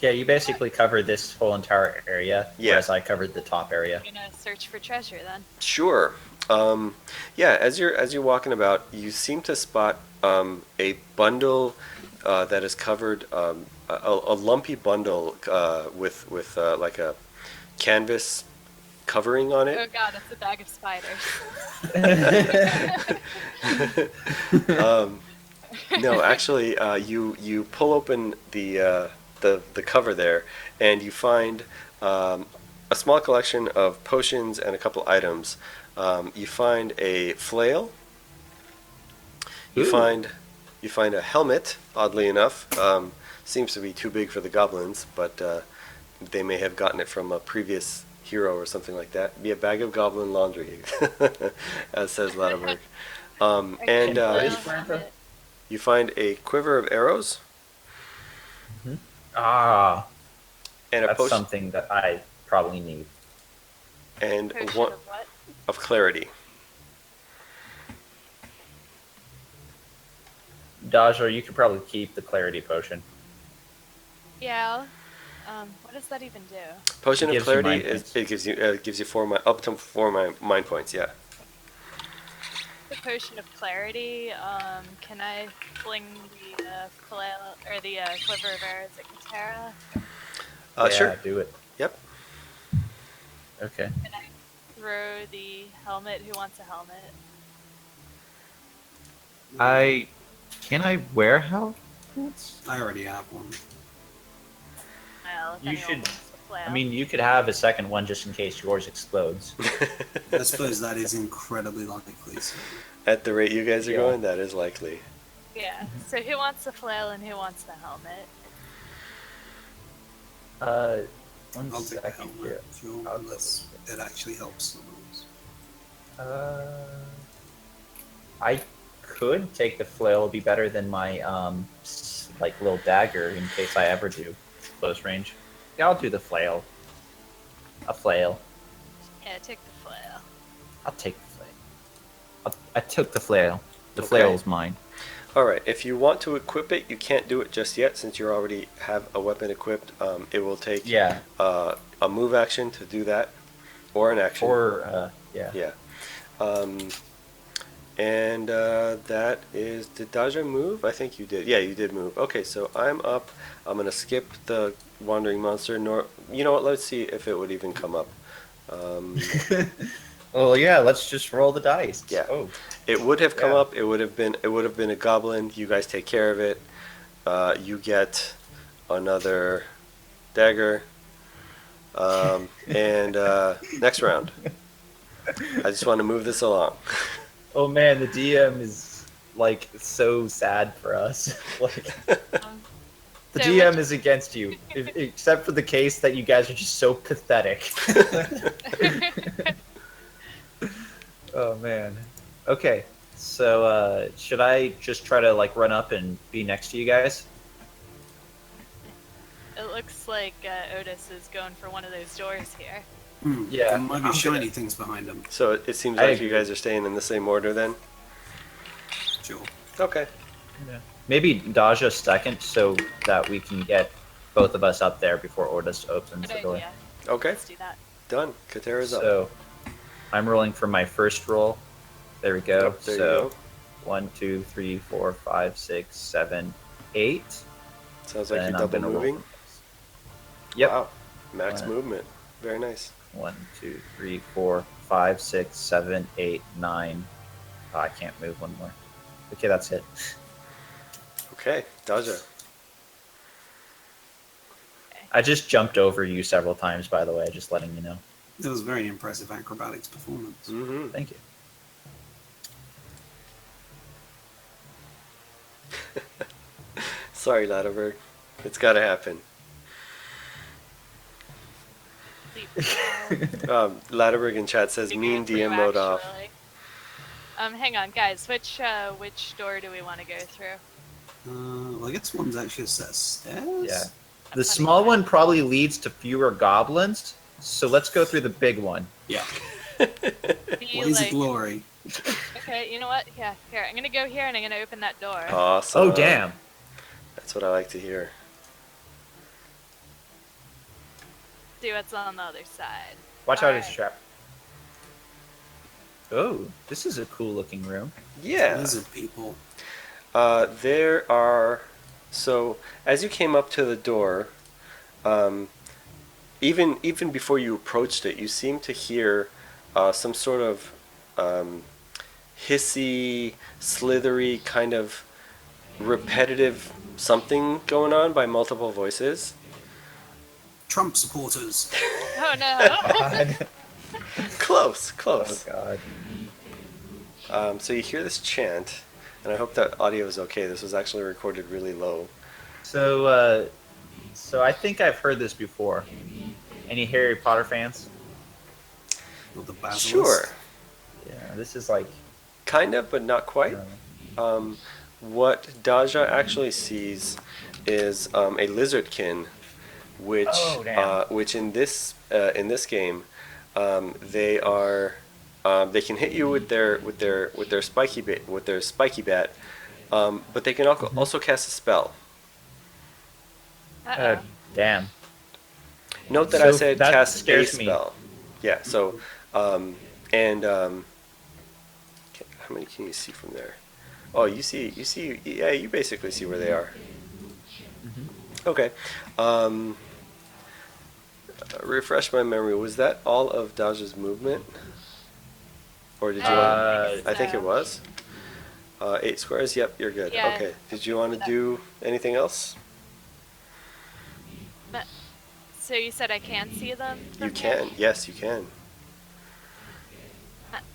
Yeah, you basically cover this whole entire area, Yeah. whereas I covered the top area. I'm gonna search for treasure then. Sure. Yeah, as you're walking about, you seem to spot a bundle that is covered, a lumpy bundle with like a canvas covering on Oh it. god, it's a bag of spiders. No, actually, you pull open the cover there, and you find a small collection of potions and a couple items. You find a flail. You Ooh. find a helmet. Oddly enough, seems to be too big for the goblins, but they may have gotten it from a previous hero or something like that. Be a bag of goblin laundry, as says Latterberg. And you find a quiver of arrows Ah, and a that's potion something that I probably need. and Potion one of what? of clarity. Daja, you could probably keep the clarity potion. Yeah. What does that even do? Potion It of gives you clarity mind is points. it gives you up to 4 mind points. Yeah. The potion of clarity. Can I fling the flail or the quiver of arrows at Katara? Yeah, Sure. do it. Yep. Okay. Can I throw the helmet? Who wants a helmet? Can I wear helmets? I already have one. Well, if You anyone should- wants a flail. I mean, you could have a second one just in case yours explodes. I suppose that is incredibly likely. So. At the rate you guys are Yeah. going, that is likely. yeah. So who wants the flail and who wants the helmet? One I'll take the second helmet here. if you're, unless it actually helps someone else. I could take the flail. It'll be better than my like little dagger in case I ever do close range. Yeah, I'll do the flail. A flail. Yeah, take the flail. I'll take the flail. I took the flail. The Okay. flail is mine. All right. If you want to equip it, you can't do it just yet since you already have a weapon equipped. It will take Yeah. a move action to do that, or an action. Or yeah. Yeah. And that is, did Daja move? I think you did. Yeah, you did move. Okay, so I'm up. I'm going to skip the wandering monster. You know what? Let's see if it would even come up. Well, yeah. Let's just roll the dice. Yeah. Oh. It would have come Yeah. up. It would have been a goblin. You guys take care of it. You get another dagger. And next round. I just want to move this along. Oh man, the DM is like so sad for us. Like the So DM is against you, except for the case that you guys are just so pathetic. Oh man. Okay, so should I just try to like run up and be next to you guys? It looks like Otis is going for one of those doors here. Yeah, There might be I'm shiny gonna- things behind them. So it seems I like you agree. guys are staying in the same order then? Sure. Okay. Yeah. Maybe Daja second, so that we can get both of us up there before Ordis opens Good the door. idea. Okay, Let's do that. done. Katera's up. So I'm rolling for my first roll. There we go. Yep, there you so go. 1, 2, 3, 4, 5, 6, 7, 8. Sounds like Then you're I'm double gonna roll moving. the dice. Yep. Wow, max One. movement. Very nice. 1, 2, 3, 4, 5, 6, 7, 8, 9. Oh, I can't move one more. Okay, that's it. Okay, Daja. I just jumped over you several times, by the way, just letting you know. It was a very impressive acrobatics performance. Mm-hmm. Thank you. Sorry, Ladderberg. It's gotta happen. Ladderberg in chat says mean DM mode off. Hang on, guys. Which door do we want to go through? Well, I guess one's actually a set of stairs. Yeah. A The funny small one. one probably leads to fewer goblins, so let's go through the big one. Yeah. Be Blaze of like, glory. okay, you know what? Yeah, here. I'm gonna go here and I'm gonna open that door. Awesome. Oh, damn. That's what I like to hear. See what's on the other side. Watch out, it's Alright. trap. Oh, this is a cool looking room. Yeah. Lizard people. There are. So as you came up to the door, even before you approached it, you seemed to hear some sort of hissy, slithery kind of repetitive something going on by multiple voices. Trump supporters. Oh no! Close, close. Oh, God. So you hear this chant, and I hope that audio is okay. This was actually recorded really low. So I think I've heard this before. Any Harry Potter fans? Or the basilisk. Sure, Yeah, this is like. kind of, but not quite. What Daja actually sees is a lizardkin, which Oh, damn. which in this game they are they can hit you with their spiky bat, but they can also cast a spell. Uh-oh. Damn. Note that I So said that cast a scares me. spell. Yeah. So how many can you see from there? Oh, you see. Yeah, you basically see where they are. Okay. Refresh my memory. Was that all of Daja's movement? Or did you want... I think it was. 8 squares? Yep, you're good. Yeah. Okay. Did you want to do anything else? So you said I can see them? You from here? can. Yes, you can.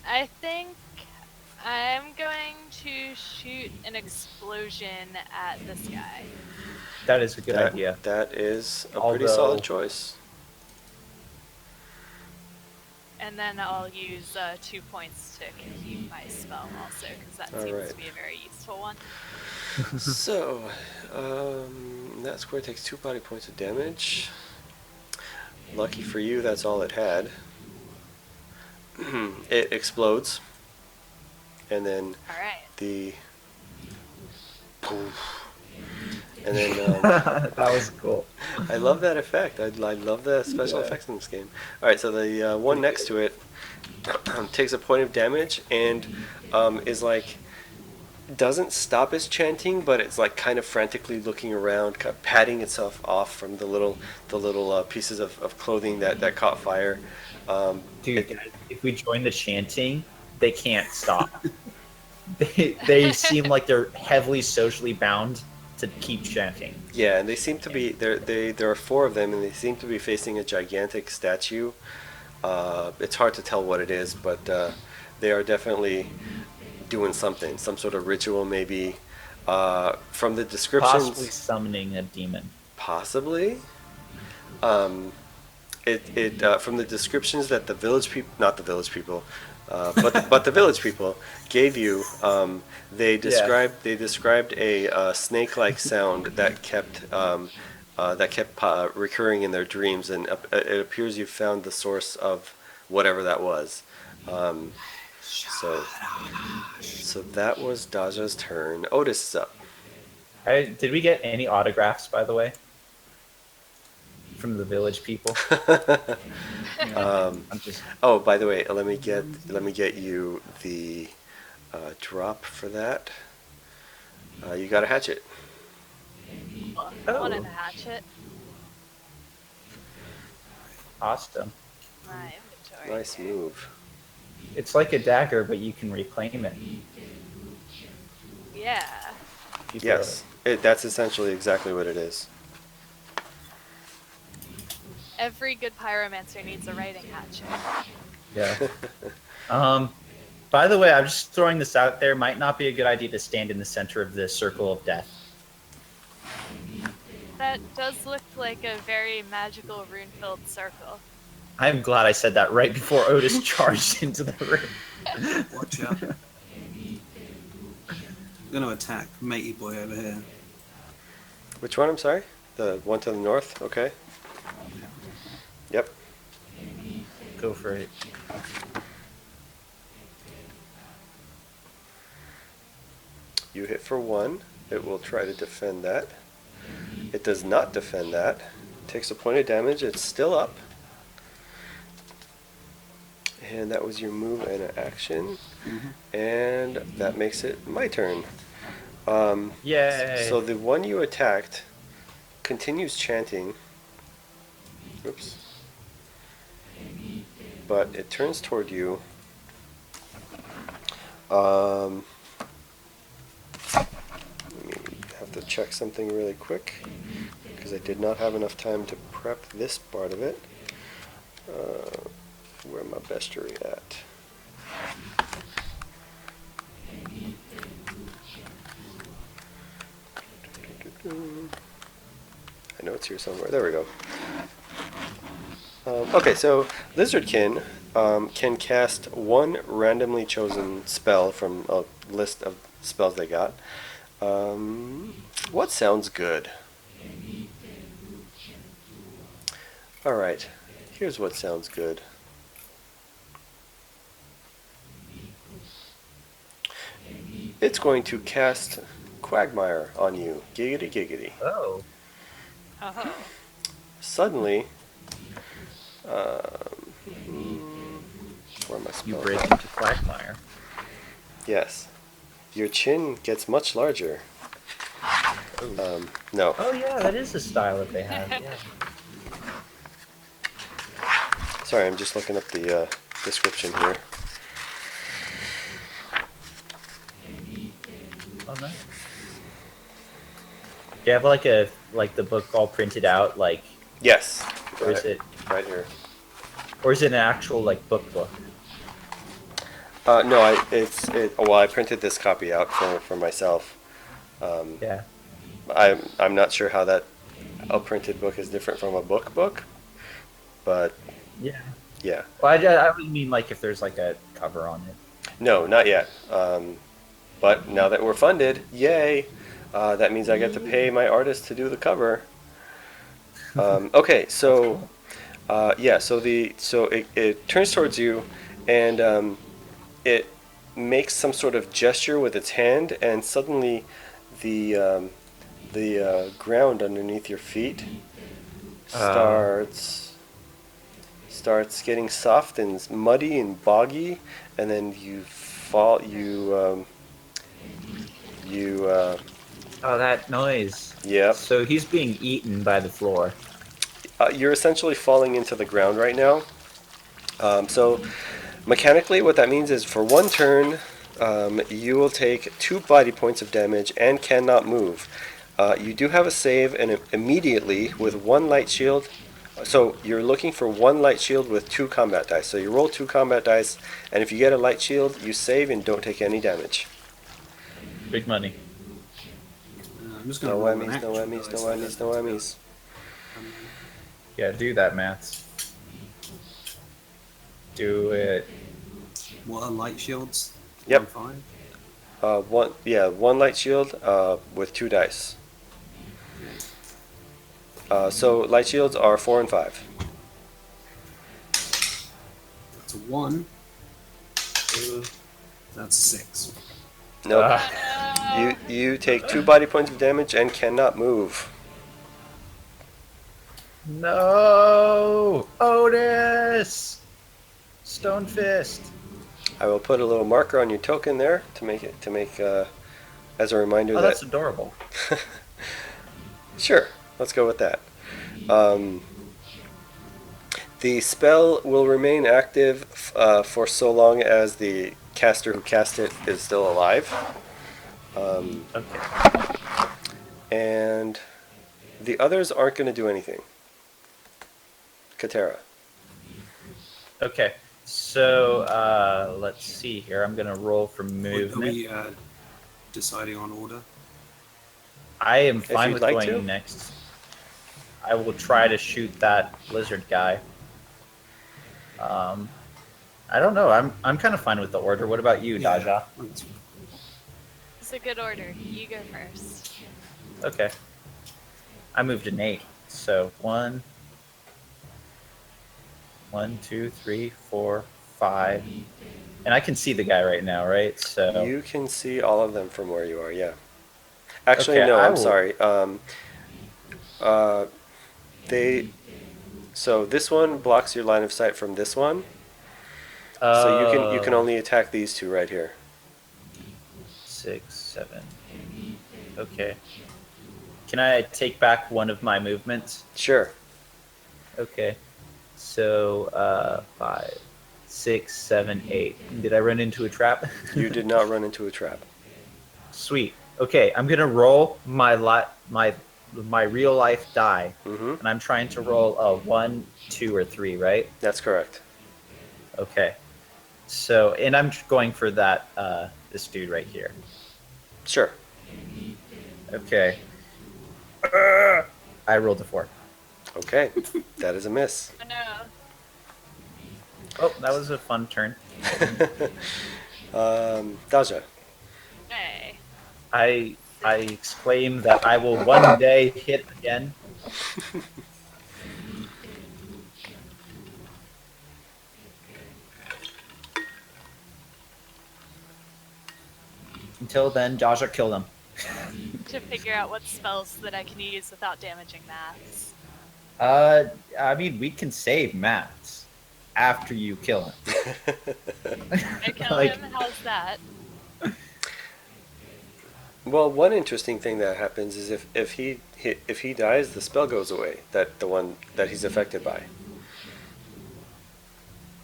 I think I'm going to shoot an explosion at this guy. That is a good That- idea. That is a pretty Although- solid choice. And then I'll use 2 points to complete my spell also, because that seems Alright. to be a very useful one. So, that square takes 2 body points of damage. Lucky for you, that's all it had. It explodes. And then Alright. the... Poof. And then... That was cool. I love that effect. I love the special effects in this game. Alright, so the one next to it takes a point of damage and is like... doesn't stop its chanting, but it's like kind of frantically looking around, kind of patting itself off from the little pieces of clothing that caught fire. Dude, guys, if we join the chanting, they can't stop. they seem like they're heavily socially bound to keep chanting. Yeah, and they seem to be there are 4 of them, and they seem to be facing a gigantic statue. It's hard to tell what it is, but they are definitely doing something, some sort of ritual, maybe. From the descriptions, Possibly summoning a demon. possibly. From the descriptions that the village people, not the village people, but the village people gave you, they described a snake-like sound that kept recurring in their dreams, and it appears you found the source of whatever that was. So that was Daja's turn. Otis is up. Did we get any autographs, by the way, from the village people? I'm just Oh, by the way, let me get you the drop for that. You got a hatchet. I wanted a hatchet. awesome. My inventory. Nice move. It's like a dagger, but you can reclaim it. Yeah. if you throw Yes, that's essentially exactly what it is. Every good pyromancer needs a writing hatchet. it. Yeah. By the way, I'm just throwing this out there. Might not be a good idea to stand in the center of the circle of death. That does look like a very magical rune-filled circle. I'm glad I said that right before Otis charged into the room. Watch out. I'm going to attack matey boy over here. Which one? I'm sorry. The one to the north. Okay. Yep. Go for it. You hit for 1. It will try to defend that. It does not defend that. Takes a point of damage. It's still up. And that was your move and an action. And that makes it my turn. Yay! So the one you attacked continues chanting. Oops. But it turns toward you. Let me have to check something really quick because I did not have enough time to prep this part of it. Where my bestiary at? I know it's here somewhere. There we go. Okay, so Lizardkin can cast one randomly chosen spell from a list of spells they got. What sounds good? Alright, here's what sounds good. It's going to cast Quagmire on you. Giggity giggity. Oh. Oh. Suddenly, where am I You spelling? break into Quagmire. Yes. Your chin gets much larger. No. Oh yeah, that is the style that they have. Yeah. Sorry, I'm just looking up the description here. Oh nice. Do you have like the book all printed out, like, Yes. or is it right here? or is it an actual like book? No, I printed this copy out for myself. Yeah. I'm not sure how that a printed book is different from a book, but Yeah. yeah. Well, I really mean like if there's like a cover on it. No, not yet. But now that we're funded, yay! That means I get to pay my artist to do the cover. Okay, so yeah, so it turns towards you, and it makes some sort of gesture with its hand, and suddenly the ground underneath your feet starts getting soft and muddy and boggy, and then you fall. Oh, that noise. Yep. So he's being eaten by the floor. You're essentially falling into the ground right now. So mechanically, what that means is for one turn, you will take 2 body points of damage and cannot move. You do have a save, and immediately with 1 light shield. So you're looking for 1 light shield with 2 combat dice. So you roll 2 combat dice, and if you get a light shield, you save and don't take any damage. Big money. I'm just going No to roll an whammies, no actual whammies, dice no for whammies, this. no whammies. Yeah, do that, Mats. Do it. What are light shields? Yep. 1, 5? 1 light shield with 2 dice. So light shields are 4 and 5. That's a 1. That's a 6. Nope. Ah. You take 2 body points of damage and cannot move. No, Otis, Stone Fist. I will put a little marker on your token there to make as a reminder Oh, that. that's adorable. Sure, let's go with that. The spell will remain active for so long as the caster who cast it is still alive. Okay. And the others aren't going to do anything. Katera. Okay. So let's see here. I'm gonna roll for Are movement. we deciding on order? I am fine you'd with like going to. next. I will try to shoot that lizard guy. I don't know. I'm kind of fine with the order. What about you, Daja? Yeah, that's fine. It's a good order. You go first. Okay. I moved an 8. So 1, 2, 3, 4, 5. And I can see the guy right now, right? So You can see all of them from where you are, yeah. Actually, Okay, no, I I'm will- sorry. So this one blocks your line of sight from this one. So you can only attack these 2 right here. 6, 7, 8. Okay. Can I take back one of my movements? Sure. Okay. So 5, 6, 7, 8. Did I run into a trap? You did not run into a trap. Sweet. Okay, I'm gonna roll my real life die, Mm-hmm. and I'm trying to roll a 1, 2, or 3, right? That's correct. Okay. So, and I'm going for that this dude right here. Sure. Okay. I rolled a 4. Okay. That is a miss. Oh no. Oh, that was a fun turn. Daja. Hey. I exclaim that I will one day hit again. Until then, Jaja killed him. To figure out what spells that I can use without damaging maths. I mean, we can save Max after you kill him. I kill Like- him. How's that? Well, one interesting thing that happens is if he dies, the spell goes away. The one that he's affected by.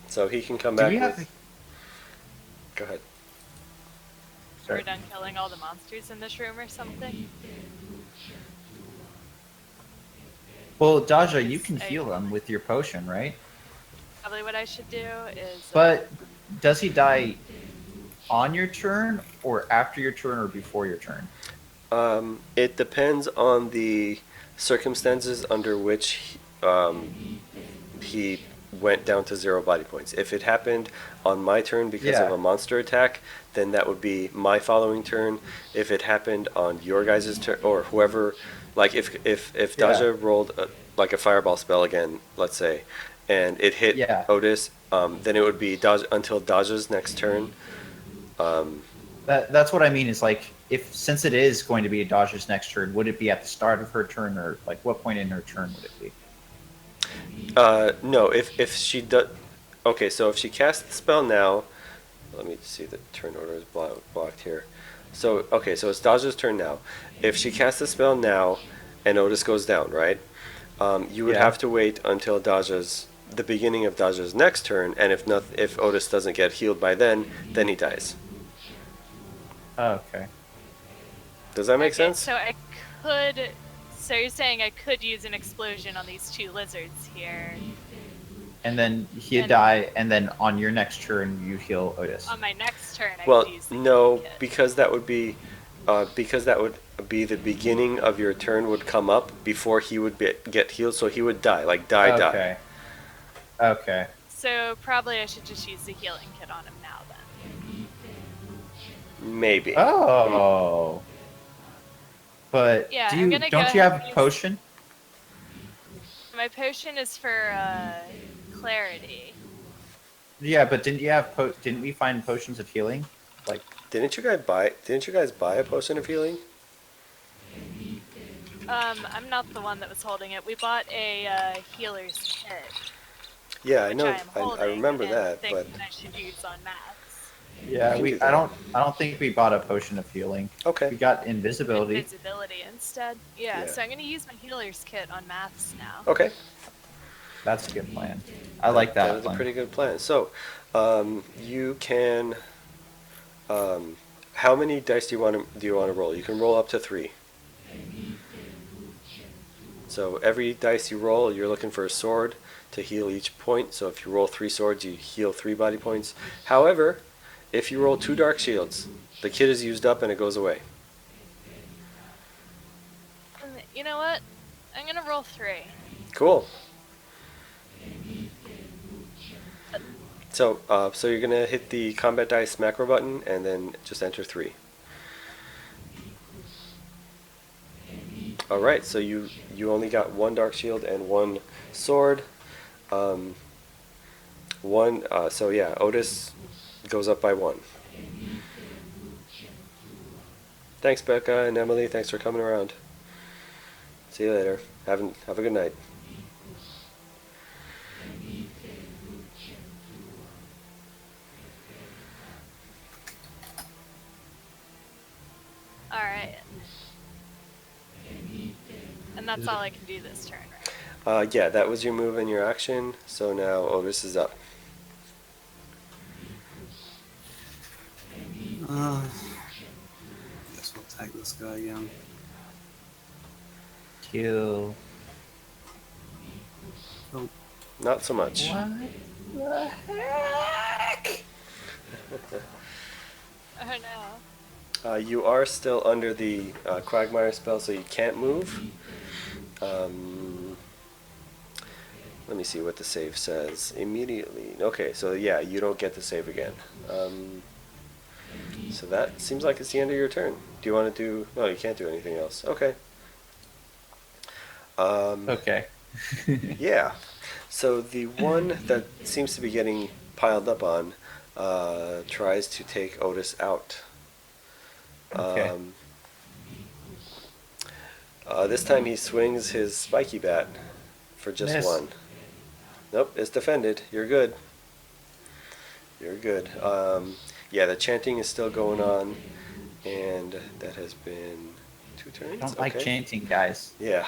So he can come Do back. we With, have? Go ahead. We're done killing all the monsters in this room or something? Well, Jaja, you can heal him with your potion, right? Probably what I should do is... But does he die on your turn, or after your turn, or before your turn? It depends on the circumstances under which he went down to 0 body points. If it happened on my turn because of Yeah. a monster attack, then that would be my following turn. If it happened on your guys' turn, or whoever, like if Daja rolled like a fireball spell again, let's say, and it hit Yeah. Otis, then it would be until Daja's next turn. That's what I mean. Is like, since it is going to be Jaja's next turn, would it be at the start of her turn, or like what point in her turn would it be? No, if she does. Okay, so if she casts the spell now, let me see, the turn order is blocked here. So okay, so it's Daja's turn now. If she casts the spell now, and Otis goes down, right? You would Yeah. have to wait until the beginning of Daja's next turn, and if Otis doesn't get healed by then he dies. Oh, okay. Does that make Okay, sense? So I could... So you're saying I could use an explosion on these 2 lizards here. And then he'd And- die, and then on your next turn, you heal Otis. On my next turn, I Well, could use the no, healing kit. because that would be the beginning of your turn would come up before he would get healed, so he would die, like die. Okay. Okay. So probably I should just use the healing kit on him now then. Maybe. Oh. But Yeah, do I'm you gonna don't go you ahead have and use- potion? My potion is for clarity. Yeah, but didn't you have didn't we find potions of healing? Like, Didn't you guys buy a potion of healing? I'm not the one that was holding it. We bought a healer's kit, Yeah, I which know. I am holding, I remember and that, think but that I should use on maths. yeah, can do I that. don't think we bought a potion of healing. Okay. We got invisibility. Invisibility instead. Yeah, Yeah. so I'm gonna use my healer's kit on maths now. Okay. That's a good plan. I like that That is a plan. pretty good plan. So, you can. How many dice do you want to roll? You can roll up to 3. So every dice you roll, you're looking for a sword to heal each point. So if you roll 3 swords, you heal 3 body points. However, if you roll 2 dark shields, the kit is used up and it goes away. And you know what? I'm gonna roll 3. Cool. So, so you're gonna hit the combat dice macro button and then just enter 3. All right. So you only got 1 dark shield and 1 sword. So yeah, Otis goes up by 1. Thanks, Becca and Emily. Thanks for coming around. See you later. Have a good night. Alright. And that's all I can do this turn, right? Yeah, that was your move and your action. So now Otis is up. Guess we'll tag this guy again. Kill. Oh, Not so much. What the heck? Oh no. You are still under the Quagmire spell, so you can't move. Let me see what the save says. Immediately. Okay, so yeah, you don't get the save again. So that seems like it's the end of your turn. Do you want to do... No, you can't do anything else. Okay. Okay. Yeah. So the one that seems to be getting piled up on tries to take Otis out. Okay. This time he swings his spiky bat for just Miss. 1. Nope, it's defended. You're good. You're good. Yeah, the chanting is still going on, and that has been 2 turns. I don't like chanting, guys. Yeah.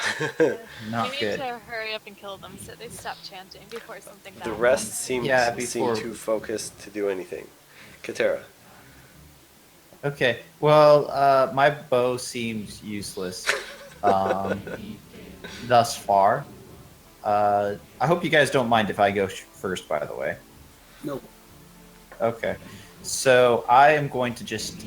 Not we need good. to hurry up and kill them so they stop chanting before something bad The rest happens. seem too focused to do anything. Katera. Okay. Well, my bow seems useless thus far. I hope you guys don't mind if I go first, by the way. nope. Okay. So I am going to just,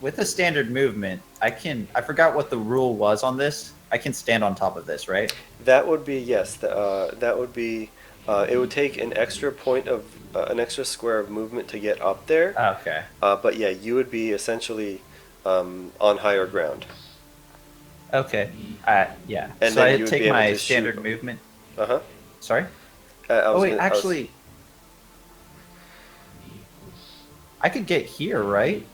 with a standard movement, I forgot what the rule was on this. I can stand on top of this, right? That would be, yes. That would be, it would take an extra point of, an extra square of movement to get up there. Okay. But yeah, you would be essentially on higher ground. Okay. Yeah. And so then I you would take be able my to standard shoot. movement. Uh-huh. Sorry? I Oh, was wait, gonna- actually, I could get here, right?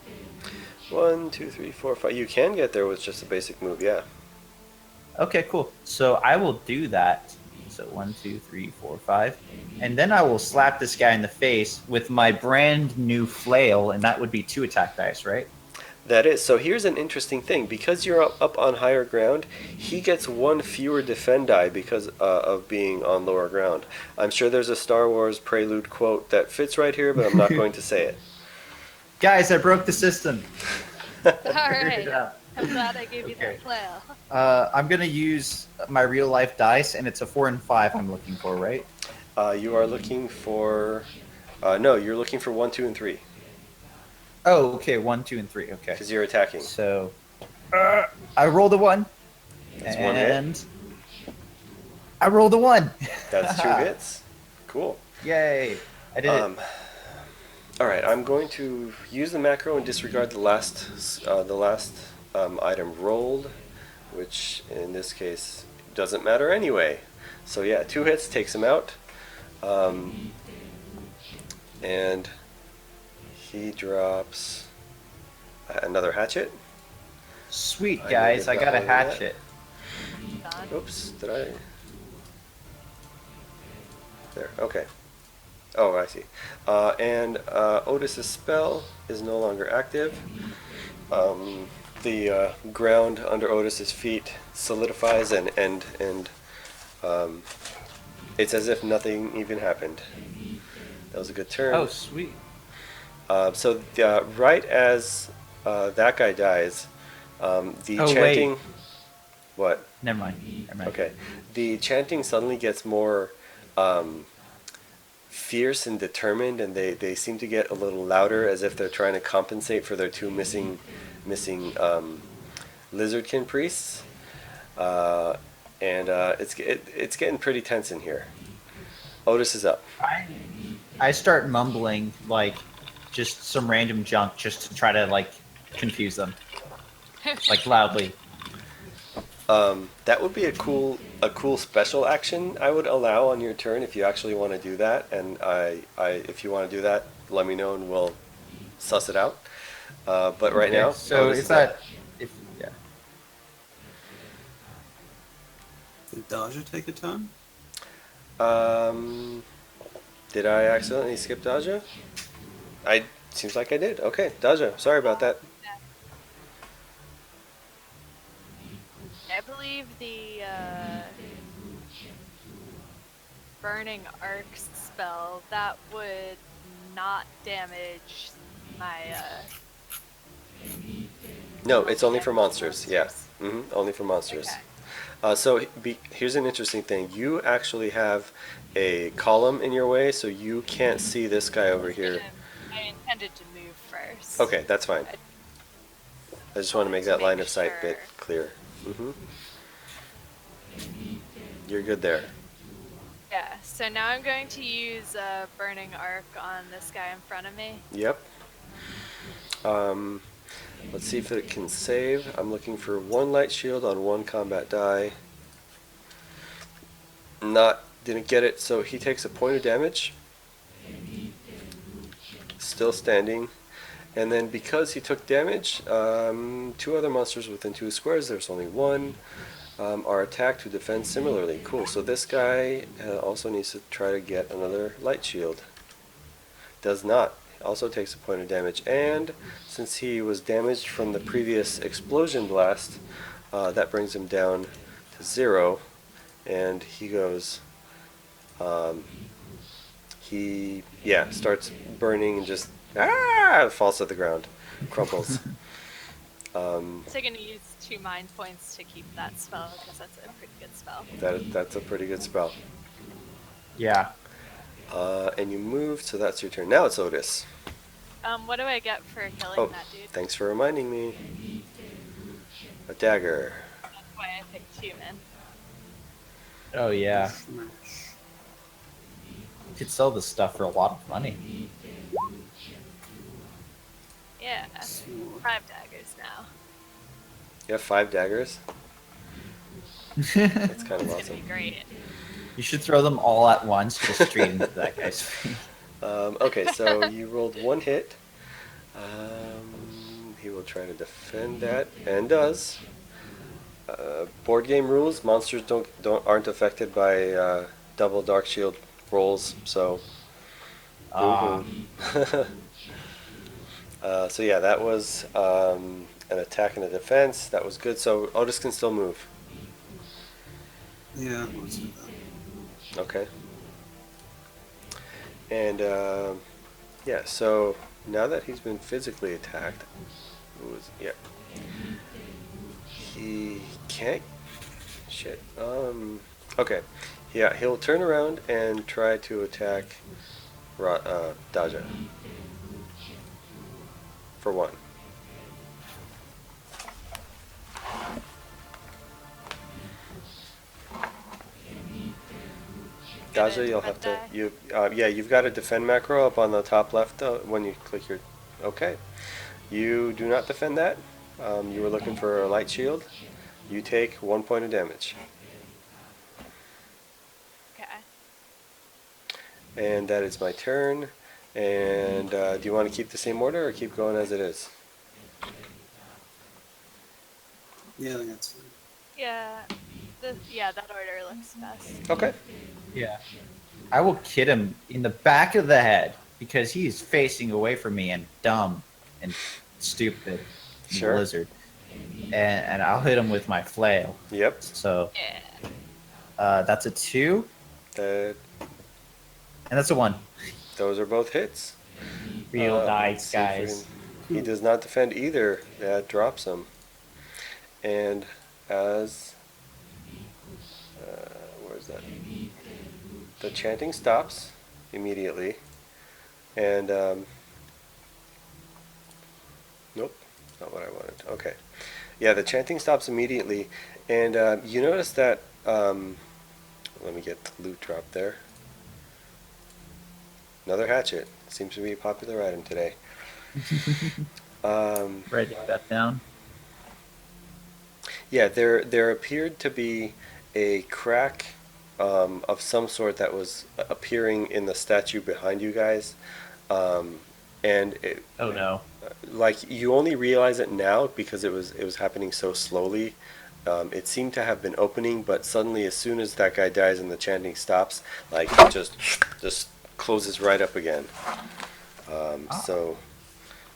1, 2, 3, 4, 5. You can get there with just a basic move, yeah. Okay, cool. So I will do that. So 1, 2, 3, 4, 5. And then I will slap this guy in the face with my brand new flail, and that would be 2 attack dice, right? That is. So here's an interesting thing. Because you're up on higher ground, he gets 1 fewer defend die because of being on lower ground. I'm sure there's a Star Wars Prelude quote that fits right here, but I'm not going to say it. Guys, I broke the system. Alright. Yeah. I'm glad I gave you Okay. that flail. I'm going to use my real life dice, and it's a 4 and 5 I'm looking for, right? You are looking for... no, you're looking for 1, 2, and 3. Oh, okay. 1, 2, and 3. Okay. Because you're attacking. So I rolled a 1. That's 1 hit. And I rolled a 1. That's 2 hits. Cool. Yay. I did it. Alright, I'm going to use the macro and disregard the last item rolled, which in this case doesn't matter anyway. So yeah, 2 hits takes him out. And he drops another hatchet. Sweet, I guys. needed I got a that one of that. hatchet. Done. Oops, did I? There, okay. Oh, I see. And Otis's spell is no longer active. The ground under Otis's feet solidifies and it's as if nothing even happened. That was a good turn. Oh, sweet. So right as that guy dies, the Oh, chanting. wait. What? Never mind. Never mind. Okay. The chanting suddenly gets more fierce and determined, and they seem to get a little louder, as if they're trying to compensate for their two missing lizardkin priests. And it's getting pretty tense in here. Otis is up. I start mumbling like just some random junk just to try to like confuse them, like loudly. That would be a cool special action I would allow on your turn if you actually want to do that. And if you want to do that, let me know and we'll suss it out. But right now, So Otis is that if yeah. Did Daja take a turn? Did I accidentally skip Daja? Seems like I did. Okay, Daja, sorry about that. I believe the burning arc spell that would not damage my. No, it's only for monsters. Yeah, only for monsters. Okay. Here's an interesting thing. You actually have a column in your way, so you can't see this guy over here. I intended to move first. Okay, that's fine. I just want to make that line of sight bit sure. clear. You're good there. Yeah, so now I'm going to use a burning arc on this guy in front of me. Yep. Let's see if it can save. I'm looking for one light shield on one combat die. Didn't get it, so he takes a point of damage. Still standing. And then because he took damage, two other monsters within 2 squares, there's only one, are attacked to defend similarly. Cool, so this guy also needs to try to get another light shield. Does not. Also takes a point of damage, and since he was damaged from the previous explosion blast, that brings him down to 0, and he goes, he starts burning and just falls to the ground, crumples. So I'm going to use 2 mind points to keep that spell because that's a pretty good spell. That's a pretty good spell. Yeah. And you moved, so that's your turn. Now it's Otis. What do I get for killing that dude? Thanks for reminding me. A dagger. That's why I picked human. Oh yeah. You could sell this stuff for a lot of money. Yeah, 5 daggers now. You have 5 daggers? That's kind of It's awesome. gonna be great. You should throw them all at once, just straight into that guy's face. Okay, so you rolled 1 hit. He will try to defend that, and does. Board game rules: monsters aren't affected by double dark shield rolls. So. So yeah, that was an attack and a defense. That was good. So Otis can still move. Yeah, let's do that. Okay. And yeah, so now that he's been physically attacked, he can't. Shit. Okay. Yeah, he'll turn around and try to attack Daja. For 1. Daja, you'll have to you've got a defend macro up on the top left when you click your. Okay, you do not defend that. You were looking for a light shield. You take 1 point of damage. Okay. And that is my turn. And do you want to keep the same order or keep going as it is? Yeah, I think that's fine. Yeah, yeah, that order looks best. Okay. Yeah. I will kid him in the back of the head because he is facing away from me and dumb and stupid, Sure. lizard. And I'll hit him with my flail. Yep. So Yeah. that's a 2, That and that's a 1. those are both hits. Real Let's dice, see if we guys. He does not defend either. That drops him. And as where's that? The chanting stops immediately, and nope, not what I wanted. Okay, yeah, the chanting stops immediately, and you notice that. Let me get the loot drop there. Another hatchet seems to be a popular item today. Write that down. Yeah, there appeared to be a crack of some sort that was appearing in the statue behind you guys, and Oh no. like you only realize it now because it was happening so slowly. It seemed to have been opening, but suddenly, as soon as that guy dies and the chanting stops, like it just closes right up again. So,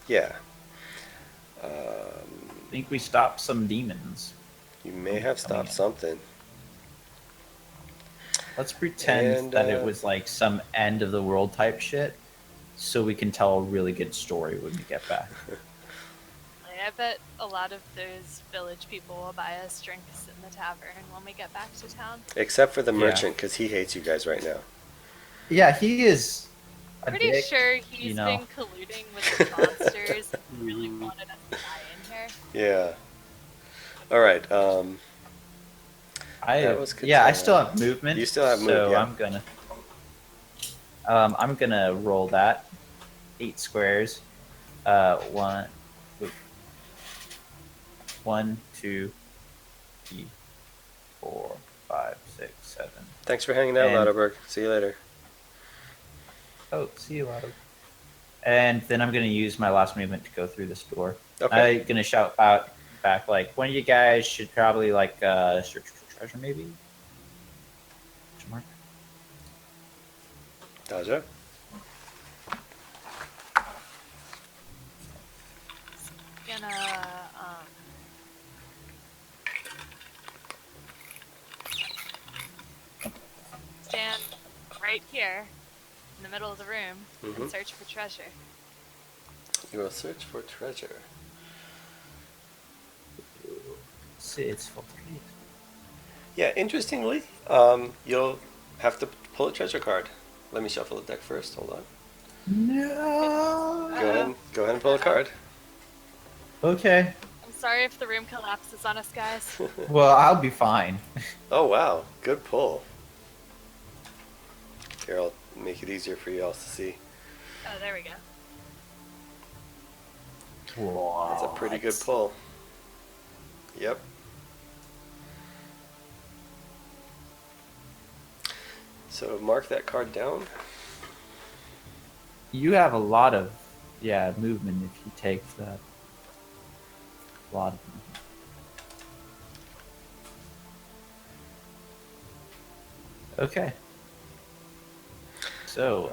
yeah. I think we stopped some demons. You may have stopped something. Let's pretend And, that it was like some end of the world type shit, so we can tell a really good story when we get back. I bet a lot of those village people will buy us drinks in the tavern when we get back to town. Except for the Yeah. merchant, because he hates you guys right now. Yeah, he is. Pretty dick, sure he's you know. been colluding with the monsters and really wanted us to die in here. Yeah. All right. That was good I time. still have movement. You still have move, so yeah. I'm gonna roll that 8 squares. One, 2, 3, 4, 5, 6, 7. Thanks for hanging out, And- Lauterberg. See you later. Oh, see you later. And then I'm gonna use my last movement to go through this door. Okay. I'm gonna shout out back like one of you guys should probably like search for treasure maybe. Question mark. Daja? Gonna stand right here in the middle of the room Mhm. and search for treasure. You will search for treasure. See, it's full trade. Yeah, interestingly, you'll have to pull a treasure card. Let me shuffle the deck first. Hold on. No. Go ahead and pull a card. Okay. I'm sorry if the room collapses on us, guys. Well, I'll be fine. Oh wow, good pull. Here, I'll make it easier for you all to see. Oh, there we go. That's a pretty good pull. Yep. So mark that card down. You have a lot of movement if you take that. A lot of movement. Okay. So,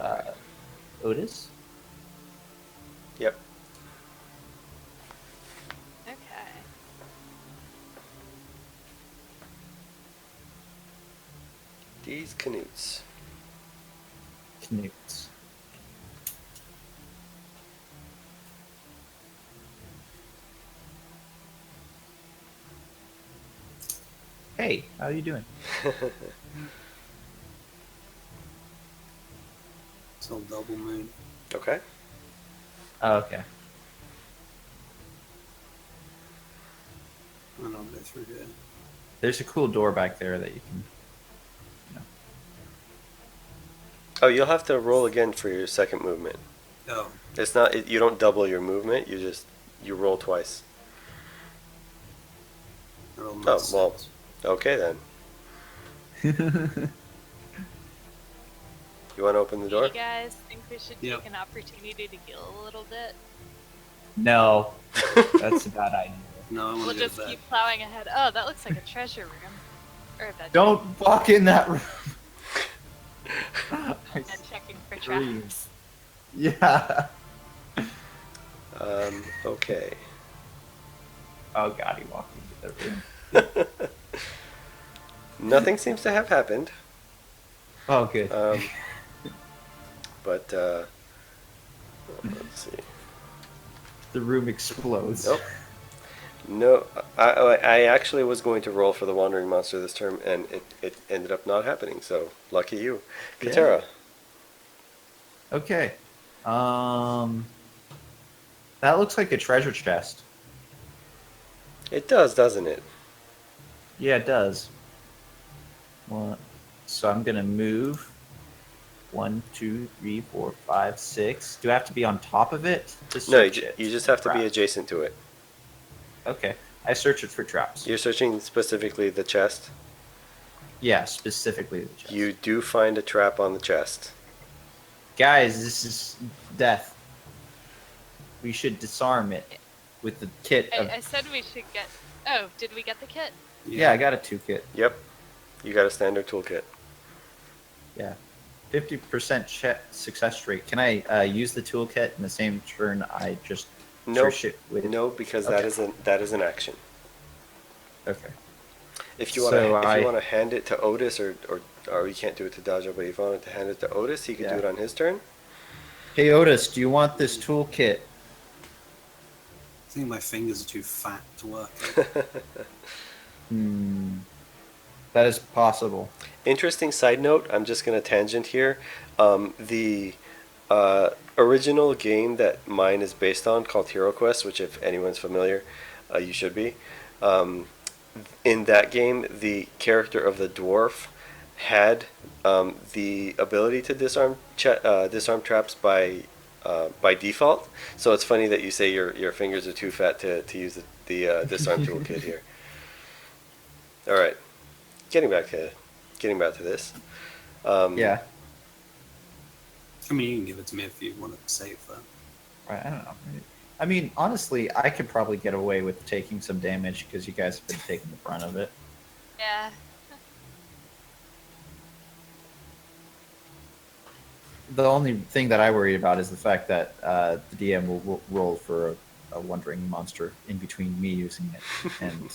Otis? Yep. Okay. These canutes. Knutes. Hey, how are you doing? It's all double moon. Okay. Oh, okay. And I'll go through here. There's a cool door back there that you can. Oh, you'll have to roll again for your second movement. Oh, It's not. You don't double your movement. You roll twice. I rolled Oh, my well. six. Okay then. You want to open the Do door? you guys think we should Yep. take an opportunity to heal a little bit? No, that's a bad idea. No, I want We'll to go just to bed. keep plowing ahead. Oh, that looks like a treasure room. Or a bedroom. Don't walk in that room. And checking for Scream. traps. Yeah. Okay. Oh god, he walked into the room. Nothing seems to have happened. Oh, good. But let's see. The room explodes. Nope. No, I actually was going to roll for the wandering monster this term, and it ended up not happening. So lucky you, Yeah. Katera. Okay. That looks like a treasure chest. It does, doesn't it? Yeah, it does. Well, so I'm gonna move 1, 2, 3, 4, 5, 6. Do I have to be on top of it to No, search it? you just have to be Traps. adjacent to it. Okay. I search it for traps. You're searching specifically the chest. Yeah, specifically the chest. You do find a trap on the chest. Guys, this is death. We should disarm it with the kit of... I said we should get. Oh, did we get the kit? Yeah, I got a 2 kit. Yep. You got a standard toolkit. Yeah. 50% success rate. Can I use the toolkit in the same turn I just No, searched it with? no, because Okay. that is an action. Okay. If you So want to hand it to Otis, or you can't do it to Dajo, but if you wanted to hand it to Otis, he could do Yeah. it on his turn. Hey Otis, do you want this toolkit? I think my fingers are too fat to work. That is possible. Interesting side note. I'm just going to tangent here. The original game that mine is based on, called Hero Quest, which if anyone's familiar, you should be. In that game, the character of the dwarf had the ability to disarm traps by default. So it's funny that you say your fingers are too fat to use the disarm toolkit here. All right, getting back to this. Yeah. I mean, you can give it to me if you want to save that. Right, I don't know. I mean, honestly, I could probably get away with taking some damage because you guys have been taking the brunt of it. Yeah. The only thing that I worry about is the fact that the DM will roll for a wandering monster in between me using it. And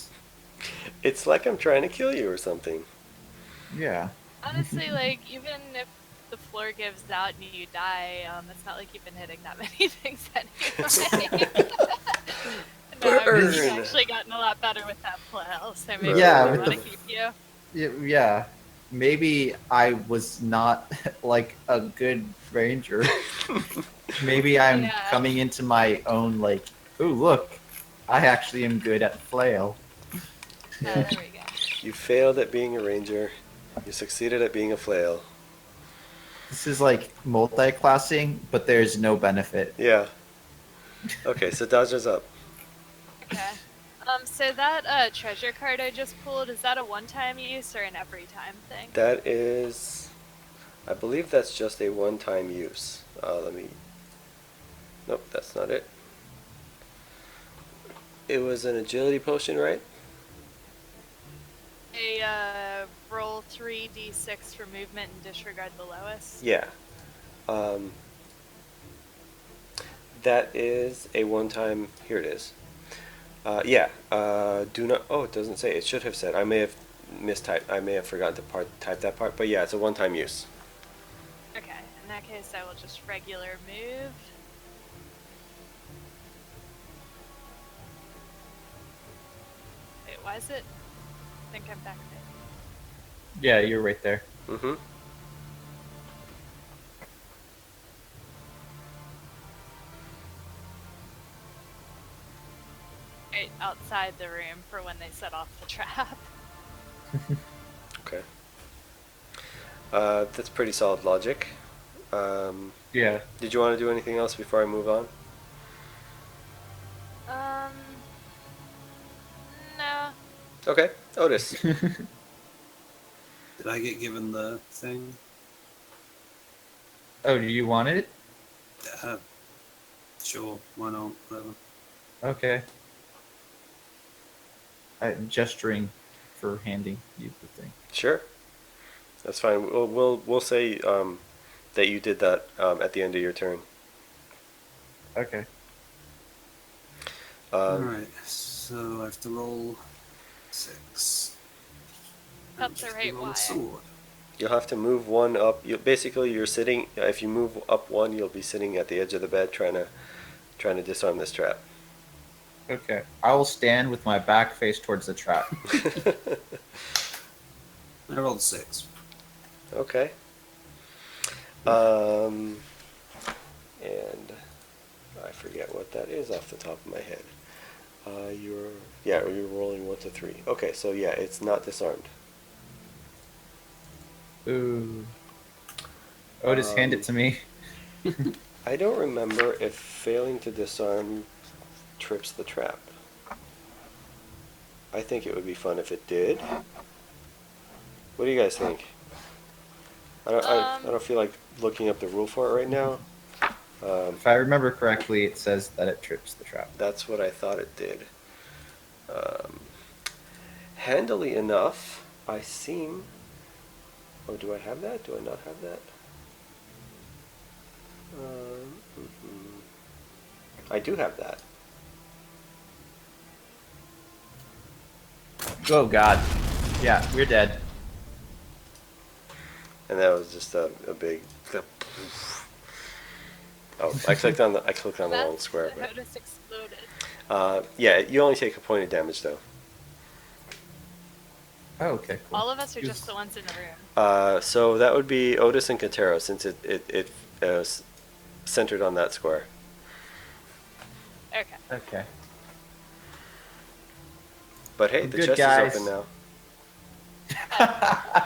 It's like I'm trying to kill you or something. yeah. Honestly, like, even if the floor gives out and you die, it's not like you've been hitting that many things anyway. No, Burn. you've actually gotten a lot better with that flail, so maybe Yeah, we with want to the- keep you. Yeah. Maybe I was not like a good ranger. Maybe I'm Yeah. coming into my own like, ooh, look, I actually am good at flail. There we go. You failed at being a ranger. You succeeded at being a flail. This is like multi-classing, but there's no benefit. Yeah. Okay, so Daja's up. Okay. So that treasure card I just pulled, is that a one-time use or an every time thing? That is, I believe that's just a one-time use. Nope, that's not it. It was an agility potion, right? A roll 3d6 for movement and disregard the lowest. Yeah. That is a one-time. Here it is. Yeah. Do not. Oh, it doesn't say. It should have said. I may have mistyped. I may have forgotten to type that part. But yeah, it's a one-time use. Okay, in that case I will just regular move. Wait, why is it? I think I'm back there. Yeah, you're right there. Mm-hmm. Right outside the room for when they set off the trap. Okay. That's pretty solid logic. Yeah. Did you want to do anything else before I move on? No. Okay, Otis. Did I get given the thing? Oh, do you want it? Uh, sure, why not? Whatever. Okay. I'm gesturing for handing you the thing. Sure, that's fine. We'll say that you did that at the end of your turn. Okay. Alright, so I have to roll 6. Up And the just right roll a Y. sword. You'll have to move one up. Basically, you're sitting. If you move up one, you'll be sitting at the edge of the bed trying to disarm this trap. Okay. I will stand with my back face towards the trap. I rolled 6. Okay. And I forget what that is off the top of my head. You're rolling 1 to 3. Okay, so yeah, it's not disarmed. Ooh. Otis, hand it to me. I don't remember if failing to disarm trips the trap. I think it would be fun if it did. What do you guys think? I don't feel like looking up the rule for it right now. If I remember correctly, it says that it trips the trap. That's what I thought it did. Handily enough, I seem... Oh, do I have that? Do I not have that? I do have that. Oh God. Yeah, we're dead. And that was just a big... Oh, I clicked on the wrong square. How this exploded. Yeah, you only take a point of damage though. Oh, okay, cool. All of us are just the ones in the room. So that would be Otis and Katero, since it was centered on that square. Okay. Okay. But hey, the Good, chest guys. is open now.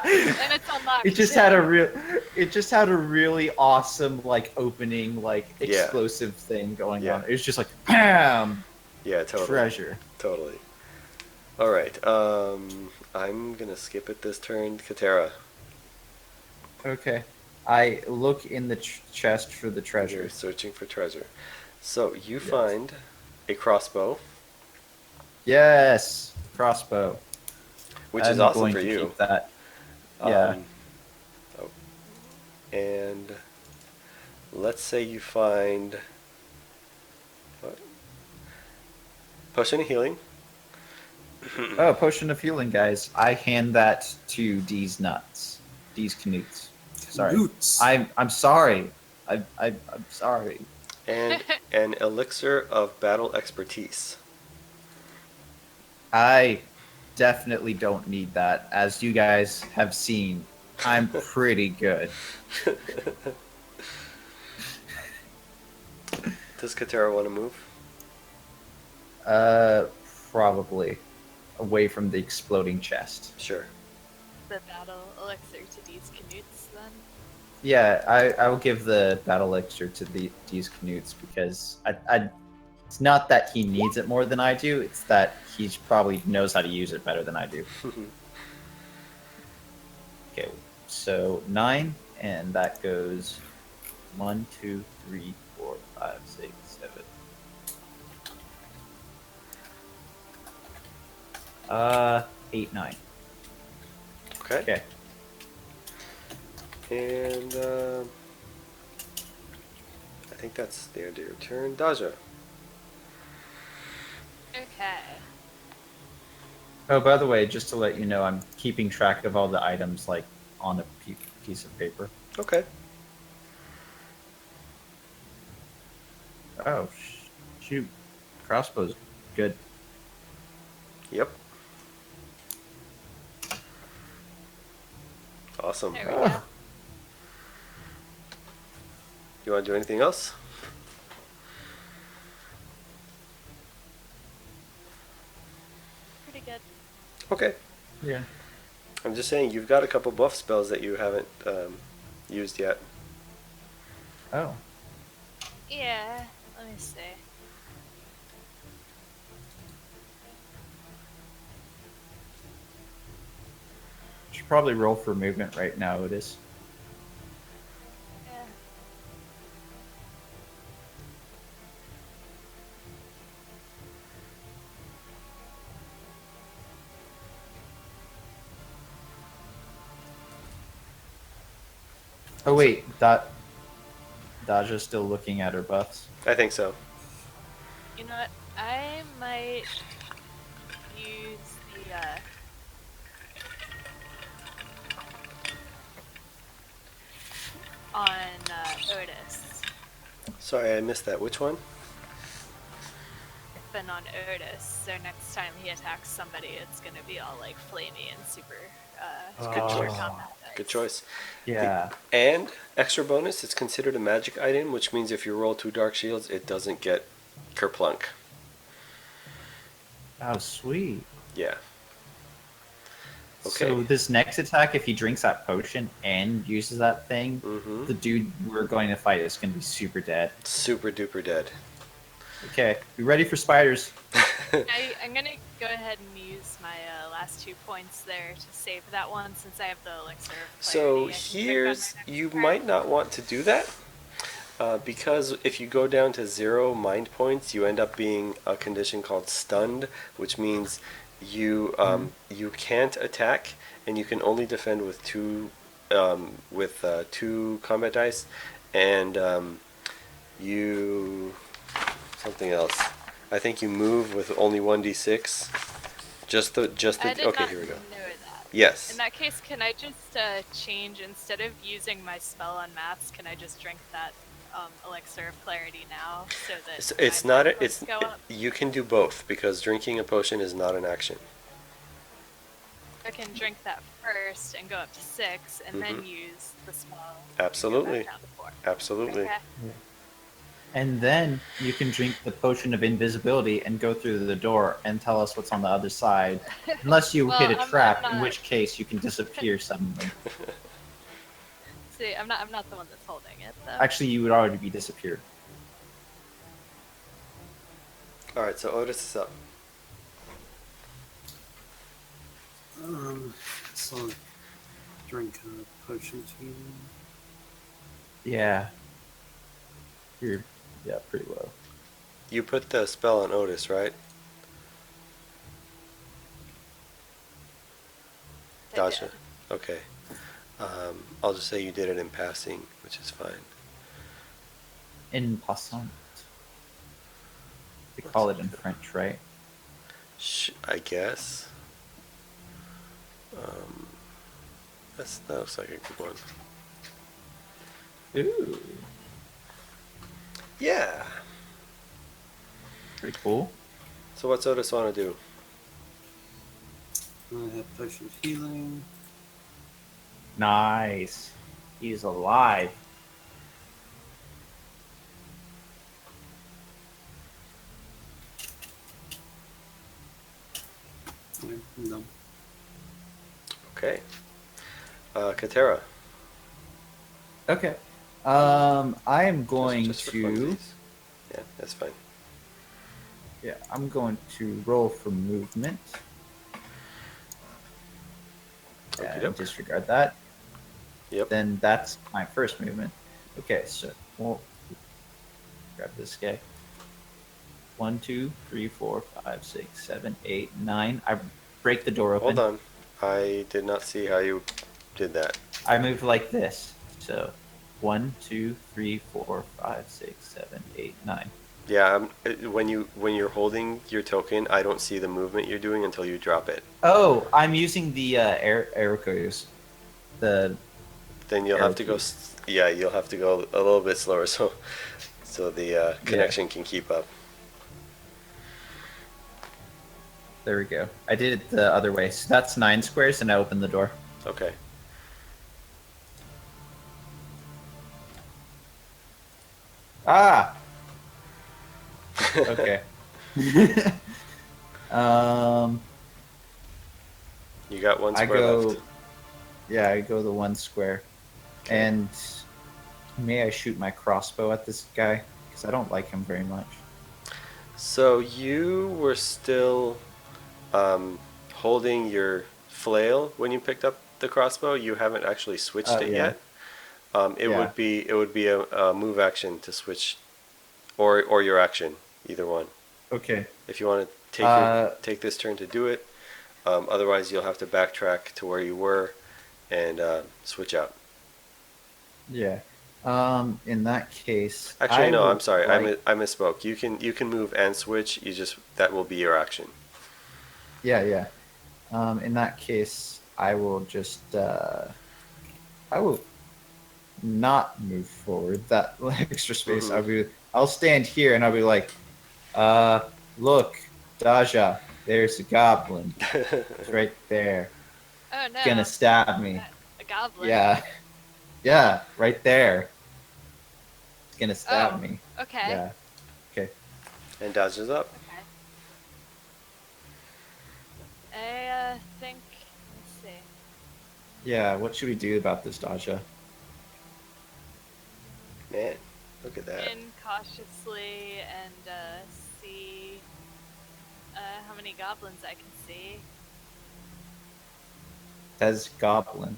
And it's unlocked. It just had a really awesome like opening like Yeah. explosive thing going Yeah. on. It was just like bam, Yeah, totally. treasure. Totally. All right. I'm gonna skip it this turn. Katera, Okay. I look in the chest for the you're treasure. searching for treasure. So you Yes. find a crossbow, Yes, crossbow. which I'm is awesome going for to you. keep that. Yeah. Oh, and let's say you find what? Potion of healing. Oh, potion of healing, guys. I hand that to D's nuts. D's Knutes. Sorry. Roots. I'm sorry. I'm sorry. And an elixir of battle expertise. I definitely don't need that. As you guys have seen, I'm pretty good. Does Katera want to move? Probably away from the exploding chest. Sure. The battle elixir to these Knutes then. Yeah, I will give the battle elixir to these Knutes because it's not that he needs it more than I do. It's that he probably knows how to use it better than I do. Okay, so 9, and that goes 1, 2, 3, 4, 5, 6, 7. 8, 9. Okay. Okay. And I think that's the end of your turn. Daja. Okay. Oh, by the way, just to let you know, I'm keeping track of all the items like on a piece of paper. Okay. Oh, shoot. Crossbow's good. Yep. Awesome. There we go. You want to do anything else? Pretty good. Okay. Yeah. I'm just saying you've got a couple buff spells that you haven't used yet. Oh. Yeah. Let me see. Should probably roll for movement right now, it is. Yeah. Oh wait, Daja's still looking at her buffs. I think so. You know what? I might use the on Otis. Sorry, I missed that. Which one? Been on Otis, so next time he attacks somebody, it's gonna be all like flamey and super. Good super choice. combat dice. Good choice. Yeah. And extra bonus, it's considered a magic item, which means if you roll 2 dark shields, it doesn't get kerplunk. Oh, sweet. Yeah. Okay. So this next attack, if he drinks that potion and uses that thing, Mm-hmm. the dude we're going to fight is going to be super dead. Super duper dead. Okay, be ready for spiders. I'm gonna go ahead and use my last 2 points there to save that one since I have the elixir of So clarity. I can drink on my here's, next you turn. might not want to do that. Because if you go down to 0 mind points, you end up being a condition called stunned, which means you you can't attack and you can only defend with 2 combat dice, and you something else. I think you move with only 1d6. I did okay. not Here we go. know that. Yes. In that case, can I just change, instead of using my spell on maths, can I just drink that elixir of clarity now so that It's my not mind a, it's points go up? you can do both because drinking a potion is not an action. I can drink that first and go up to 6, and then use the spell. to go Absolutely. back down to 4. Absolutely. Okay. And then you can drink the potion of invisibility and go through the door and tell us what's on the other side. Unless you Well, hit a I'm trap, in not- which case you can disappear suddenly. See, I'm not the one that's holding it though. Actually, you would already be disappeared. All right. So Otis is up. So drink a potion of healing. Yeah. You're, pretty low. You put the spell on Otis, right? I Gotcha. did. Okay. I'll just say you did it in passing, which is fine. In passant. They call it in French, right? I guess. That looks like a good one. Ooh. Yeah. Pretty cool. So what's Otis want to do? I have potion of healing. Nice. He's alive. Okay, I'm done. Okay. Katera. Okay. I am going Just for to. funsies. Yeah, that's fine. Yeah, I'm going to roll for movement. Okey-doke. Disregard that. Yep. Then that's my first movement. Okay, so we'll grab this guy. 1, 2, 3, 4, 5, 6, 7, 8, 9. I break the door open. Hold on. I did not see how you did that. I move like this. So 1, 2, 3, 4, 5, 6, 7, 8, 9. Yeah, when you're holding your token, I don't see the movement you're doing until you drop it. Oh, I'm using the arrows. The Then you'll have to go. Yeah, you'll have to go a little bit slower, so the connection can keep up. there we go. I did it the other way. So that's 9 squares, and I open the door. Okay. Ah. Okay. um. You got one I square go. left. Yeah, I go the 1 square, and may I shoot my crossbow at this guy because I don't like him very much. So you were still holding your flail when you picked up the crossbow. You haven't actually switched it yeah. yet. It Yeah. would be a move action to switch, or your action, either one. Okay. If you want to take this turn to do it. Otherwise, you'll have to backtrack to where you were and switch out. Yeah. In that case, Actually, no. would I'm sorry. like- I misspoke. You can move and switch. That will be your action. Yeah, yeah. In that case, I will just I will not move forward that extra space. I'll stand here and I'll be like, look, Daja, there's a goblin. It's right there. Oh It's gonna no, stab me. a goblin. Yeah, yeah, right there. It's gonna stab Oh, me. okay. Yeah. Okay. And dodges up. Okay. I think. Let's see. Yeah. What should we do about this, Daja? Man, look at that. In cautiously and see how many goblins I can see. Says goblin.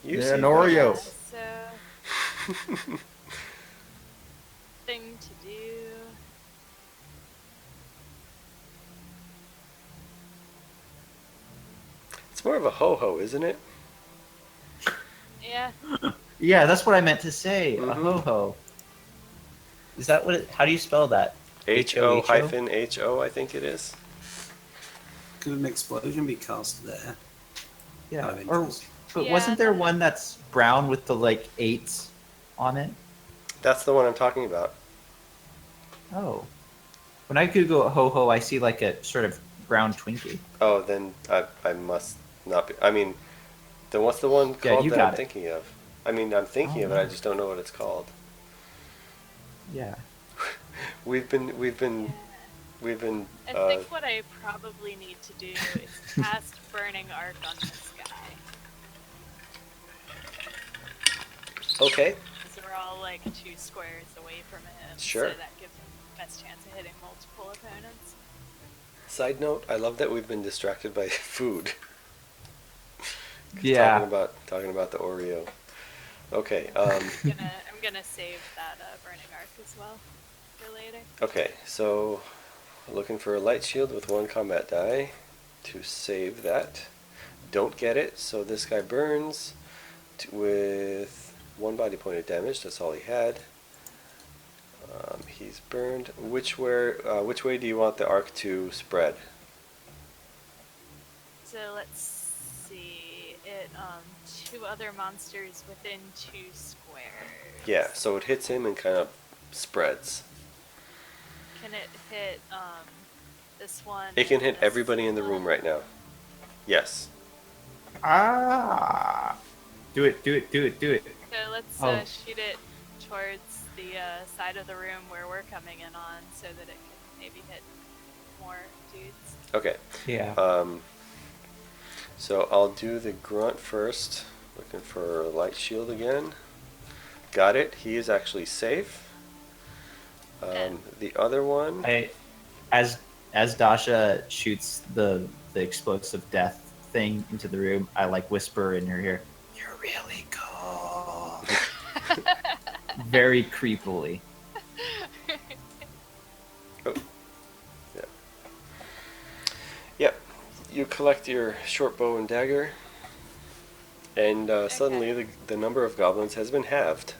You Yeah, see an Oreo. So thing to do. It's more of a ho-ho, isn't it? Yeah. Yeah, that's what I meant to say. A Mhm. ho ho. Is that what? How do you spell that? H-O H-O? hyphen H-O, I think it is. Could an explosion be cast there? Yeah. Out of Or, interest. but Yeah, wasn't there that- one that's brown with the like 8s on it? That's the one I'm talking about. Oh. When I Google ho ho, I see like a sort of brown Twinkie. Oh, then I must not be. I mean, then what's the one Yeah, called you that got I'm it. thinking of? I mean, I'm thinking Oh, of it. I no. just don't know what it's called. Yeah. We've been I think what I probably need to do is cast Burning Arc on this guy. okay. Because we're all like 2 squares away from him. Sure. So that gives him the best chance of hitting multiple opponents. Side note: I love that we've been distracted by food. Yeah. Talking about the Oreo. Okay. I'm gonna save that Burning Arc as well for later. Okay. So, looking for a light shield with 1 combat die to save that. Don't get it, so this guy burns with 1 body point of damage. That's all he had. He's burned. Which way do you want the arc to spread? So let's see. It 2 other monsters within 2 squares. Yeah, so it hits him and kind of spreads. Can it hit this one? It can and hit this everybody in the room one? right now. Yes. Ah. Do it. Do it. Do it. Do it. So let's Oh. shoot it towards the side of the room where we're coming in on, so that it can maybe hit more dudes. Okay. Yeah. So I'll do the grunt first. Looking for light shield again. Got it. He is actually safe. The other one. As Dasha shoots the explosive death thing into the room, I like whisper in her ear, "You're really cool." Very creepily. Oh. Yeah. Yep. You collect your short bow and dagger, and suddenly the number of goblins has been halved.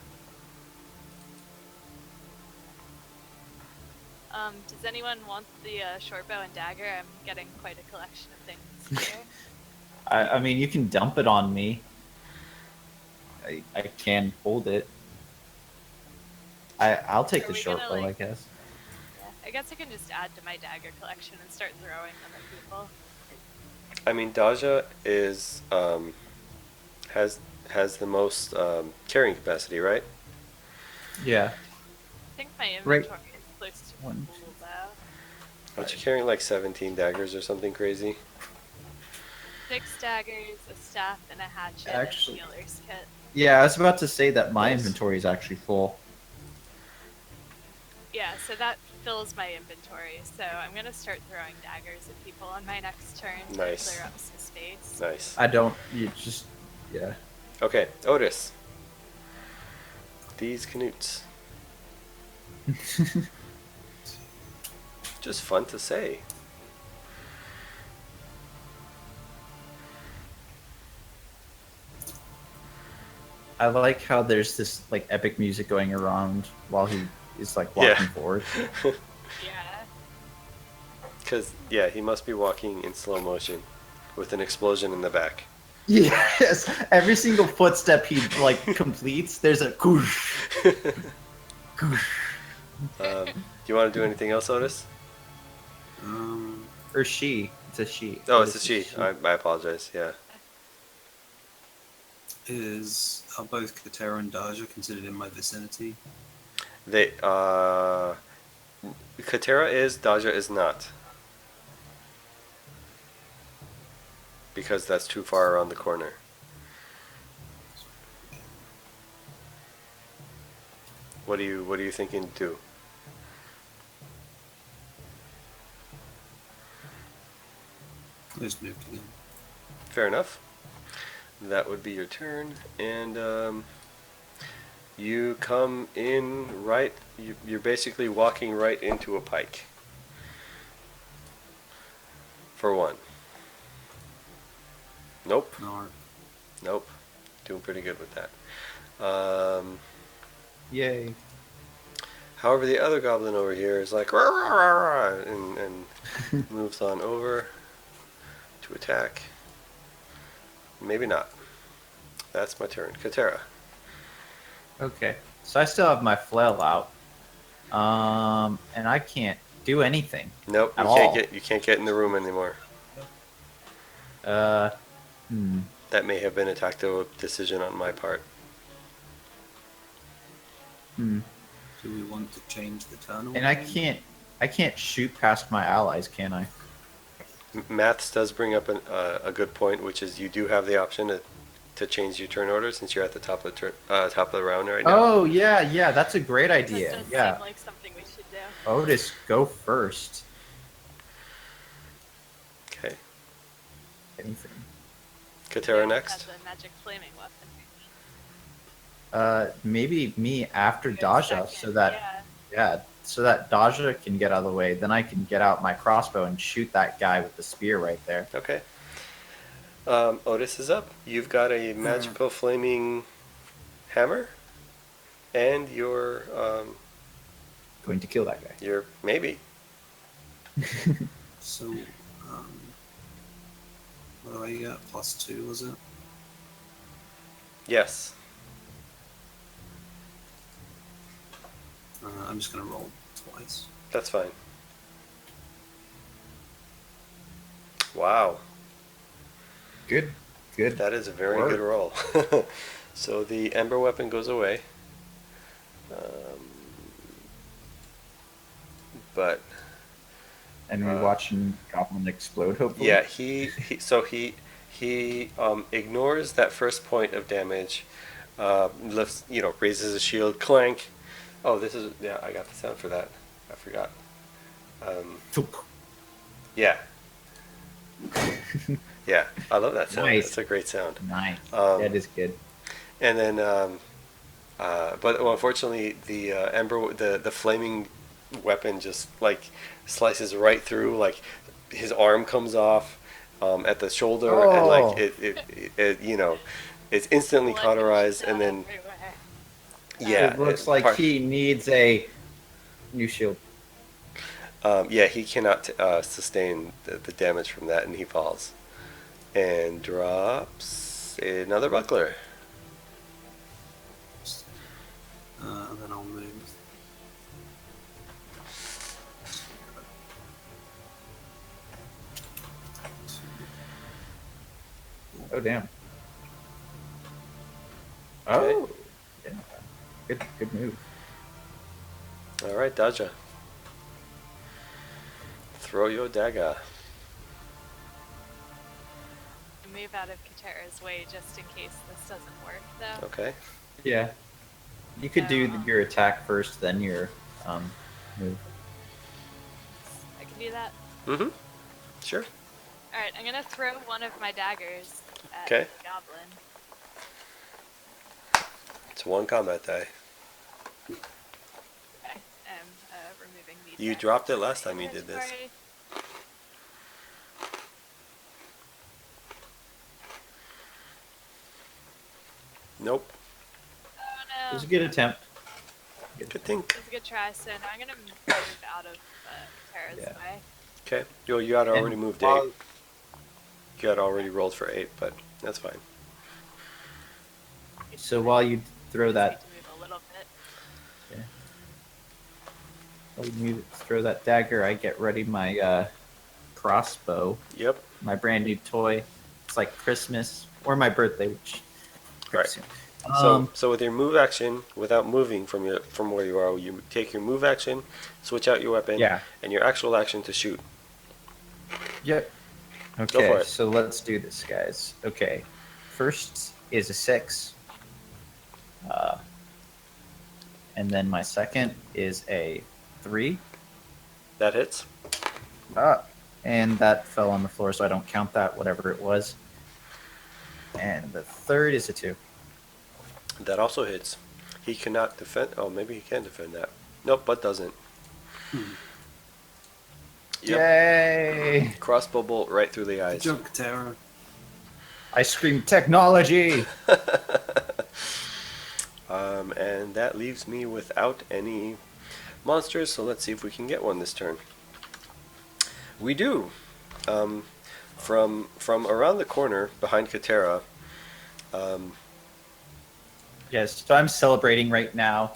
Does anyone want the short bow and dagger? I'm getting quite a collection of things here. I mean, you can dump it on me. I can hold it. I'll take Are the we short gonna, bow, like- I guess. Yeah, I guess I can just add to my dagger collection and start throwing them at people. I mean, Daja is has the most carrying capacity, right? Yeah. I think my Right. inventory is close to One, full though. Aren't you carrying like 17 daggers or something crazy? 6 daggers, a staff, and a hatchet, Actually- and a healer's kit. Yeah, I was about to say that my Nice. inventory is actually full. Yeah, so that fills my inventory. So I'm gonna start throwing daggers at people on my next turn Nice. to clear up some space. Nice. I don't. You just. Yeah. Okay, Otis. These canutes. Just fun to say. I like how there's this like epic music going around while he is like Yeah. walking forward. Yeah. Because, yeah, he must be walking in slow motion with an explosion in the back. Yes, every single footstep he like completes, there's a koosh, koosh, Do you want to do anything else, Otis? or she. It's a she. Oh, What it's a is she. I apologize. Yeah. Are both Katera and Daja considered in my vicinity? They, Katera is, Daja is not. Because that's too far around the corner. What are you thinking to do? Let's move again. Fair enough. That would be your turn, and you come in right. You're basically walking right into a pike. For one. Nope. No, Nope. Doing pretty good with that. Yay! However, the other goblin over here is like, "Rah, rah, rah, rah," and moves on over to attack. Maybe not. That's my turn. Katera. Okay, so I still have my flail out, and I can't do anything. Nope. At You can't all. get in the room anymore. Hmm. That may have been a tactical decision on my part. Hmm. do we want to change the turn order? And I can't shoot past my allies, can I? Maths does bring up a good point, which is you do have the option to change your turn order since you're at the top of the top of the round right now. Oh yeah, that's a great idea. That does Yeah, seem like something we should do. Otis, go first. Okay. Anything? Katera next. Has a magic flaming weapon. Maybe me after Good Daja, second, so that yeah. so that Daja can get out of the way. Then I can get out my crossbow and shoot that guy with the spear right there. Okay. Otis is up. You've got a magical flaming hammer, and you're Going to kill that guy. maybe. So, what do I get? +2, was it? Yes. I'm just going to roll twice. That's fine. Wow. Good. That is a very Work. good roll. So the ember weapon goes away. But And we're watching Goblin explode. Hopefully. yeah, he ignores that first point of damage. Lifts, raises his shield, clank. Oh, I got the sound for that. I forgot. Yeah. Yeah, I love that sound. Nice. It's a great sound. Nice. That is good. And then, unfortunately, the the flaming weapon just like slices right through. Like his arm comes off at the shoulder, and like it's instantly Blood cauterized, shot and then everywhere. yeah, It looks like he needs a new shield. Yeah, he cannot sustain the damage from that, and he falls and drops another buckler. Then I'll move. Oh damn. Okay. Oh. Yeah. Good move. All right, Daja. Throw your dagger. Move out of Katera's way just in case this doesn't work, though. Okay. Yeah. You could do No. your attack first, then your move. I can do that. Mm-hmm. Sure. Alright, I'm gonna throw one of my daggers at Okay. the goblin. It's one combat die. Okay, I'm removing these. You daggers dropped it from last my time you did this. inventory. Nope. was a good attempt. Good think. It was a good try. So now I'm gonna move out of Tara's Yeah. way. Okay. You had already And moved while- 8. You had already rolled for 8, but that's fine. So while you throw Just that, need to move a little bit. while you throw that dagger, I get ready my crossbow, Yep. my brand new toy. It's like Christmas or my birthday, which Right. soon. So with your move action, without moving from where you are, you take your move action, switch out your weapon, Yeah. and your actual action to shoot. Yep. Go Okay, for it. so let's do this, guys. Okay, first is a 6, and then my second is a 3. That hits. And that fell on the floor, so I don't count that, whatever it was. And the third is a 2. That also hits. He cannot defend. Oh, maybe he can defend that. Nope, but doesn't. Yep. Yay! Crossbow bolt right through the eyes. Junk terror. I scream technology! And that leaves me without any monsters, so let's see if we can get one this turn. We do. From around the corner behind Katera, Yes, so I'm celebrating right now,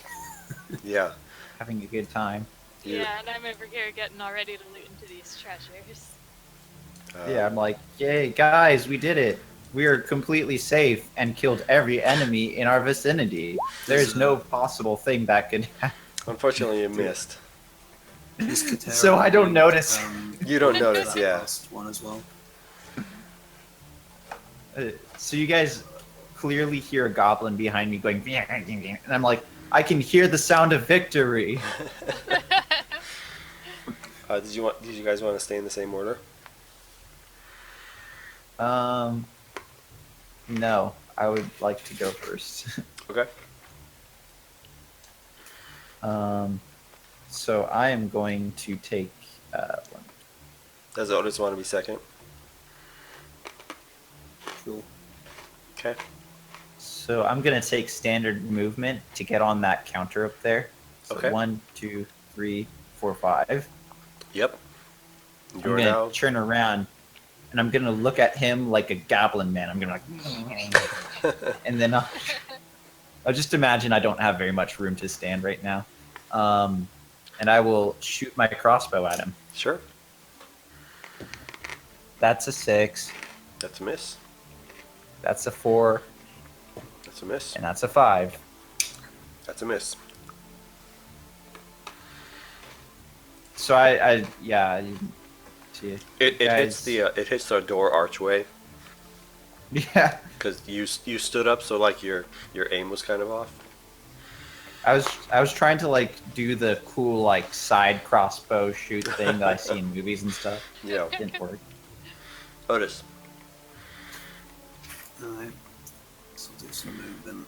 yeah. having a good time. You- Yeah, and I'm over here getting all ready to loot into these treasures. Yeah, I'm like, yay, guys, we did it. We are completely safe and killed every enemy in our vicinity. There's no possible thing that could happen. Unfortunately, you missed. Is Katera So I don't notice. You don't notice, that yeah. last one as well. So you guys clearly hear a goblin behind me going, and I'm like, I can hear the sound of victory. Did you guys want to stay in the same order? No, I would like to go first. Okay. So I am going to take one. Does Otis want to be second? Sure. Okay. So I'm gonna take standard movement to get on that counter up there. So Okay. 1, 2, 3, 4, 5. Yep. I'm You're gonna now. turn around and I'm gonna look at him like a goblin man. I'm gonna like, and then I'll just imagine I don't have very much room to stand right now, and I will shoot my crossbow at him. Sure. That's a 6. That's a miss. That's a 4, That's a miss. and that's a 5. That's a miss. So I yeah. See, It hits guys- it hits the door archway yeah. because you stood up, so like your aim was kind of off. I was trying to like do the cool like side crossbow shoot thing that I see in movies and stuff. Yeah. Didn't work. Otis. Alright. So do some movement.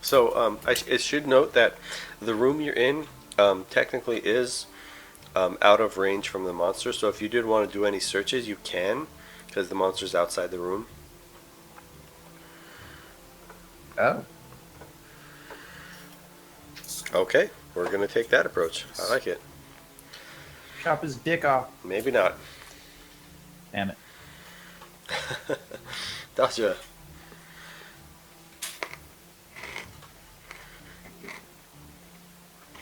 So I should note that the room you're in technically is out of range from the monster. So if you did want to do any searches, you can, because the monster's outside the room. Oh. Okay, we're gonna take that approach. I like it. Chop his dick off. Maybe not. Damn it. Dasha.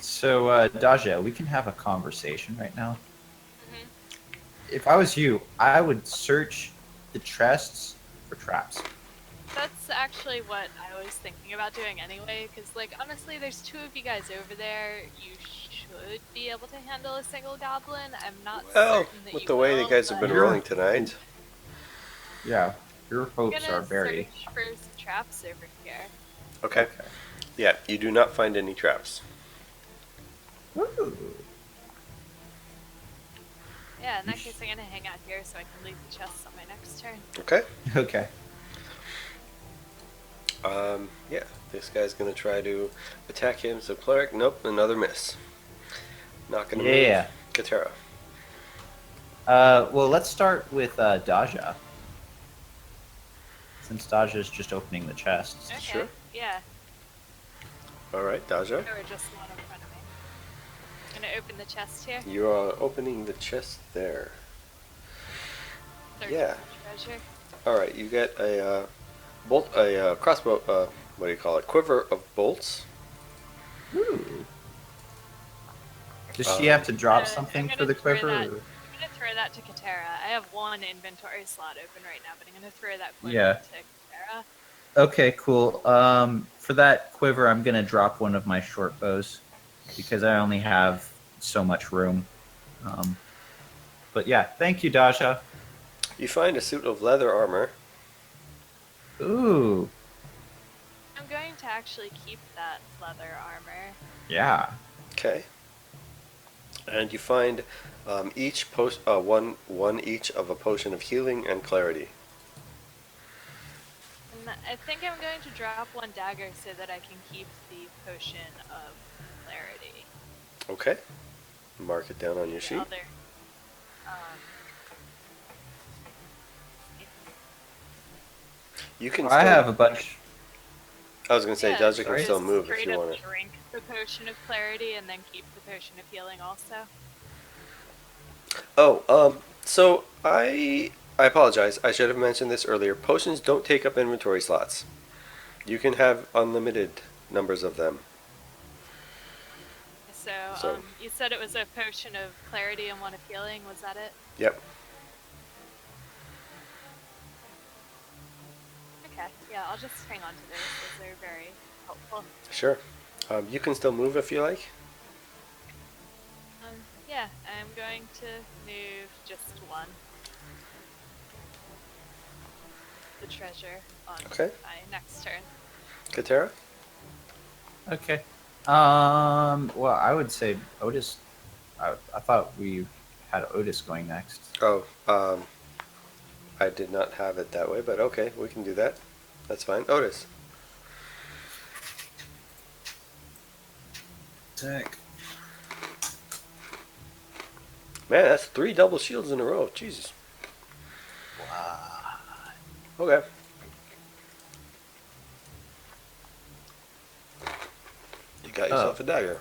So, Daja, we can have a conversation right now. Mhm. If I was you, I would search the chests for traps. That's actually what I was thinking about doing anyway, because, like, honestly, there's 2 of you guys over there. You should be able to handle a single goblin. I'm not Well, certain that with you the way will, the guys have been but rolling tonight. Yeah, your I'm hopes gonna are very. search for some traps over here. Okay. Yeah, you do not find any traps. Ooh. Yeah, in that case, I'm gonna hang out here so I can leave the chests on my next turn. Okay. Okay. Yeah, this guy's gonna try to attack him. So cleric, nope, another miss. Not gonna Yeah. move. Katera. Well, let's start with Daja. since Daja's just opening the chest. Okay. Sure. Yeah. All right, Daja. Or just one in front of me. I'm gonna open the chest here. You are opening the chest there. Search Yeah. for treasure. All right, you get a crossbow. What do you call it? Quiver of bolts. Ooh. Does she have to drop I'm something gonna for the throw quiver? that- or- I'm gonna throw that to Katera. I have one inventory slot open right now, but I'm gonna throw that quiver Yeah. to Katera. Okay, cool. For that quiver, I'm gonna drop one of my short bows because I only have so much room. But yeah, thank you, Daja. You find a suit of leather armor. Ooh, I'm going to actually keep that leather armor. yeah. Okay. And you find each one each of a potion of healing and clarity. And I think I'm going to drop one dagger so that I can keep the potion of clarity. Okay. Mark it down on your The sheet. other, um, You can. I still- have a bunch. I was gonna say, yeah, Daja can or still just move if straight you up want to. drink the potion of clarity and then keep the potion of healing also. Oh, so I apologize. I should have mentioned this earlier. Potions don't take up inventory slots. You can have unlimited numbers of them. So, you said it was a potion of clarity and one of healing. Was that it? Yep. Okay. Yeah, I'll just hang on to those because they're very helpful. Sure. You can still move if you like. Yeah, I'm going to move just one. The treasure on Okay. my next turn. Katera? Okay. Well, I would say Otis. I thought we had Otis going next. Oh, I did not have it that way, but okay, we can do that. That's fine. Otis. Attack. Man, that's 3 double shields in a row. Jesus. Wow. Okay. You got yourself a dagger.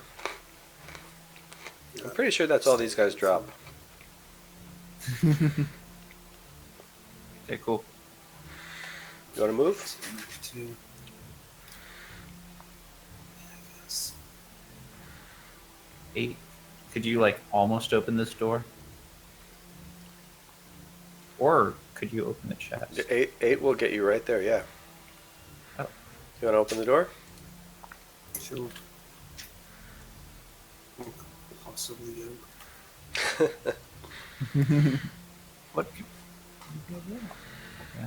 I'm pretty sure that's all these guys drop. Okay, cool. You want to move? Two. I guess. 8. Could you like almost open this door? Or could you open the chest? The eight will get you right there, yeah. Oh. You want to open the door? Sure. Possibly go. What? Okay.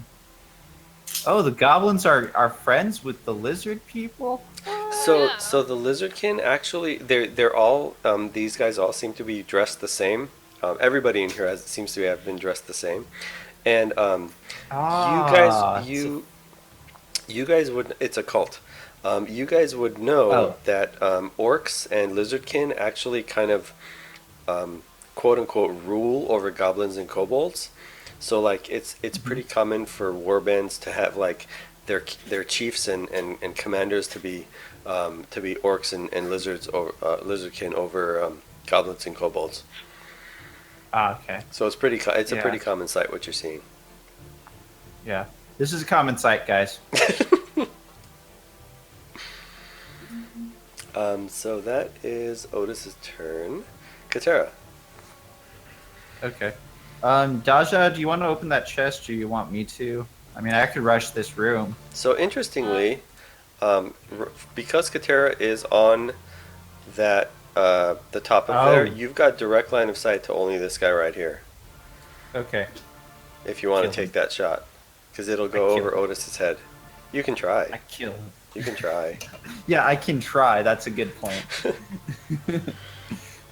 Oh, the goblins are friends with the lizard people? So, Yeah. so the lizardkin actually, they're all these guys all seem to be dressed the same. Everybody in here seems to have been dressed the same, and you guys would. It's a cult. You guys would know Oh. that orcs and lizardkin actually kind of quote unquote rule over goblins and kobolds. So like it's pretty common for warbands to have like their chiefs and commanders to be orcs and lizards or lizardkin over goblins and kobolds. Ah, okay. So it's a Yeah. pretty common sight what you're seeing. Yeah. This is a common sight, guys. So that is Otis's turn. Katera. Okay. Daja, do you want to open that chest or you want me to? I mean, I could rush this room. So interestingly, because Katera is on that the top of there, Oh. you've got direct line of sight to only this guy right here. Okay. If you want Kill to take him. that shot, because it'll go kill over him. Otis's head. You can I try. kill him. You can try. Yeah, I can try. That's a good point.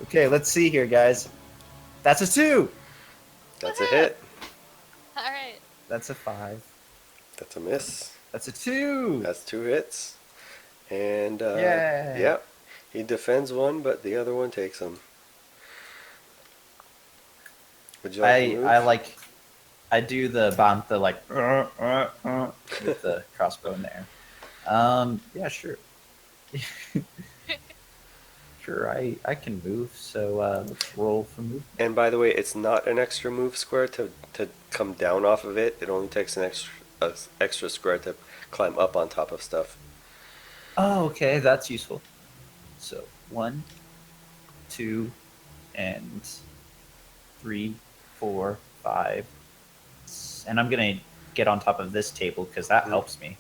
Okay, let's see here, guys. That's a 2. That's a hit. All right. That's a 5. That's a miss. That's a 2. That's 2 hits. And Yay. yeah, he defends one, but the other one takes him. Would you like to move? I do the bantha like with the crossbow in the air. Yeah, sure. Sure, I can move. So let's roll for movement. And by the way, it's not an extra move square to come down off of it. It only takes an extra square to climb up on top of stuff. Oh, okay, that's useful. So 1, 2, and 3, 4, 5, and I'm gonna get on top of this table because that helps me.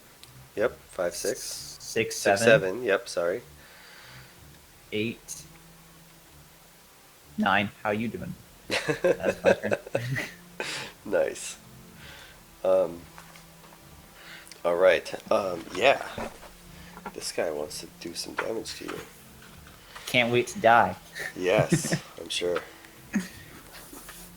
Yep, 5, 6. 6, 6, 7, 7. Yep, sorry. 8, 9. How you doing? That's my turn. Nice. All right. Yeah. This guy wants to do some damage to you. Can't wait to die. Yes, I'm sure.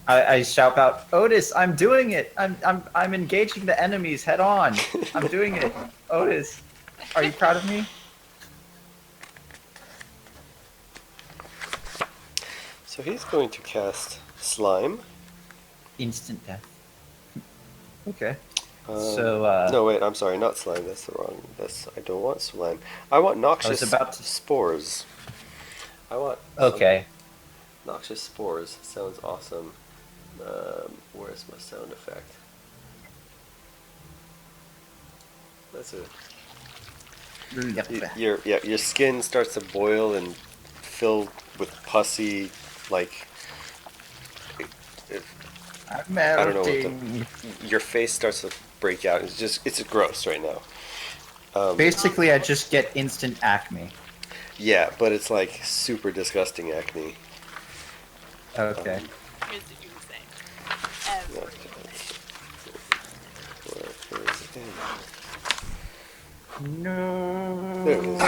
I shout out, Otis, I'm doing it. I'm engaging the enemies head on. I'm doing it. Otis, are you proud of me? So he's going to cast Slime. Instant death. Okay. Um, So no, wait. I'm sorry. Not slime. That's the wrong. I don't want slime. I want noxious about to- spores. I want. okay. Noxious spores. Sounds awesome. Where's my sound effect? That's it. Your skin starts to boil and fill with pussy, like. I'm I don't know what melting. your face starts to break out. It's gross right now. Basically, I just get instant acne. Yeah, but it's like super disgusting acne. Okay. Is oozing No, everywhere. where is it? No. There it is.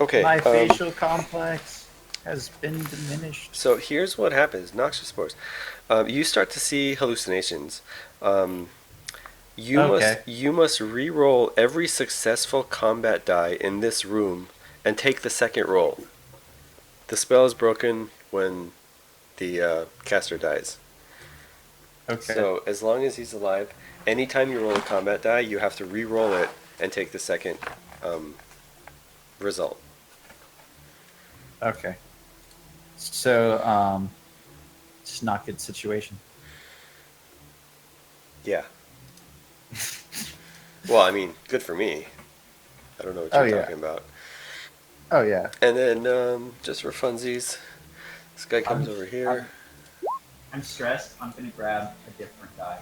Okay. My facial complex has been diminished. So here's what happens. Noxious spores. You start to see hallucinations. You must re-roll every successful combat die in this room and take the second roll. The spell is broken when the caster dies. Okay. So as long as he's alive, anytime you roll a combat die, you have to re-roll it and take the second result. Okay. So, it's not a good situation. Yeah. Well, I mean, good for me. I don't know what you're talking about. Oh, yeah. And then, just for funsies, this guy comes over here. I'm stressed. I'm going to grab a different die.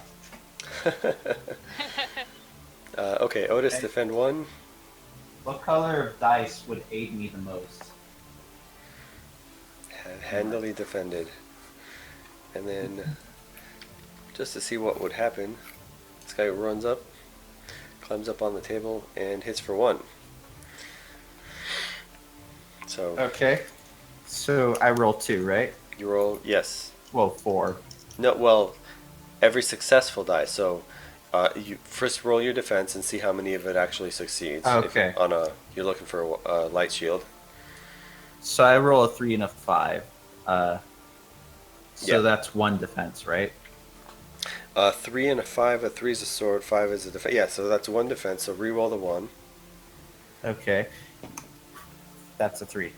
Okay, Otis, Okay. defend 1. What color of dice would aid me the most? Handily defended. And then, just to see what would happen, this guy runs up, climbs up on the table, and hits for 1. So, Okay. So I roll 2, right? you roll, yes. Well, 4. No, well, every successful die. So, you first roll your defense and see how many of it actually succeeds. Okay. You're looking for a light shield. So I roll a 3 and a 5. So Yeah. that's 1 defense, right? 3 and a 5. A 3 is a sword. 5 is a defense. Yeah, so that's 1 defense. So re-roll the 1. Okay. That's a 3.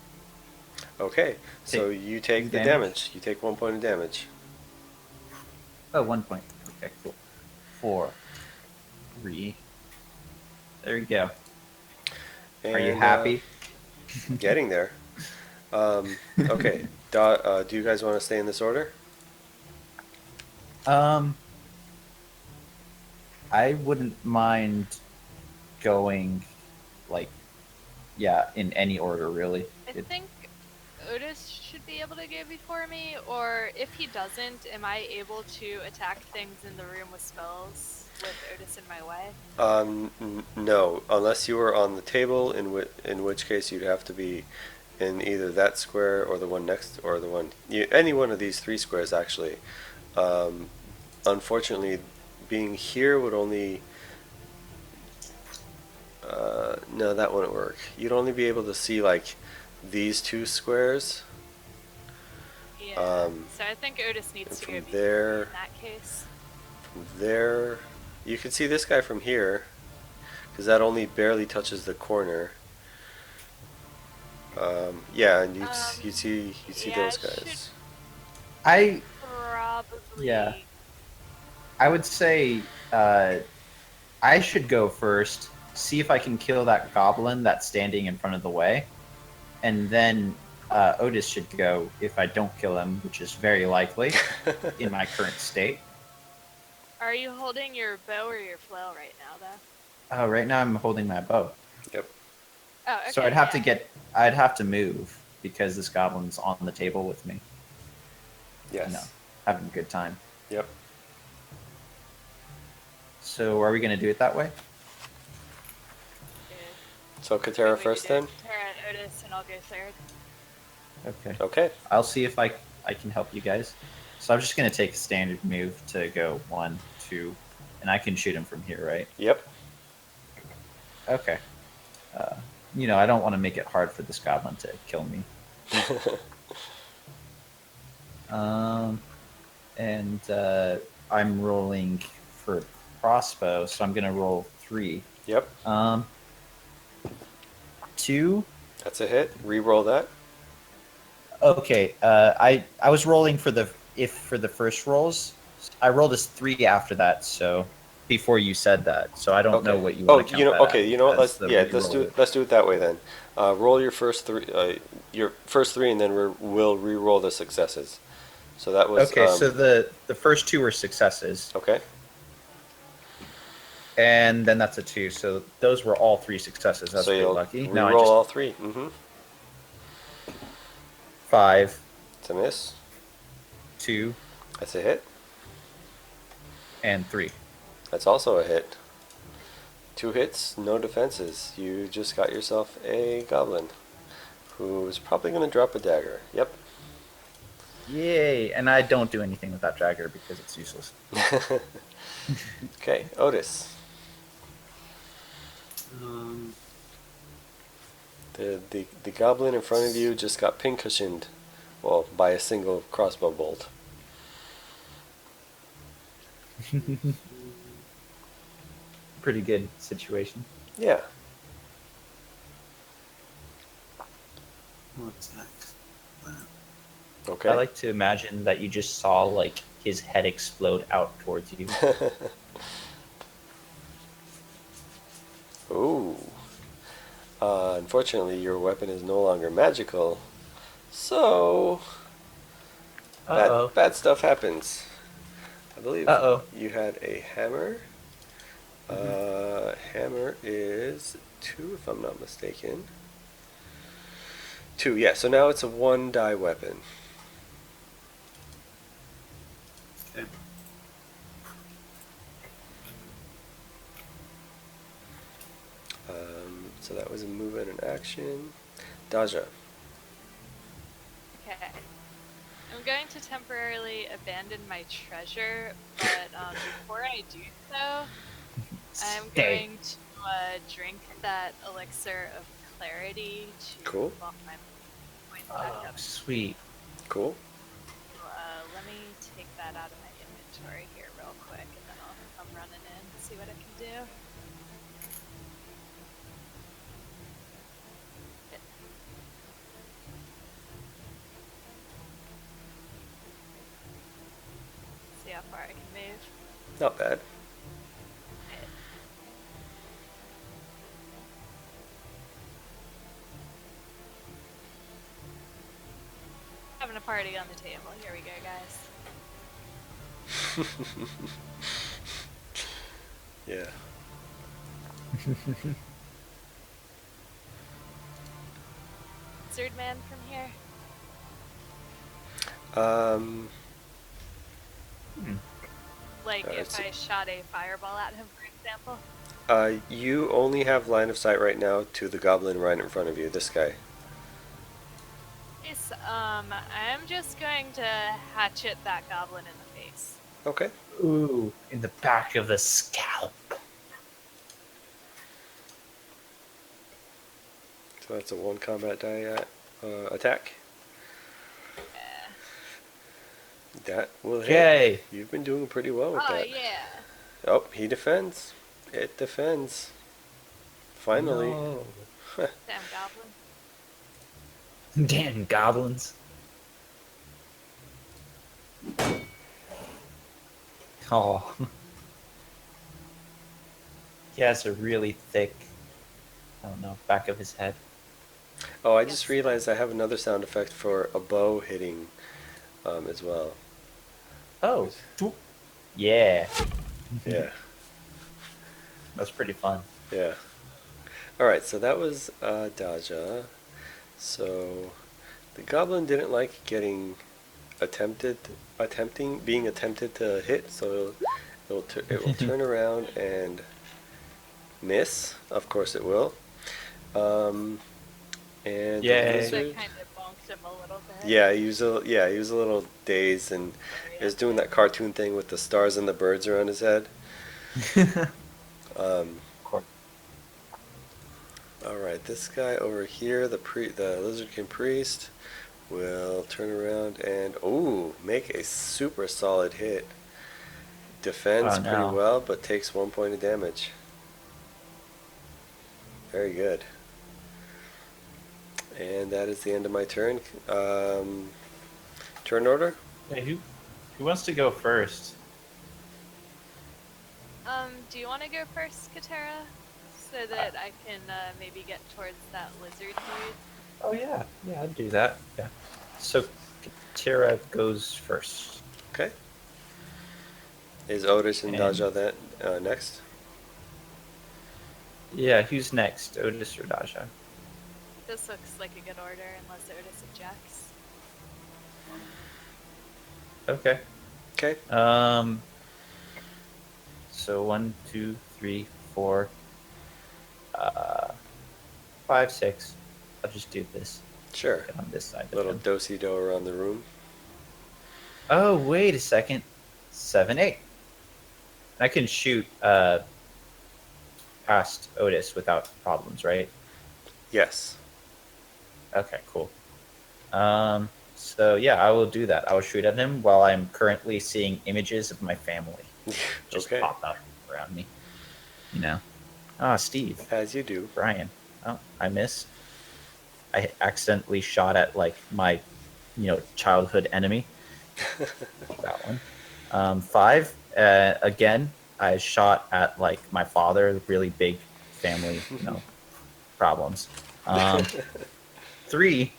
Okay, so you take the damage. You take 1 point of damage. Oh, 1 point. Okay, cool. 4. 3. There you go. Are you And, happy? Getting there. Okay. Do you guys want to stay in this order? I wouldn't mind going, like, yeah, in any order, really. I think Otis should be able to go before me, or if he doesn't, am I able to attack things in the room with spells with Otis in my way? No, unless you were on the table, in which case you'd have to be in either that square or the one next, or the one any one of these 3 squares actually. Unfortunately, being here would only. No, that wouldn't work. You'd only be able to see like these 2 squares. Yeah. So I think Otis needs to from go before there- me in that case. From there You can see this guy from here, because that only barely touches the corner. Yeah, and you see yeah, those it should guys. I probably. Yeah. I would say I should go first, see if I can kill that goblin that's standing in front of the way, and then Otis should go if I don't kill him, which is very likely in my current state. Are you holding your bow or your flail right now, though? Right now I'm holding my bow, Yep. Oh, so okay, yeah. I'd have to move because this goblin's on the table with me. Yes. You know, having a good time. Yep. So are we going to do it that way? Good. So Good Katera way to first do it. then? Tara and Otis, and I'll go third. Okay. Okay. I'll see if I can help you guys. So I'm just going to take a standard move to go 1, 2, and I can shoot him from here, right? Yep. Okay. I don't want to make it hard for this goblin to kill me. And I'm rolling for crossbow, so I'm going to roll 3. Yep. 2. That's a hit. Re-roll that. Okay. I was rolling for the first rolls. I rolled a 3 after that, so before you said that, so I don't know Okay. what you Oh, want to count that okay. as You know what? as the reroll. Let's do it that way then. Roll your first three. Your first three, and then we'll re-roll the successes. So that was Okay, so the first 2 were successes, okay. and then that's a 2. So those were all 3 successes. That's So pretty you'll lucky. re-roll Now I just all three. Mm-hmm. 5, It's a miss. 2, That's a hit. and 3. That's also a hit. 2 hits, no defenses. You just got yourself a goblin, who's probably going to drop a dagger. Yep. Yay! And I don't do anything with that dagger because it's useless. Okay, Otis. Um, The goblin in front of you just got pincushioned, well, by a single crossbow bolt. Pretty good situation. Yeah. what attack? Okay. I like to imagine that you just saw like his head explode out towards you. Ooh. Unfortunately, your weapon is no longer magical, so Uh-oh. bad stuff happens. I believe Uh-oh. you had a hammer. Hammer is 2, if I'm not mistaken. 2, yeah. So now it's a 1-die weapon. Okay. So that was a move and an action. Daja. Okay. I'm going to temporarily abandon my treasure, but before I do so, I'm going to drink that elixir of clarity to Cool. bump my points back Oh, up. sweet. Cool. Let me take that out of my inventory here real quick, and then I'll come running in and see what I can do. See how far I can move. Not bad. Having a party on the table. Here we go, guys. Yeah. Sword man from here. Like Alright, if so- I shot a fireball at him, for example. You only have line of sight right now to the goblin right in front of you. This guy. Yes, I'm just going to hatchet that goblin in the face. Okay. Ooh, in the back of the scalp. So that's a 1 combat die attack. Yeah. That will hit. Okay. You've been doing pretty well with Oh that. yeah. Oh, he defends. It defends. Finally. No. Damn goblin. Damn goblins. Oh. He has a really thick, I don't know, back of his head. Oh, I just Yes. realized I have another sound effect for a bow hitting as well. Oh. Yeah. Yeah, That's pretty fun. yeah. Alright, so that was Daja. So the goblin didn't like getting being attempted to hit, so it will turn around and miss. Of course it will. And the Yay. That lizard, kind of bonked him a little bit. yeah, he was a little dazed, and he was doing that cartoon thing with the stars and the birds around his head. Um, Of course. all right, this guy over here, the lizard king priest, will turn around and make a super solid hit. Defends Oh, pretty no. well, but takes 1 point of damage. Very good. And that is the end of my turn. Turn order? Hey, who wants to go first? Do you want to go first, Katara? So that I can maybe get towards that lizard dude? Oh yeah, I'd do that. Yeah. So Tira goes first. Okay. Is Otis and And- Daja that next? Yeah, who's next? Otis or Daja? This looks like a good order, unless Otis objects. Okay. Okay. So 1, 2, 3, 4, 5, 6. I'll just do this. Sure. Get on this side. Of Little him. do-si-do around the room. Oh, wait a second. 7, 8. I can shoot past Otis without problems, right? Yes. Okay, cool. So yeah, I will do that. I will shoot at him while I'm currently seeing images of my family just Okay. pop up around me. You know. Ah, Steve, As you do. Brian. Oh, I missed. I accidentally shot at like my, childhood enemy. That one. 5. Again, I shot at like my father. Really big family, problems. 3,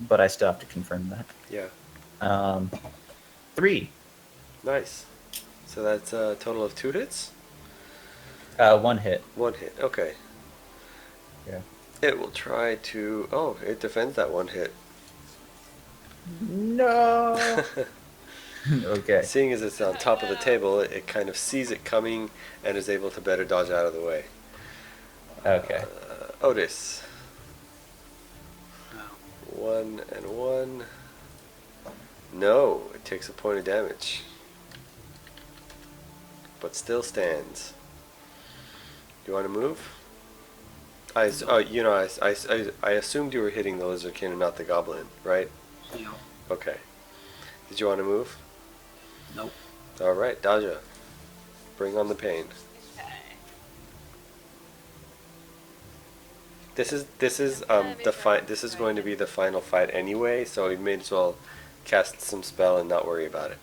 but I still have to confirm that. Yeah. 3. Nice. So that's a total of 2 hits? 1 hit. 1 hit. Okay. Yeah. It will try to... Oh, it defends that 1 hit. No. Okay. Seeing as it's on top of the table, it kind of sees it coming and is able to better dodge out of the way. Okay. Otis. No. 1 and 1. No, it takes a point of damage. But still stands. Do you want to move? I assumed you were hitting the lizardkin and not the goblin, right? Yeah. Okay. Did you want to move? Nope. All right, Daja. Bring on the pain. Okay. This is maybe this is going to be the final fight anyway, so we may as well cast some spell and not worry about it.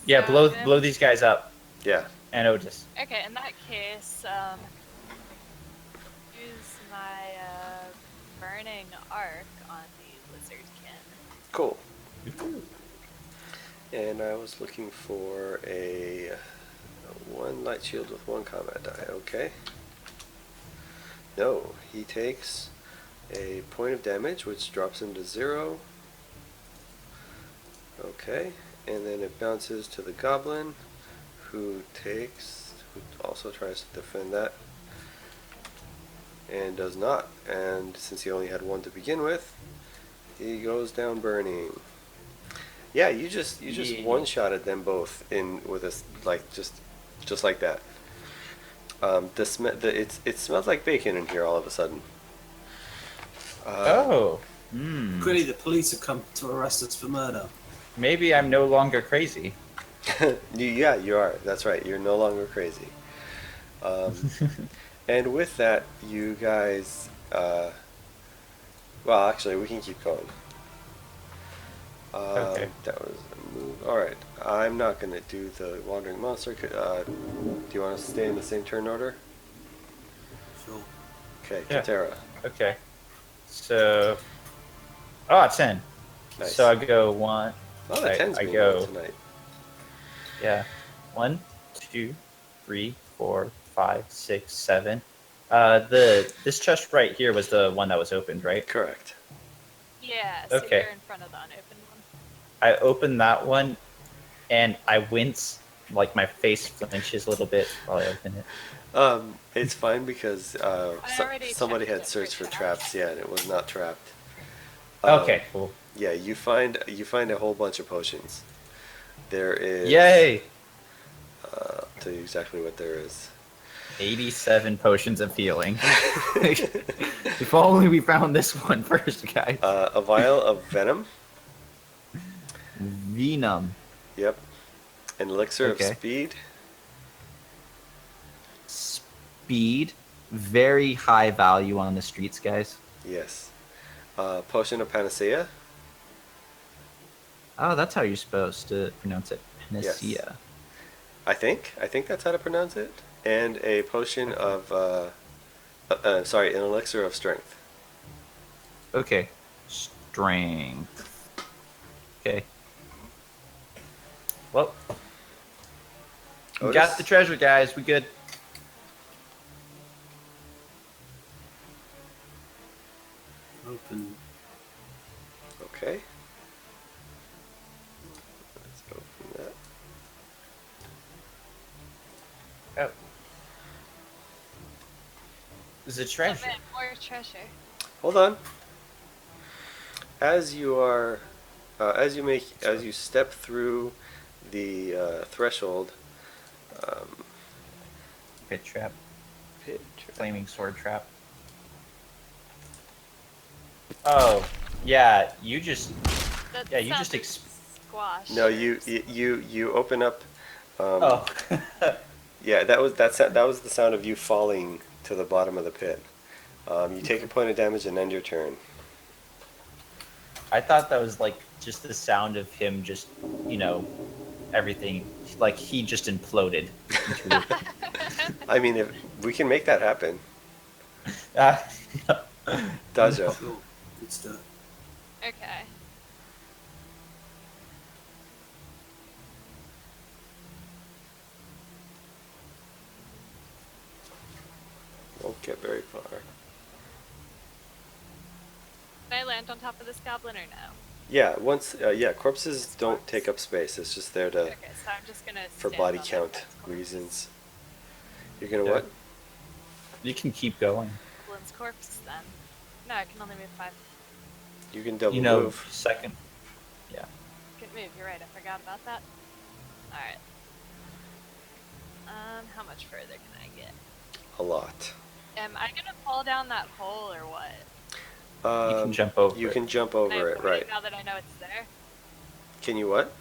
Yeah, So blow these guys up. Yeah. And Otis. Okay, in that case, use my burning arc on the lizardkin. Cool. And I was looking for a 1 light shield with 1 combat die. Okay. No, he takes a point of damage, which drops him to 0. Okay, and then it bounces to the goblin, who also tries to defend that, and does not. And since he only had 1 to begin with, he goes down burning. Yeah, you just Yeah. one-shotted them both with just like that. It smells like bacon in here all of a sudden. Oh. Clearly, the police have come to arrest us for murder. Maybe I'm no longer crazy. Yeah, you are. That's right. You're no longer crazy. Um, and with that, you guys. Well, actually, we can keep going. Okay. That was a move. All right. I'm not gonna do the wandering monster. Do you want to stay in the same turn order? Sure. Okay, Yeah. Katera. Okay. So, 10. Nice. So I go one. Oh, the tens I being rolled go. tonight. Yeah. 1, 2, 3, 4, 5, 6, 7. This chest right here was the one that was opened, right? Correct. Yeah, so Okay. you're in front of the unopened one. I opened that one, and I wince, like my face flinches a little bit while I open it. It's fine because I already somebody checked had it searched for traps. traps. Yeah, and it was not trapped. Okay, cool. Yeah, you find a whole bunch of potions. There is. Yay! I'll tell you exactly what there is. 87 potions of healing. If only we found this one first, guys. A vial of venom. Venom. Yep. An elixir Okay. of speed. Speed. Very high value on the streets, guys. Yes. Potion of panacea. Oh, that's how you're supposed to pronounce it. Yes. Panacea. I think that's how to pronounce it. And a potion of an elixir of strength. Okay. Strength. Okay. Well, we Otis? got the treasure, guys. We good. Open. Okay. Let's open that. Oh. There's a treasure. Oh, man, more treasure. Hold on. As you step through the threshold, Pit trap. pit Flaming sword trap. Oh, yeah. You just. That Yeah, you just sounded squash. No, you open up. Oh. Yeah, that was the sound of you falling to the bottom of the pit. You take a point of damage and end your turn. I thought that was like just the sound of him just, everything. Like he just imploded. I mean, if we can make that happen, Daja. Sure. Good start. Okay. Won't get very far. Can I land on top of this goblin or no? Yeah, corpses don't take up space. It's just there to Okay, so I'm just gonna for stand body on that count guy's corpse. reasons. You're gonna Yeah. what? You can keep going. Goblin's corpse then. No, I can only move 5. You can double You know, move. second. Yeah. Can move, you're right, I forgot about that. Alright. How much further can I get? A lot. Am I gonna fall down that hole or what? You can jump over You it. can jump Can I over it, avoid right? now that I know it's there? Can you what?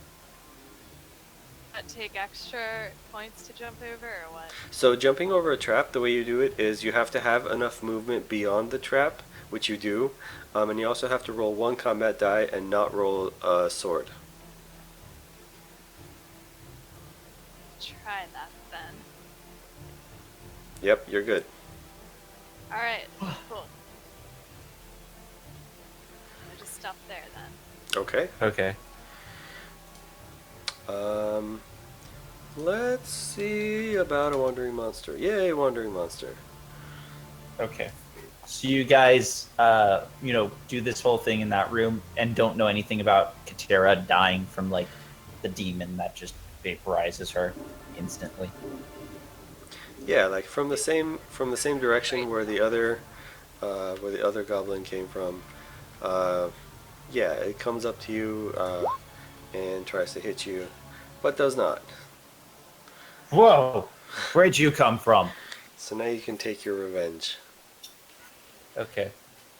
That take extra points to jump over or what? So jumping over a trap, the way you do it is you have to have enough movement beyond the trap, which you do, and you also have to roll 1 combat die and not roll a sword. Try that then. Yep, you're good. Alright, cool. I'll just stop there then. Okay. Okay. Let's see about a wandering monster. Yay, wandering monster. Okay. So you guys, do this whole thing in that room and don't know anything about Katera dying from like the demon that just vaporizes her instantly. Yeah, like from the same direction where the other goblin came from. Yeah, it comes up to you and tries to hit you, but does not. Whoa! Where'd you come from? So now you can take your revenge. Okay.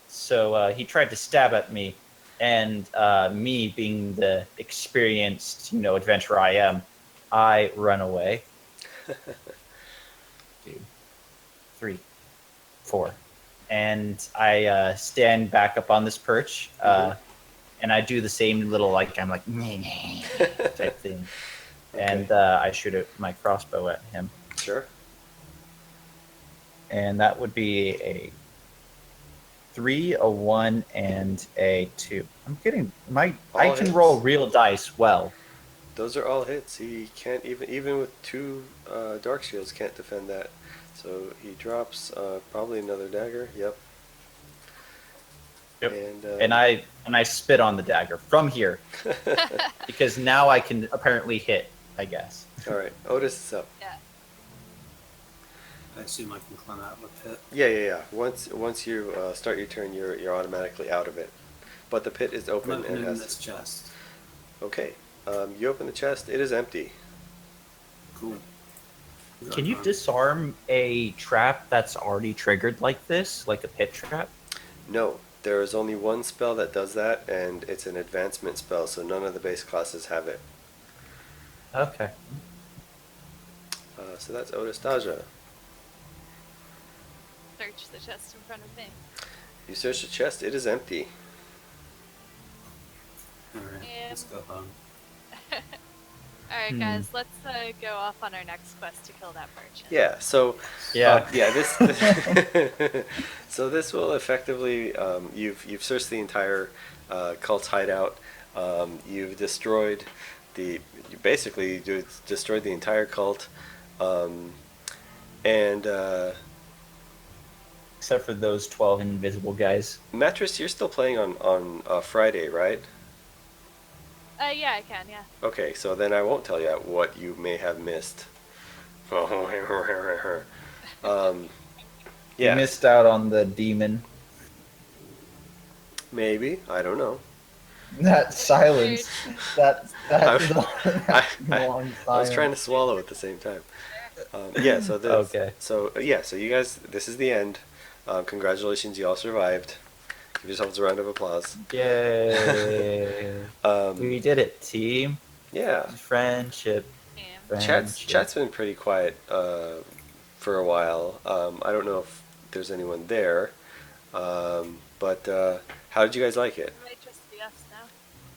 So he tried to stab at me, and me being the experienced, adventurer I am, I run away. 2, 3, 4. And I stand back up on this perch, and I do the same little, like, I'm like, type thing. Okay. And I shoot my crossbow at him. Sure. And that would be a 3, a 1, and a 2. I'm getting I All can hits. roll real dice well. Those are all hits. He can't even with 2 dark shields can't defend that. So he drops probably another dagger. Yep. Yep. And And I spit on the dagger from here because now I can apparently hit, I guess. all right, Otis is up. Yeah. I assume I can climb out of a pit. Yeah. Once you start your turn, you're automatically out of it. But the pit is I'm open and opening has. this chest. Okay. You open the chest. It is empty. Cool. Can you disarm a trap that's already triggered like this, like a pit trap? No, there is only one spell that does that, and it's an advancement spell, so none of the base classes have it. Okay. So that's Otis Daja. Search the chest in front of me. You search the chest. It is empty. Alright, let's go home. Alright, guys, let's go off on our next quest to kill that merchant. Yeah. So. Yeah. This. So this will effectively. You've searched the entire cult's hideout. You've destroyed the. You basically destroyed the entire cult. And Except for those 12 invisible guys. Mattress, you're still playing on Friday, right? Yeah, I can, yeah. Okay, so then I won't tell you what you may have missed. You Yeah, missed out on the demon. maybe. I don't know. That silence. That I long was silence. trying to swallow at the same time. Yeah, so Okay. So you guys, this is the end. Congratulations, you all survived. Give yourselves a round of applause. Yay. We did it, team. Yeah. Friendship. Yeah. Chat's been pretty quiet for a while. I don't know if there's anyone there, but how did you guys like it? It might just be us now.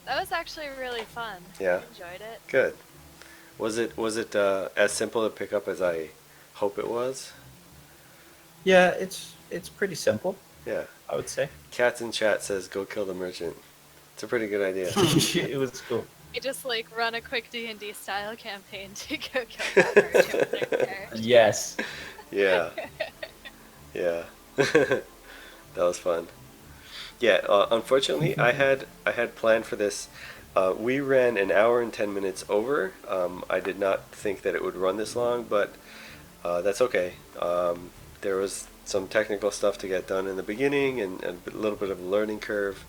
That was actually really fun. Yeah. I enjoyed it. Good. Was it as simple to pick up as I hope it was? Yeah, it's pretty simple, Yeah. I would say. Cats in chat says go kill the merchant. It's a pretty good idea. It was cool. We just like run a quick D&D style campaign to go kill that merchant with their character. Yes. Yeah. Yeah. That was fun. Yeah, unfortunately I had planned for this. We ran an hour and 10 minutes over. I did not think that it would run this long, but that's okay. There was some technical stuff to get done in the beginning and a little bit of a learning curve,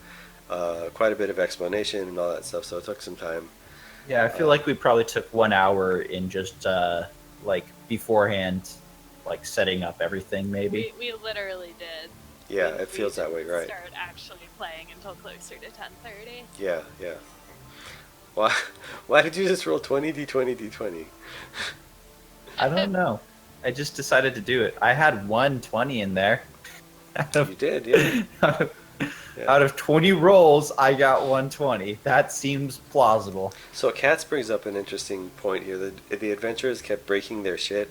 quite a bit of explanation and all that stuff, so it took some time. Yeah, I feel like we probably took 1 hour in just like beforehand, like setting up everything maybe. We literally did. Yeah, We it feels that way, didn't right? Start actually playing until closer to 10:30. Yeah. Why did you just roll 20 d20 d20? I don't know. I just decided to do it. I had 120 in there. You did, yeah. Out of 20 rolls, I got 120. That seems plausible. So Katz brings up an interesting point here. The adventurers kept breaking their shit.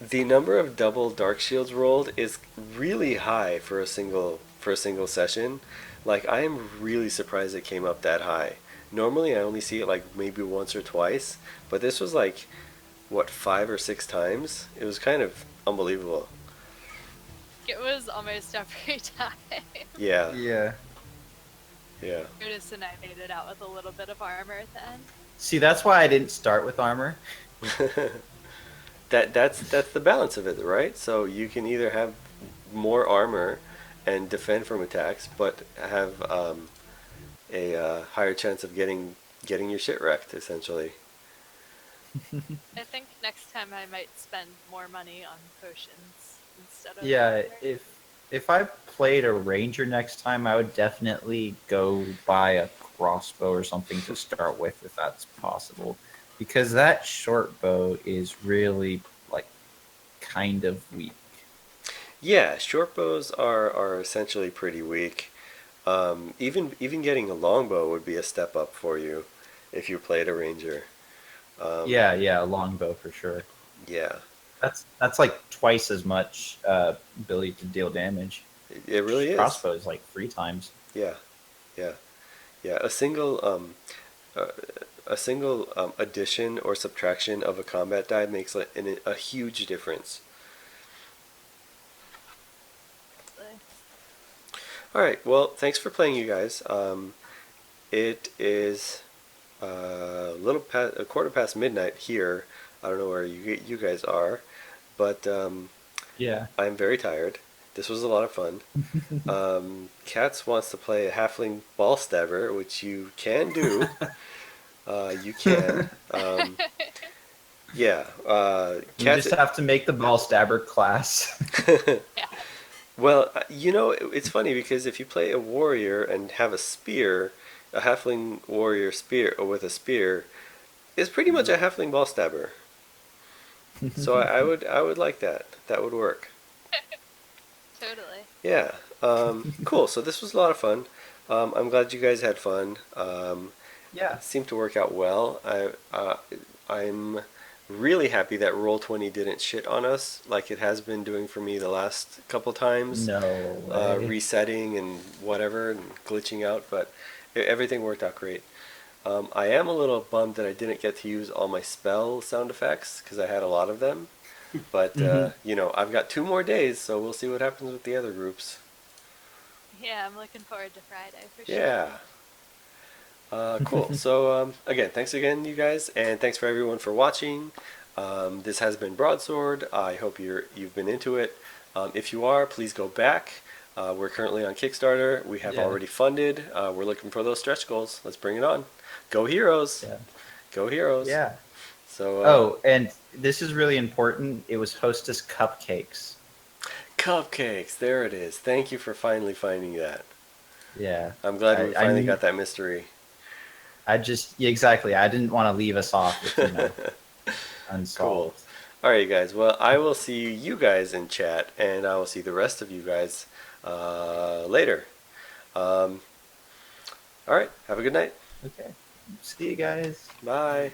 The number of double dark shields rolled is really high for a single session. Like, I am really surprised it came up that high. Normally I only see it like maybe once or twice, but this was like, what, 5 or 6 times? It was kind of unbelievable. It was almost every time. Yeah. Yeah. Curtis and I made it out with a little bit of armor at the end. See, that's why I didn't start with armor. That's the balance of it, right? So you can either have more armor and defend from attacks, but have a higher chance of getting your shit wrecked, essentially. I think next time I might spend more money on potions instead of Yeah, armor. if I played a ranger next time, I would definitely go buy a crossbow or something to start with, if that's possible. Because that short bow is really like kind of weak. Yeah, short bows are essentially pretty weak. Even getting a longbow would be a step up for you if you played a ranger. Yeah, a longbow for sure. Yeah, That's like twice as much ability to deal damage. it really is. Crossbow is like 3 times. Yeah, yeah, yeah. Uh, a single addition or subtraction of a combat die makes a huge difference. All right. Well, thanks for playing, you guys. It is a quarter past midnight here. I don't know where you guys are, but Yeah. I'm very tired. This was a lot of fun. Katz wants to play a halfling ball stabber, which you can do. You can. Yeah. You Katz. just have to make the ball stabber class. Yeah. Well, it's funny because if you play a warrior and have a spear, a halfling warrior spear or with a spear, is pretty much a halfling ball stabber. So I would like that. That would work. Totally. Yeah. Cool. So this was a lot of fun. I'm glad you guys had fun. Yeah. It seemed to work out well. I'm really happy that Roll20 didn't shit on us like it has been doing for me the last couple times. No way. Resetting and whatever and glitching out, but everything worked out great. I am a little bummed that I didn't get to use all my spell sound effects because I had a lot of them. But I've got 2 more days, so we'll see what happens with the other groups. Yeah, I'm looking forward to Friday for sure. Yeah. Cool. So again, thanks again, you guys, and thanks for everyone for watching. This has been Broadsword. I hope you've been into it. If you are, please go back. We're currently on Kickstarter. We have already funded. We're looking for those stretch goals. Let's bring it on. Go Heroes! Yeah. Go Heroes! Yeah. So. And this is really important. It was Hostess cupcakes. Cupcakes. There it is. Thank you for finally finding that. Yeah. I'm glad we finally got that mystery. Exactly. I didn't want to leave us off with, unsolved. Cool. All right, you guys. Well, I will see you guys in chat, and I will see the rest of you guys later. All right. Have a good night. Okay. See you guys. Bye.